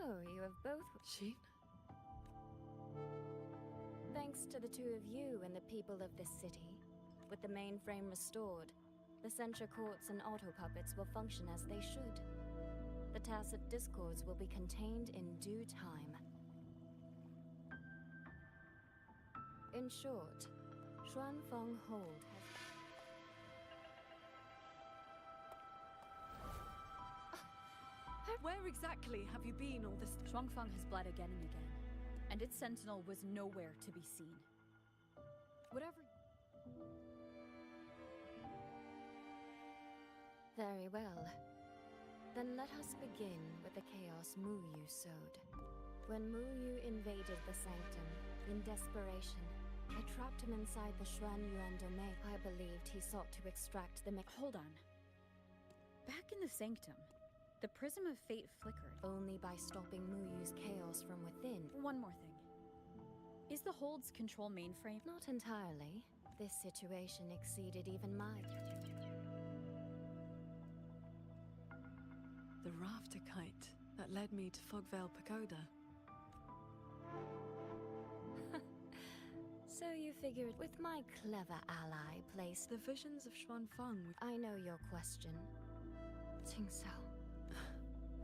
Oh, you have both... Sheen? Thanks to the two of you and the people of this city, with the mainframe restored, the censure courts and auto-puppets will function as they should. The tacit discords will be contained in due time. In short, Xuanfeng Hold has... Where exactly have you been all this... Xuanfeng has bled again and again, and its sentinel was nowhere to be seen. Whatever... Very well. Then let us begin with the chaos Mu Yu sowed. When Mu Yu invaded the sanctum, in desperation, I trapped him inside the Xuan Yuan domain. I believed he sought to extract the Hold on. Back in the sanctum, the prism of fate flickered. Only by stopping Mu Yu's chaos from within. One more thing. Is the Hold's control mainframe? Not entirely. This situation exceeded even my... The rafter kite that led me to Fogvale Pagoda. So you figured with my clever ally placed... The visions of Xuanfeng... I know your question. Qingxiao.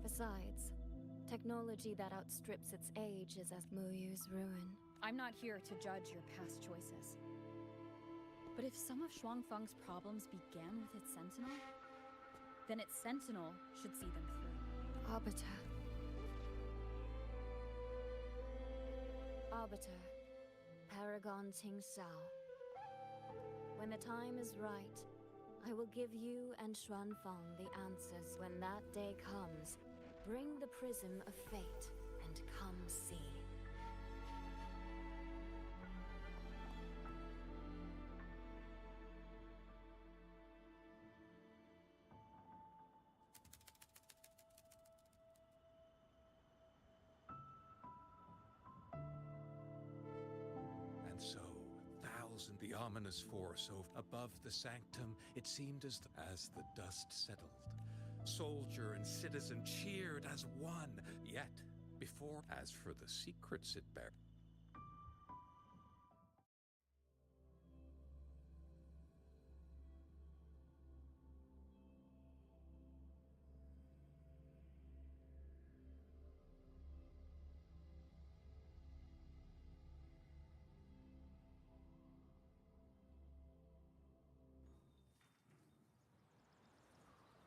Besides, technology that outstrips its age is as Mu Yu's ruin. I'm not here to judge your past choices. But if some of Xuanfeng's problems began with its sentinel, then its sentinel should see them through. Arbiter. Arbiter, Paragon Qingxiao. When the time is right, I will give you and Xuanfang the answers. When that day comes, bring the prism of fate and come see. And so, the ominous force above the sanctum, it seemed as the dust settled. Soldier and citizen cheered as one, yet before, as for the secrets it bear.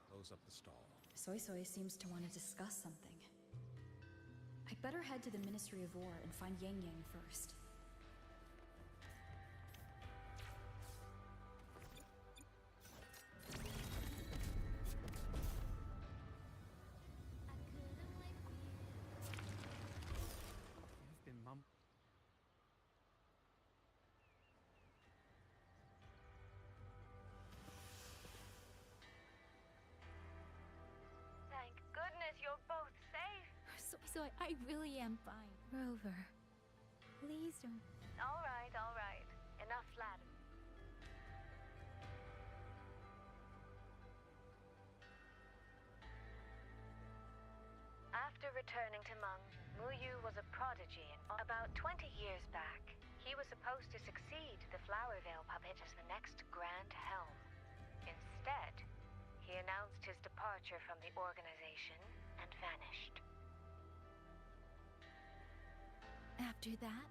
Close up the stall. Soy Soy seems to want to discuss something. I'd better head to the Ministry of War and find Yang Yang first. You've been mum. Thank goodness you're both safe. So I really am fine. Rover, please don't. All right. Enough flattery. After returning to Meng, Muyu was a prodigy about 20 years back. He was supposed to succeed the Flower Veil puppet as the next Grand Helm. Instead, he announced his departure from the organization and vanished. After that?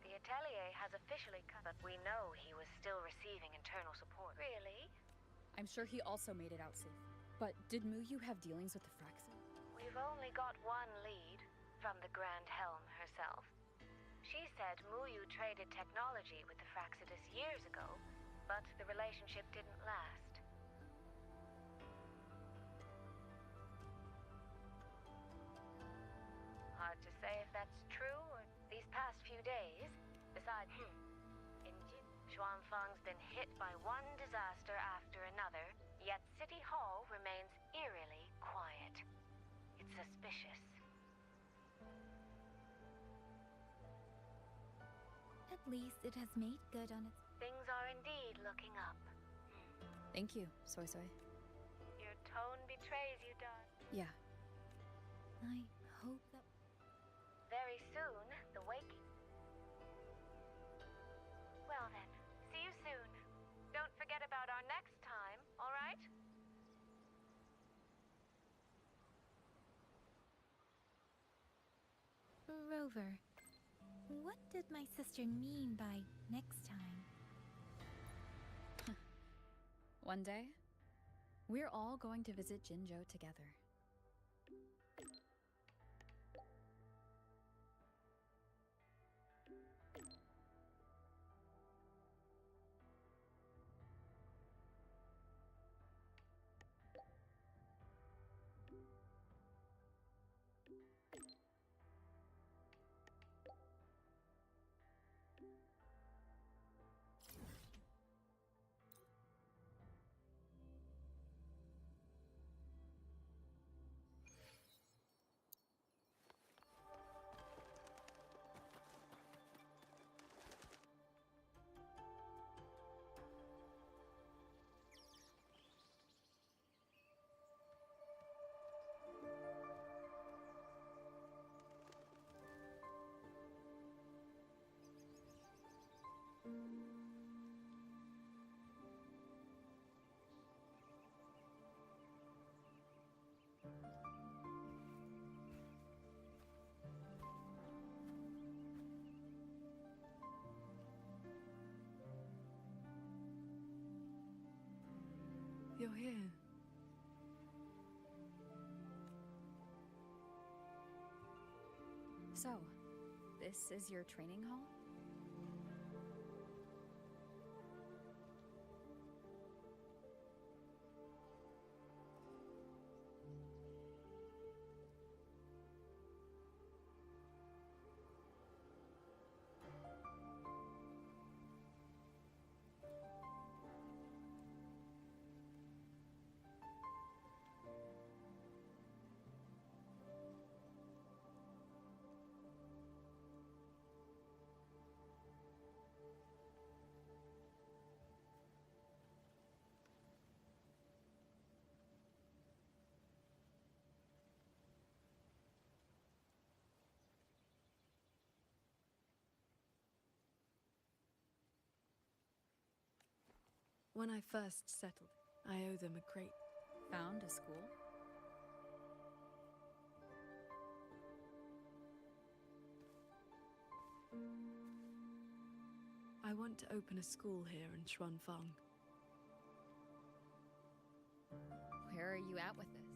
The atelier has officially cut, but we know he was still receiving internal support. Really? I'm sure he also made it out safe. But did Muyu have dealings with the Fraxin? We've only got one lead, from the Grand Helm herself. She said Muyu traded technology with the Fraxidus years ago, but the relationship didn't last. Hard to say if that's true or these past few days. Besides, in Jin, Xuanfang's been hit by one disaster after another, yet City Hall remains eerily quiet. It's suspicious. At least it has made good on its... Things are indeed looking up. Thank you, Soy Soy. Your tone betrays you, darling. Yeah. I hope that... Very soon, the waking... Well then, see you soon. Don't forget about our next time, all right? Rover, what did my sister mean by next time? One day, we're all going to visit Jinzhou together. You're here. So, This is your training hall? When I first settled, I owe them a great... Found a school? I want to open a school here in Xuanfang. Where are you at with this?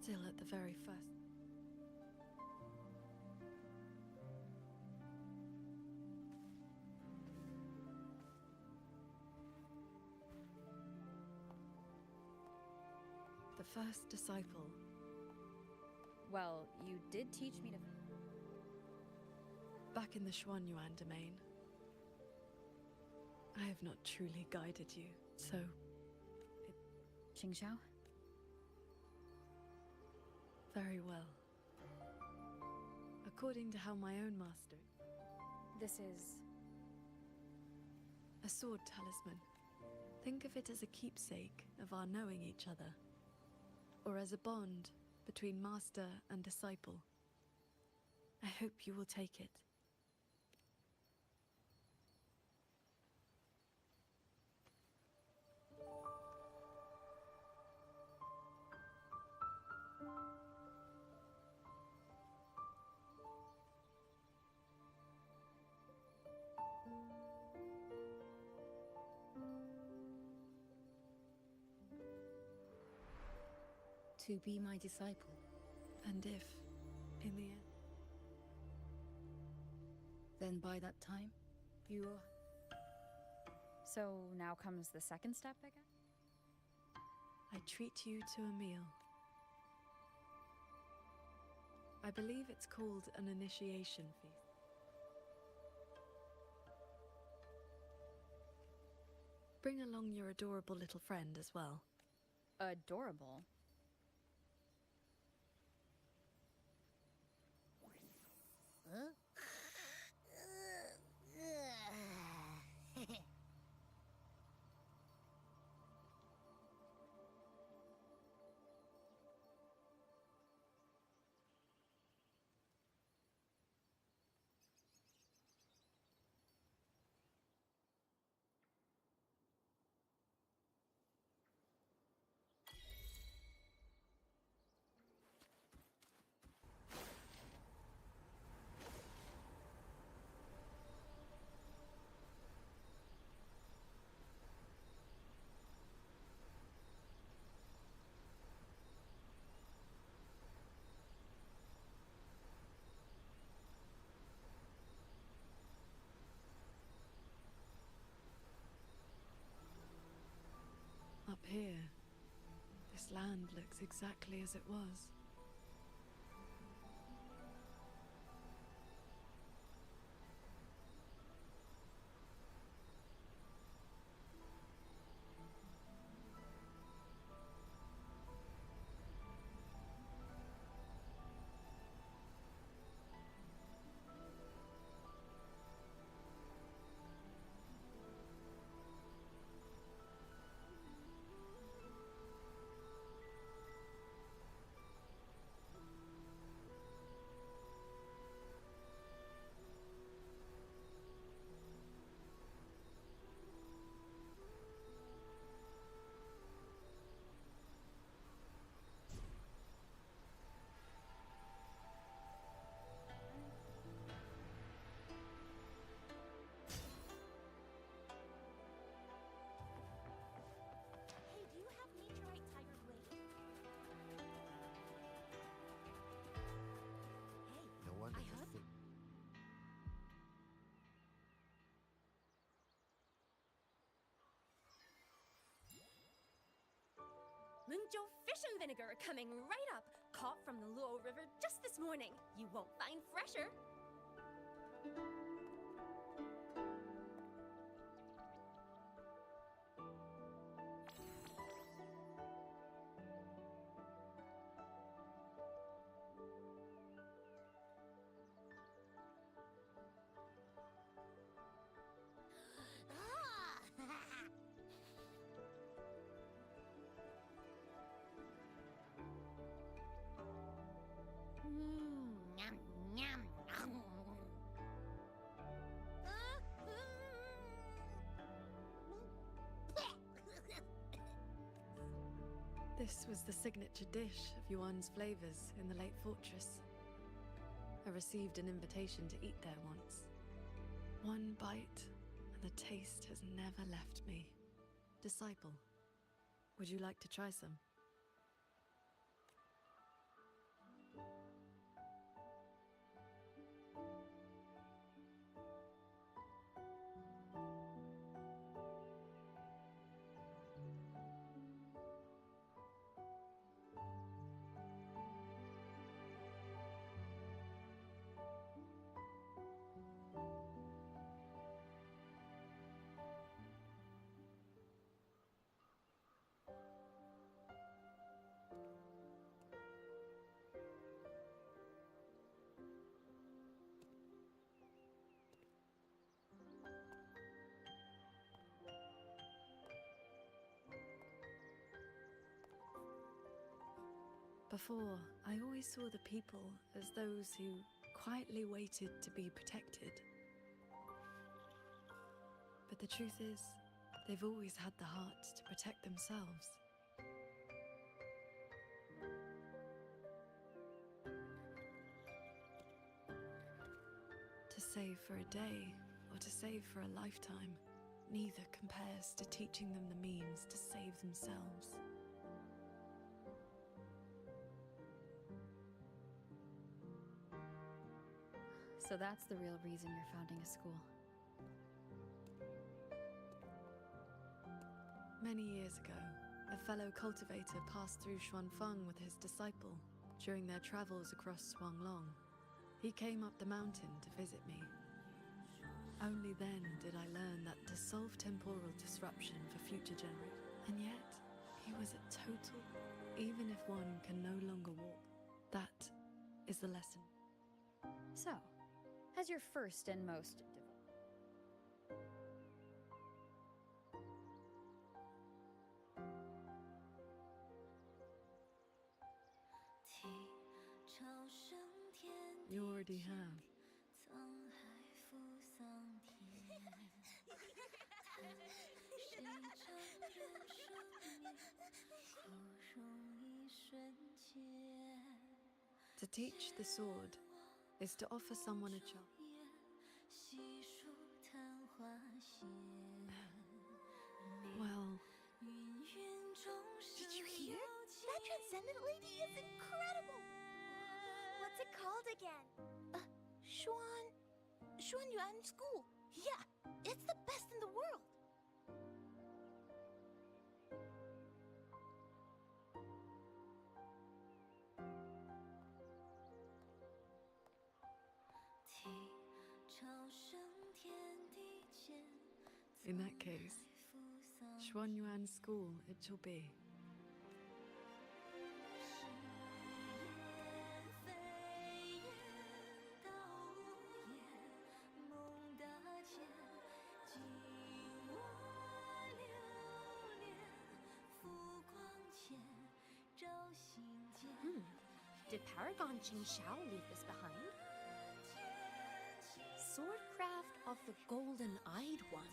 Still at the very first. The first disciple. Well, you did teach me to... Back in the Xuanyuan domain. I have not truly guided you, so... Qingxiao? Very well. According to how my own master... This is... a sword talisman. Think of it as a keepsake of our knowing each other. Or as a bond between master and disciple. I hope you will take it. To be my disciple. And if, in the end... Then by that time, you are... So now comes the second step, I guess? I treat you to a meal. I believe it's called an initiation feast. Bring along your adorable little friend as well. Adorable? Huh? Up here, this land looks exactly as it was. Lungzhou fish and vinegar coming right up. Caught from the Luo River just this morning. You won't find fresher. This was the signature dish of Yuan's flavors in the late fortress. I received an invitation to eat there once. One bite, and the taste has never left me. Disciple, would you like to try some? Before, I always saw the people as those who quietly waited to be protected. But the truth is, they've always had the heart to protect themselves. To save for a day, or to save for a lifetime, neither compares to teaching them the means to save themselves. So that's the real reason you're founding a school. Many years ago, a fellow cultivator passed through Xuanfeng with his disciple during their travels across Shuanglong. He came up the mountain to visit me. Only then did I learn that to solve temporal disruption for future generations. And yet, he was a total, even if one can no longer walk. That is the lesson. So, as your first and most You already have. To teach the sword is to offer someone a chance. Well, Did you hear? That transcendent lady is incredible! What's it called again? Xuan Yuan School. Yeah, it's the best in the world. In that case, Xuanyuan School it shall be. Did Paragon Qingxiao leave this behind? Swordcraft of the Golden-Eyed One.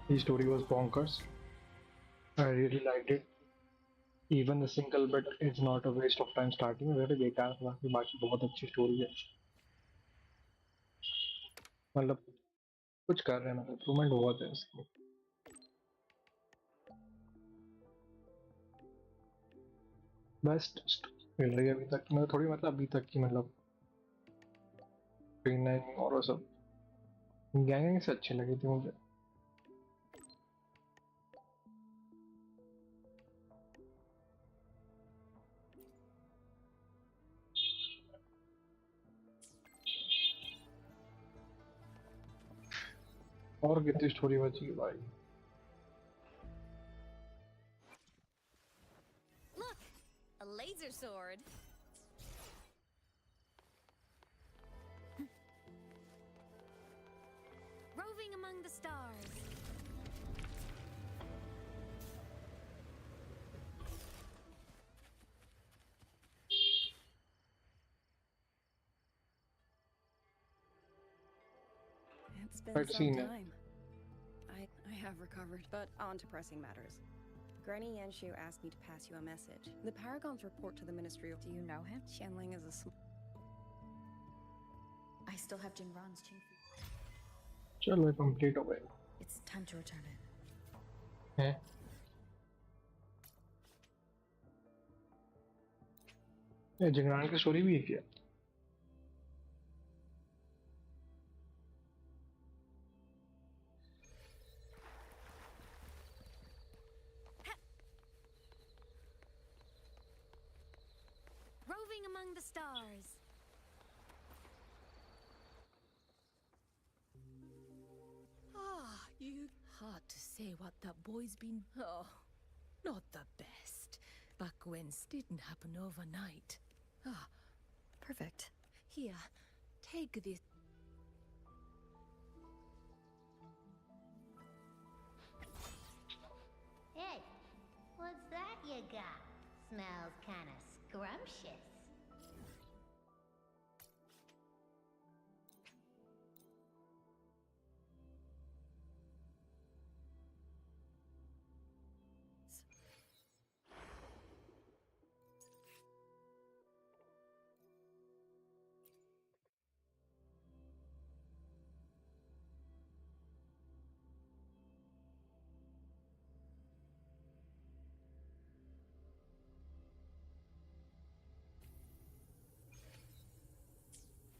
The story was bonkers. I really liked it. Even a single bit is not a waste of time starting. Very बेकार था कि बाकी बहुत अच्छी story है. मतलब कुछ कर रहे हैं ना इम्प्रूवमेंट बहुत है इसकी. बेस्ट मिल रही है अभी तक, मतलब थोड़ी, मतलब अभी तक की, मतलब 39 और वो सब गैंग से अच्छी लगी थी मुझे। और कितनी स्टोरी बची है भाई? Look, a laser sword. Roving among the stars. It's been I'd some seen it. time. I have recovered, but on to pressing matters. Granny Yanshu asked me to pass you a message. The Paragon's report to the Ministry of... Do you know him? Qianling is a I still have Jingran's Qingxiao. चलो complete हो गए It's time to return it. हैं? ये जिंगरान की story भी है क्या? Roving among the stars. Ah, you... Hard to say what that boy's been... Oh, not the best. Back when didn't happen overnight. Ah, perfect. Here, take this. Hey, what's that you got? Smells kinda scrumptious.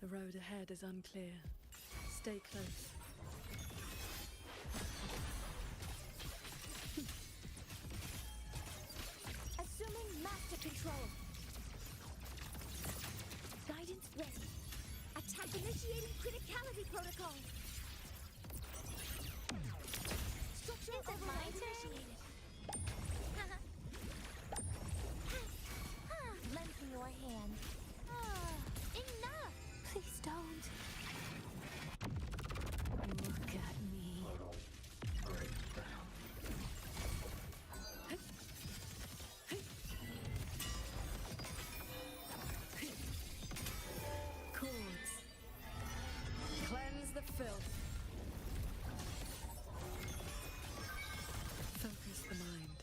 The road ahead is unclear. Stay close. Assuming master control. Guidance ready. Attack initiating criticality protocol. Structural override initiated. Lend me your hand. Enough! Please don't. Look at me. Chords. Cleanse the filth. Focus the mind.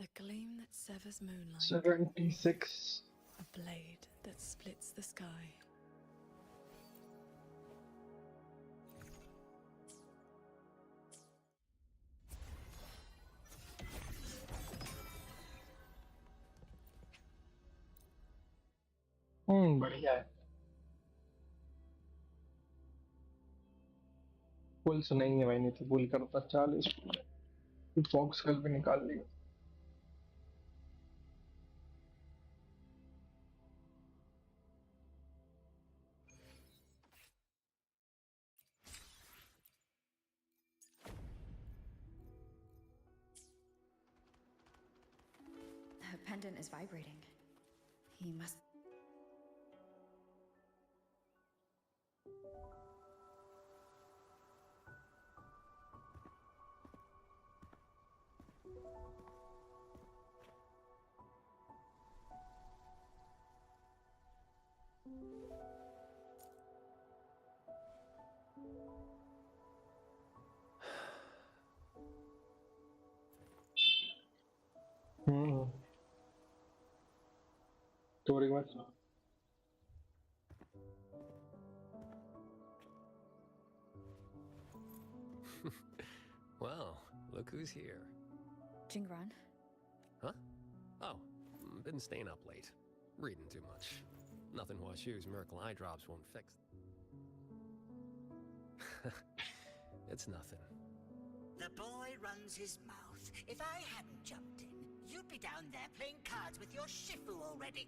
A gleam that severs moonlight. 76. A blade that splits the sky. बढ़िया है। Full सुनेंगे भाई, नहीं तो भूल करता 40 fox कल भी निकाल लिया। The pendant is vibrating. He must... story मत सुना। Well, look who's here. Jingran. Huh? Oh, been staying up late. Reading too much. Nothing Huashu's miracle eye drops won't fix. It's nothing. The boy runs his mouth. If I hadn't jumped in, you'd be down there playing cards with your Shifu already.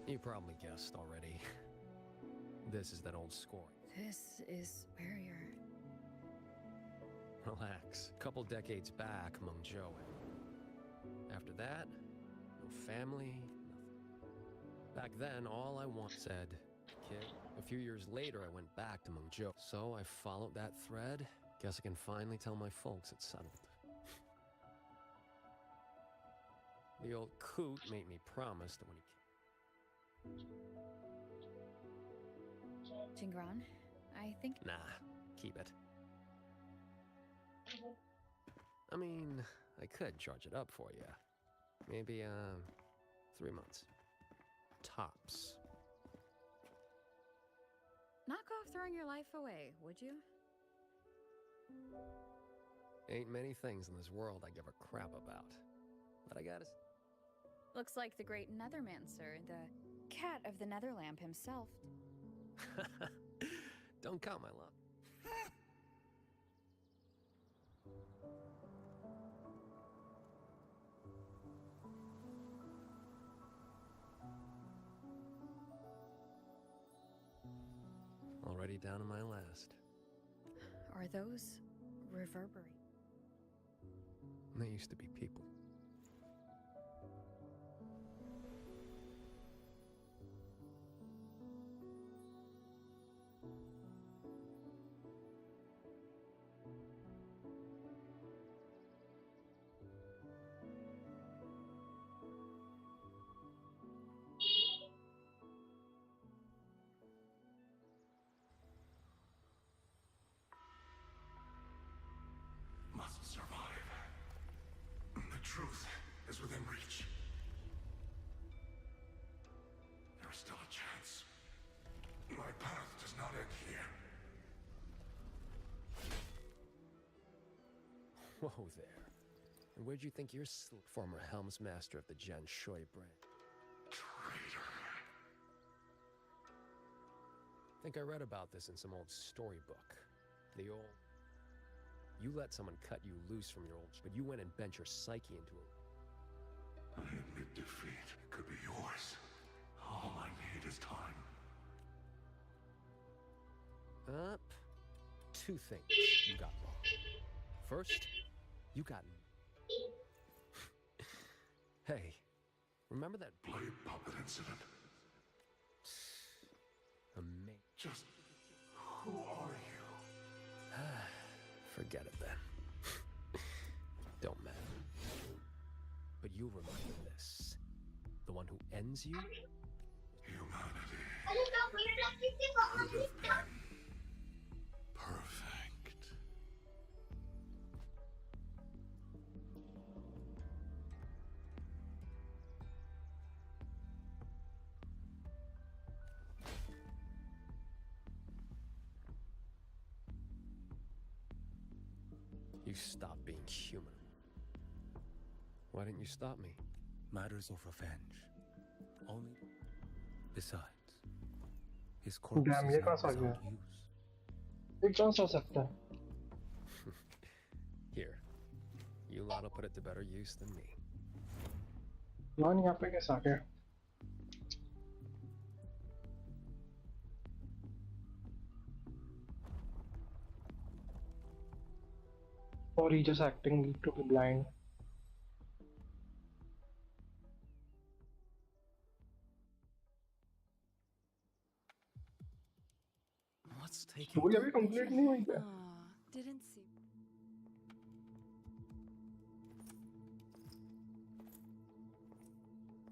You probably guessed already. This is that old score. This is where you're... Relax. Couple decades back among Zhou. After that, no family, nothing. Back then, all I said, kid. A few years later, I went back to Mengzhou. So I followed that thread. Guess I can finally tell my folks it's settled. The old coot made me promise that when he... Jingran, I think... Nah, keep it. I mean, I could charge it up for you. Maybe, 3 months. Tops. Knock off throwing your life away, would you? Ain't many things in this world I give a crap about. But I gotta... Looks like the great Nethermancer, the cat of the Netherlamp himself. Don't count my luck. Already down to my last. Are those reverberate? They used to be people. Must survive. The truth is within reach. There's still a chance. My path does not end here. Whoa there. And where'd you think you're former Helmsmaster of the Shui brand? Traitor. Think I read about this in some old storybook. The old... You let someone cut you loose from your old... But you went and bent your psyche into it. I admit defeat could be yours. All I need is time. Up. 2 things you got wrong. First, you got... Hey, remember that... Blade puppet incident. Amazing. Just... who are you? Forget it then. Don't matter. But you remember this. The one who ends you? Humanity could have been perfect. You stopped being human. Why didn't you stop me? Matters of revenge. Only... Besides, his corpse Damn, is ये now कहाँ से आ without गया? use. ये कहाँ से आ सकता है? Here. You lot will put it to better use than me. यार यहाँ पे कैसे आ गया? Or he just acting to be blind. What's taking... story अभी कंप्लीट नहीं हुई क्या? Didn't see.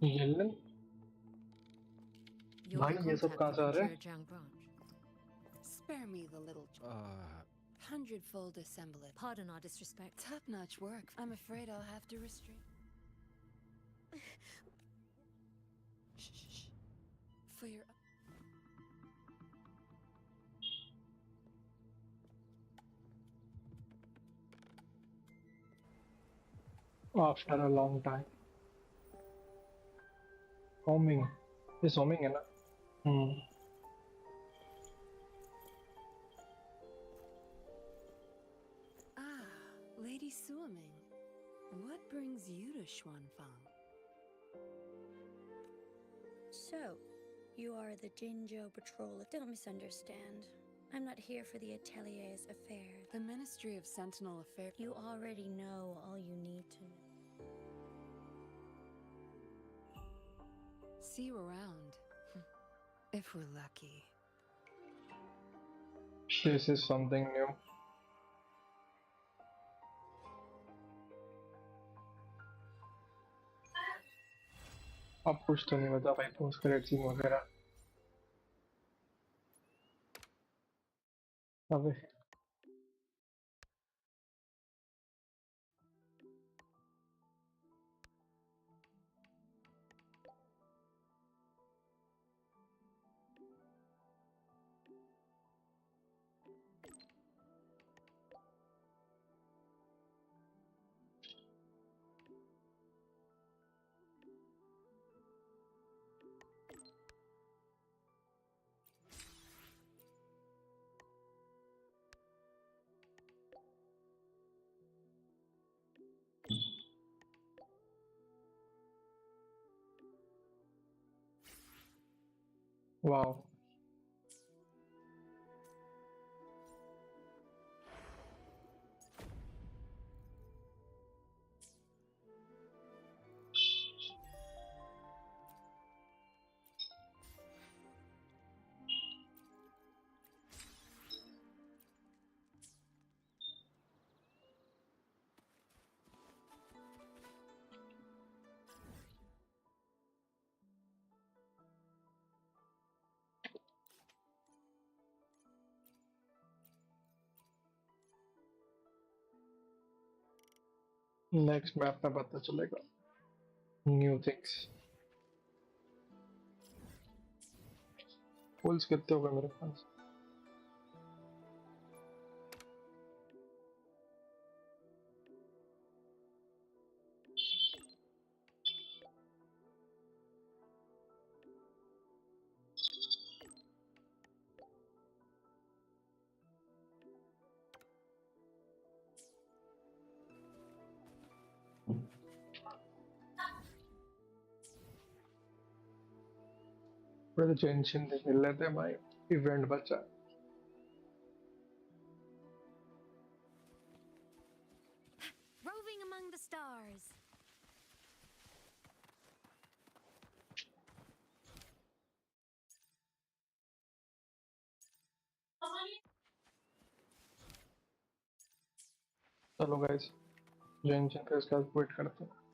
Yellen? भाई ये सब कहाँ से आ रहा है? Spare me the little... 100-fold assemble it. Pardon our disrespect. Top-notch work. I'm afraid I'll have to restrain. Shh. For your... After a long time. Homing. ये homing है ना? Lady Suaming, what brings you to Xuanfang? So, you are the Jinzhou patrol. Don't misunderstand. I'm not here for the Atelier's affair. The Ministry of Sentinel Affairs. You already know all you need to know. See you around. If we're lucky. This is something new. अब कुछ तो नहीं बता भाई post credit scene वगैरह अबे Wow. Next map में पता चलेगा new things. Pulls कितने हो गए मेरे पास? Where the Genshin they खेल लेते हैं भाई event बचा Roving among the stars. चलो guys Genshin का इसका quit करते हैं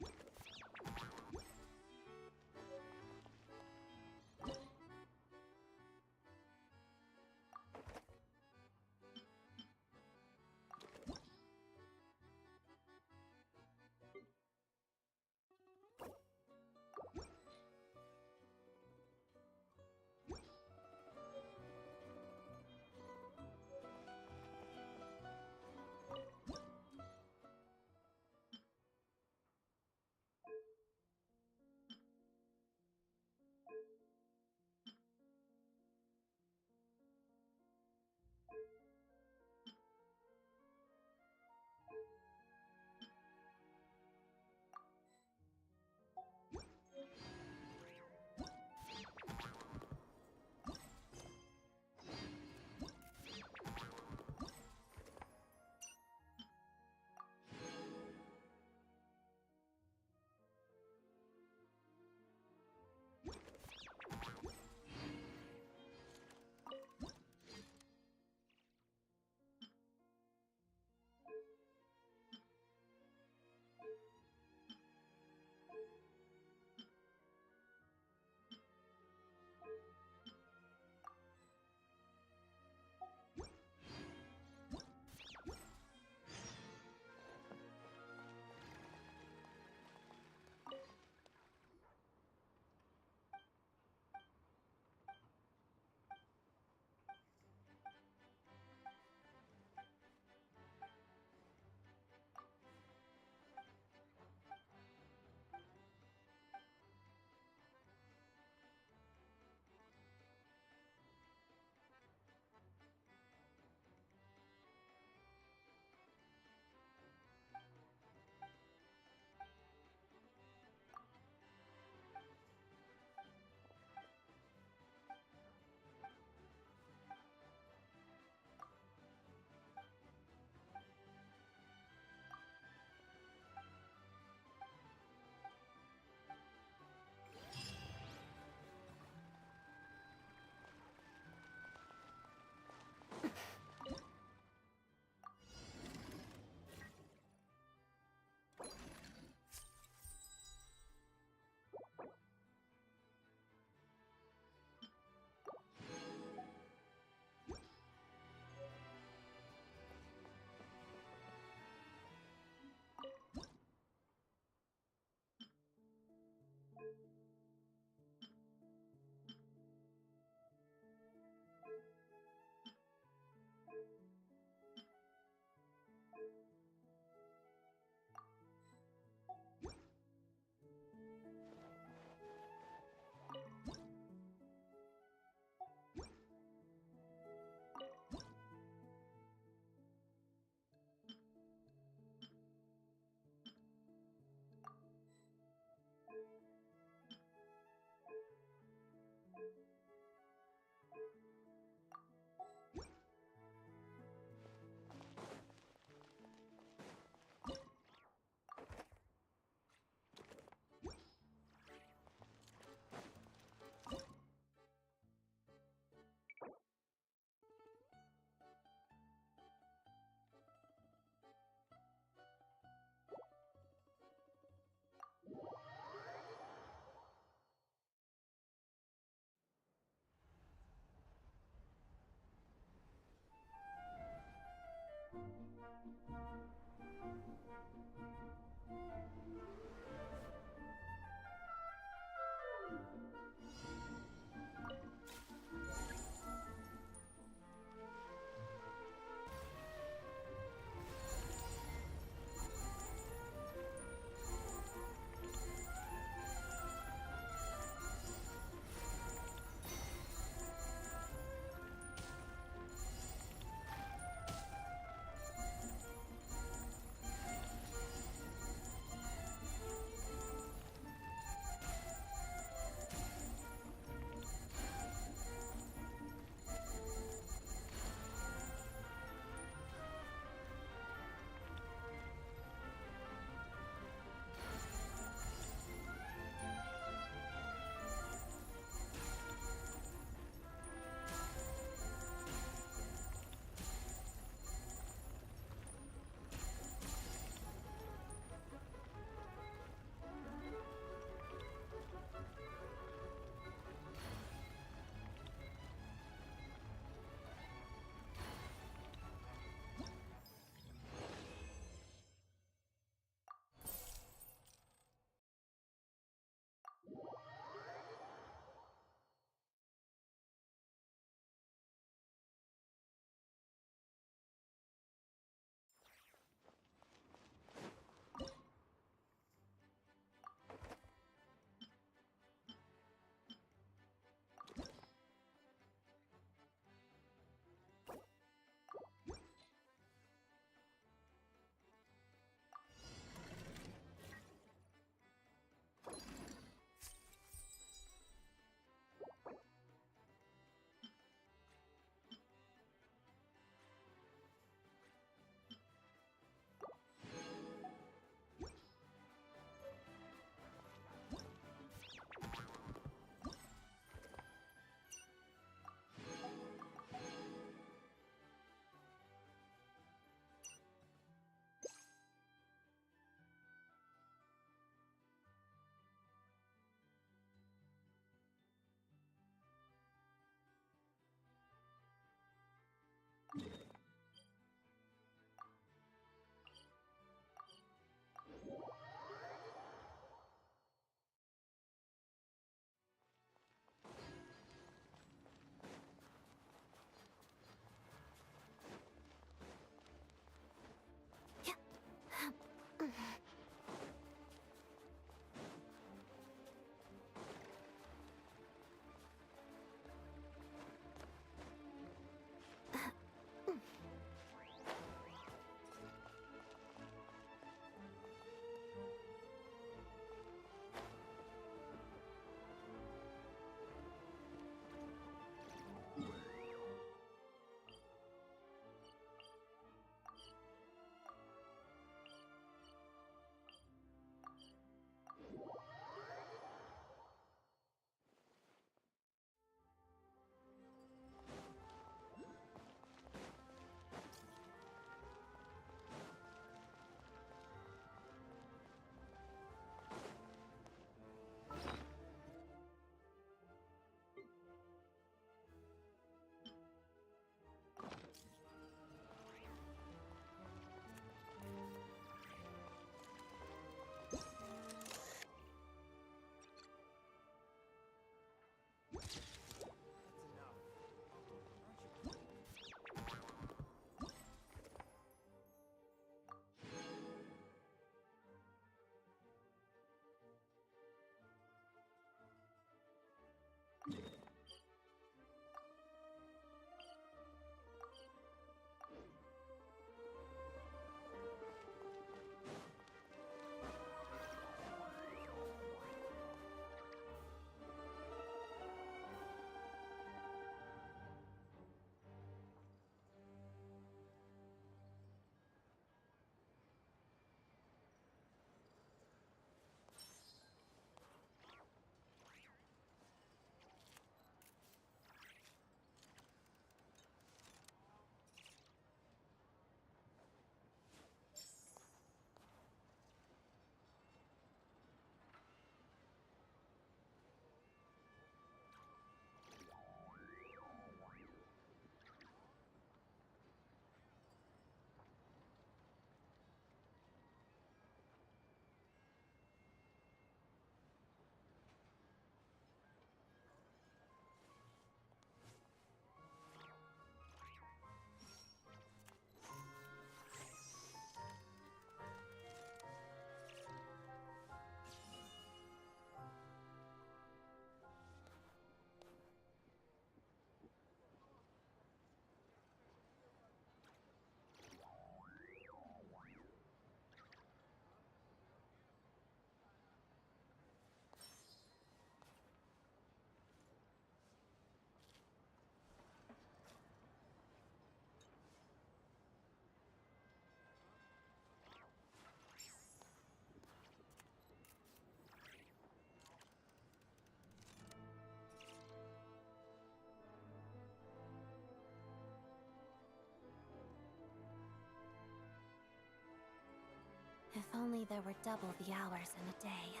If only there were double the hours in a day.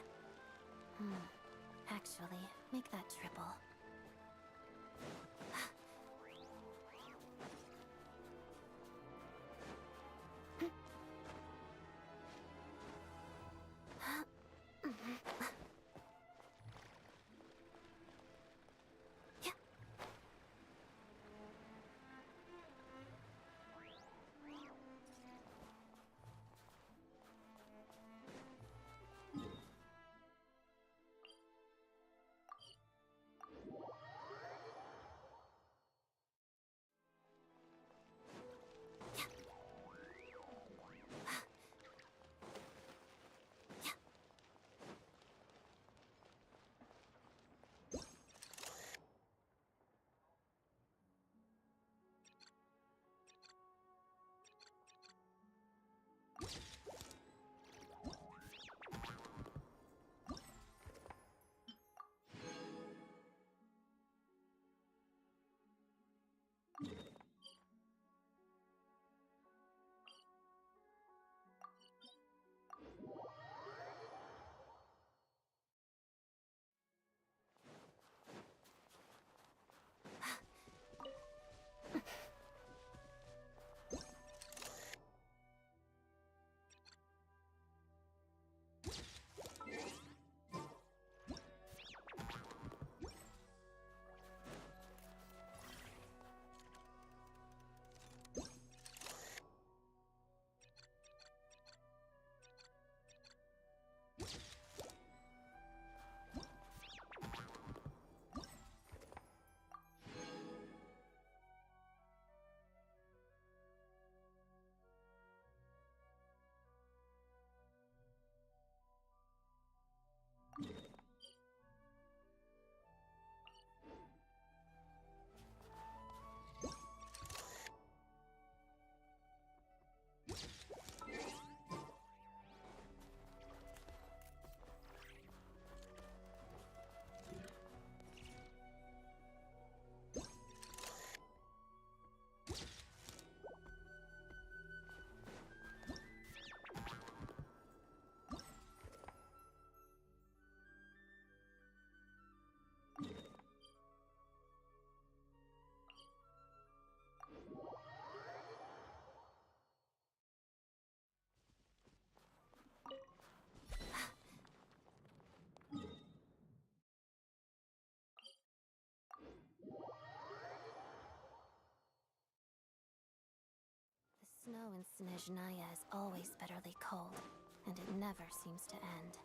Actually, make that triple. The snow in Snezhnaya is always bitterly cold, and it never seems to end.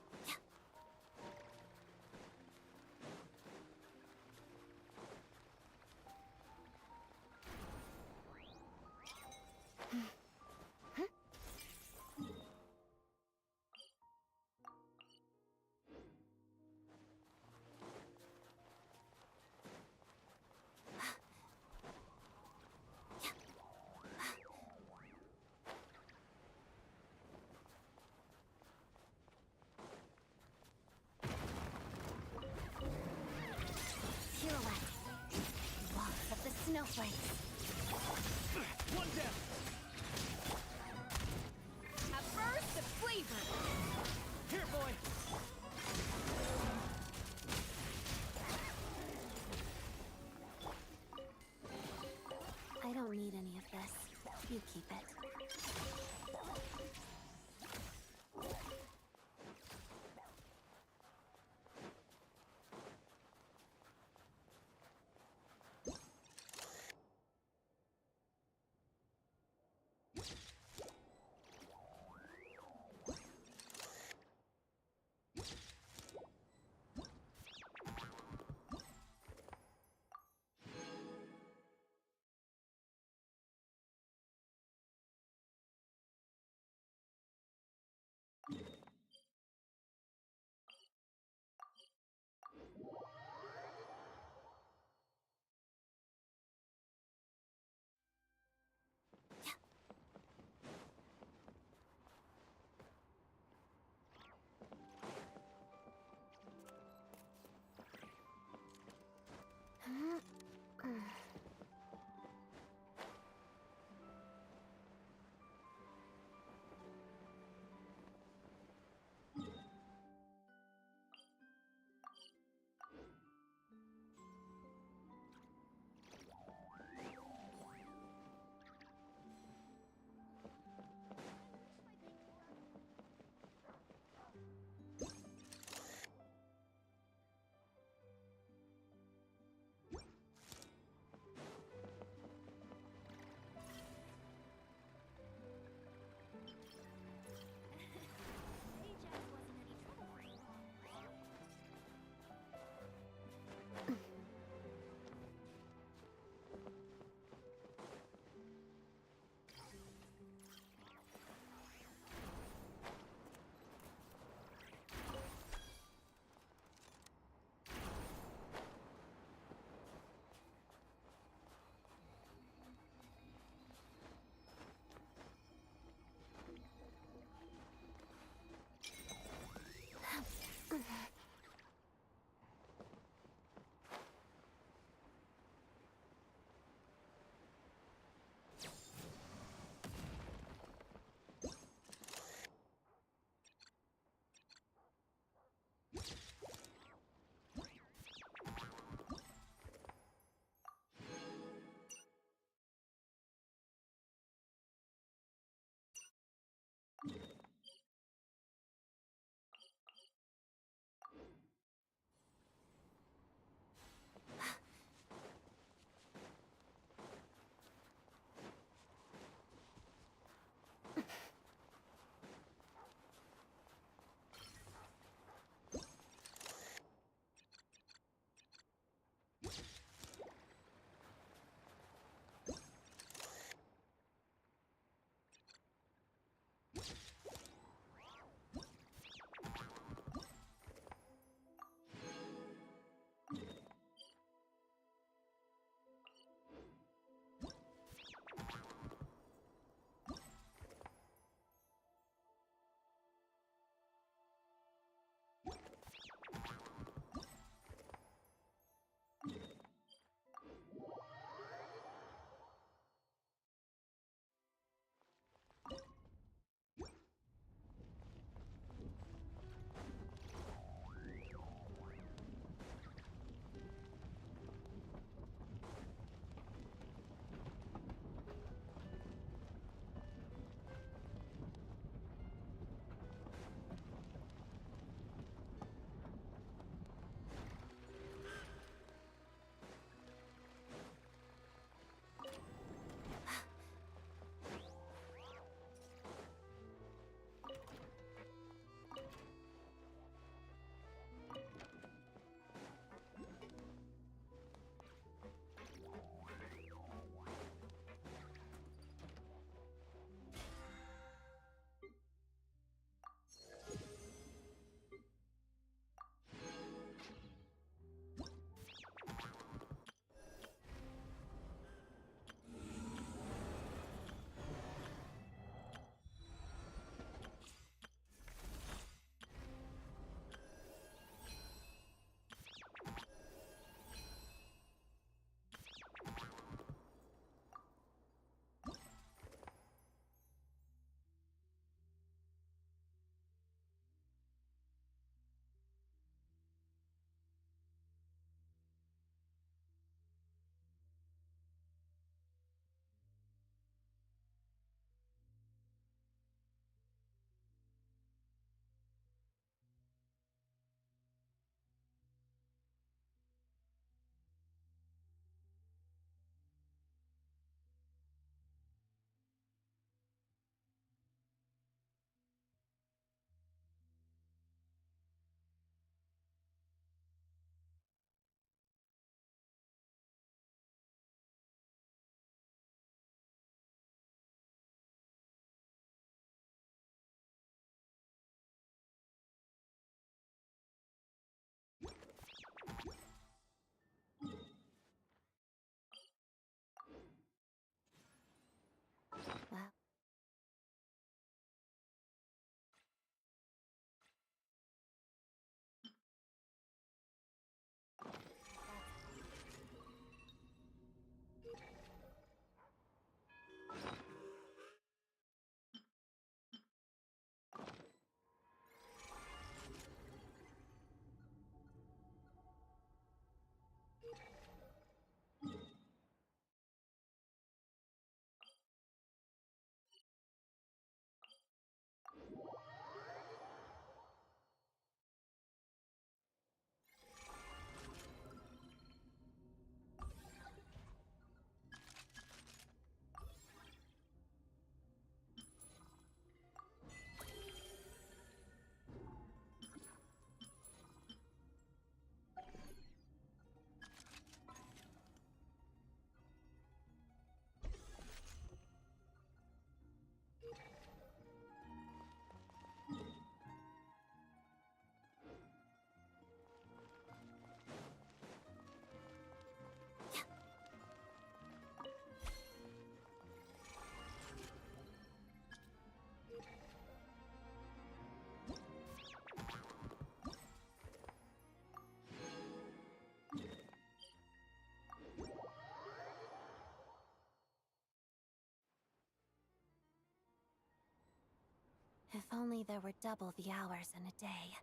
If only there were double the hours in a day.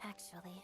Actually,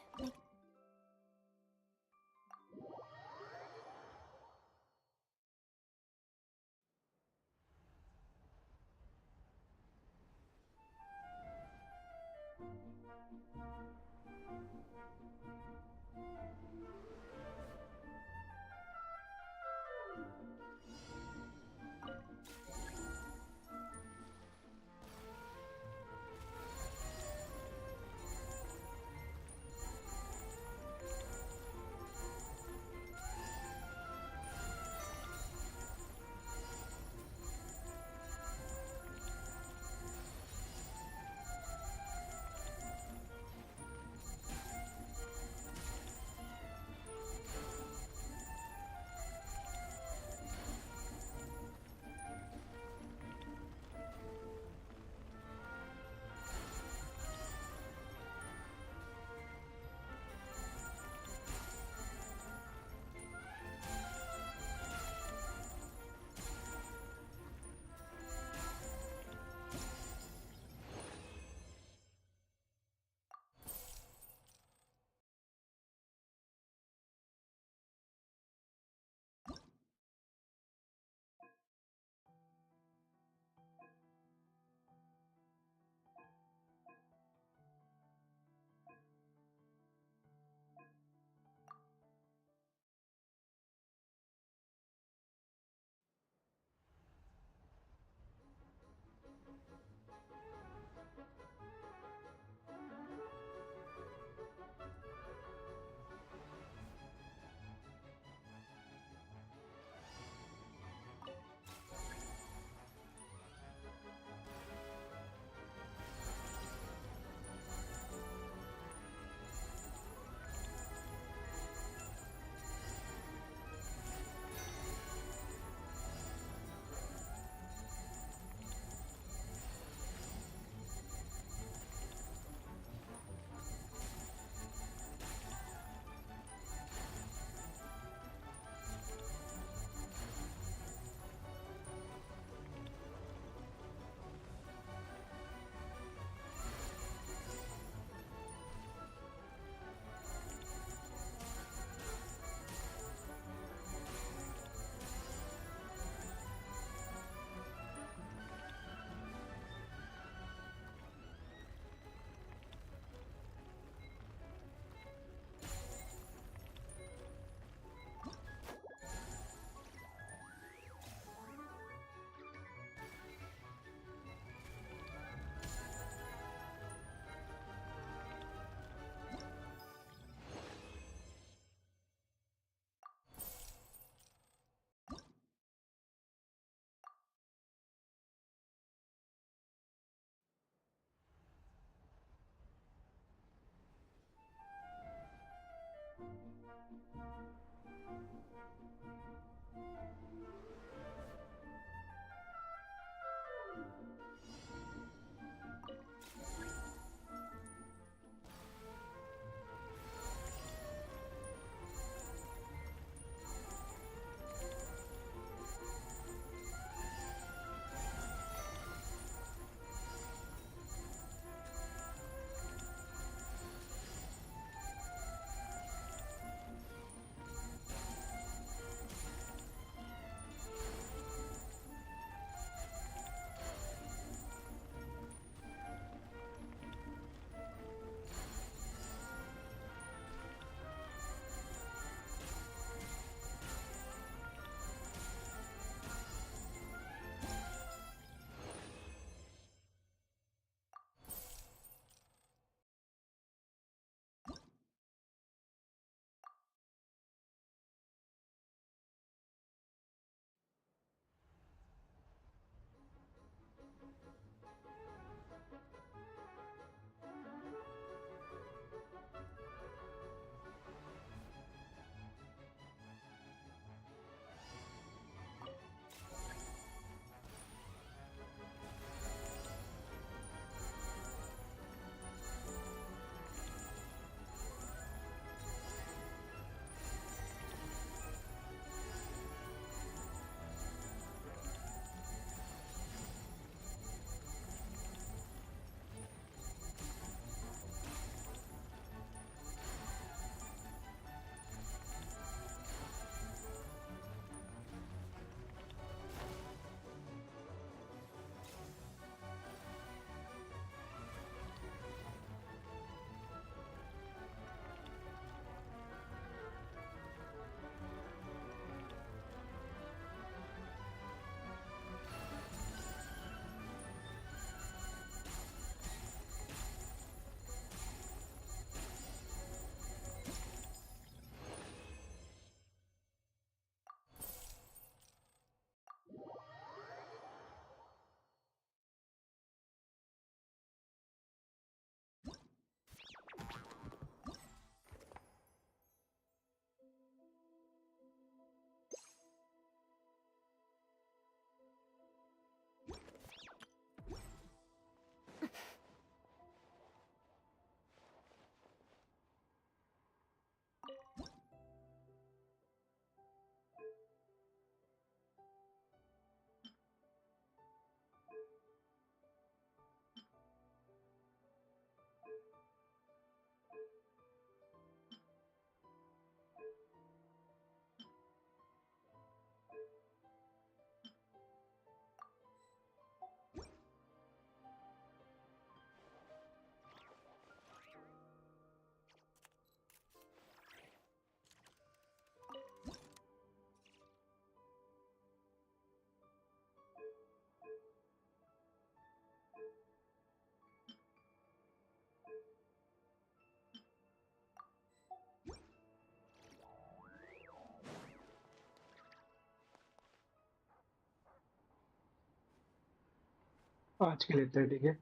आज के लिए इतना ही, ठीक है।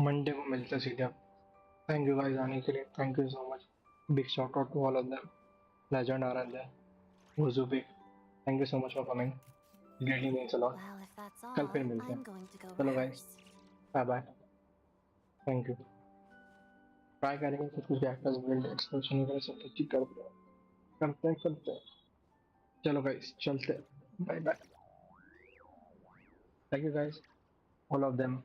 Monday को मिलते हैं सीधे। थैंक यू गाइस आने के लिए, thank you so much. Big shout out to all of them. Legend Anand है, Wuzubi, thank you so much for coming. Really means a lot. Well, if that's कल all, फिर मिलते I'm हैं। going to go चलो guys, rehearse. Bye bye. Thank you. Try करेंगे कुछ characters build expression वगैरह सब कुछ ठीक करते हैं। चलो गाइस चलते हैं, bye bye. Thank you guys, all of them.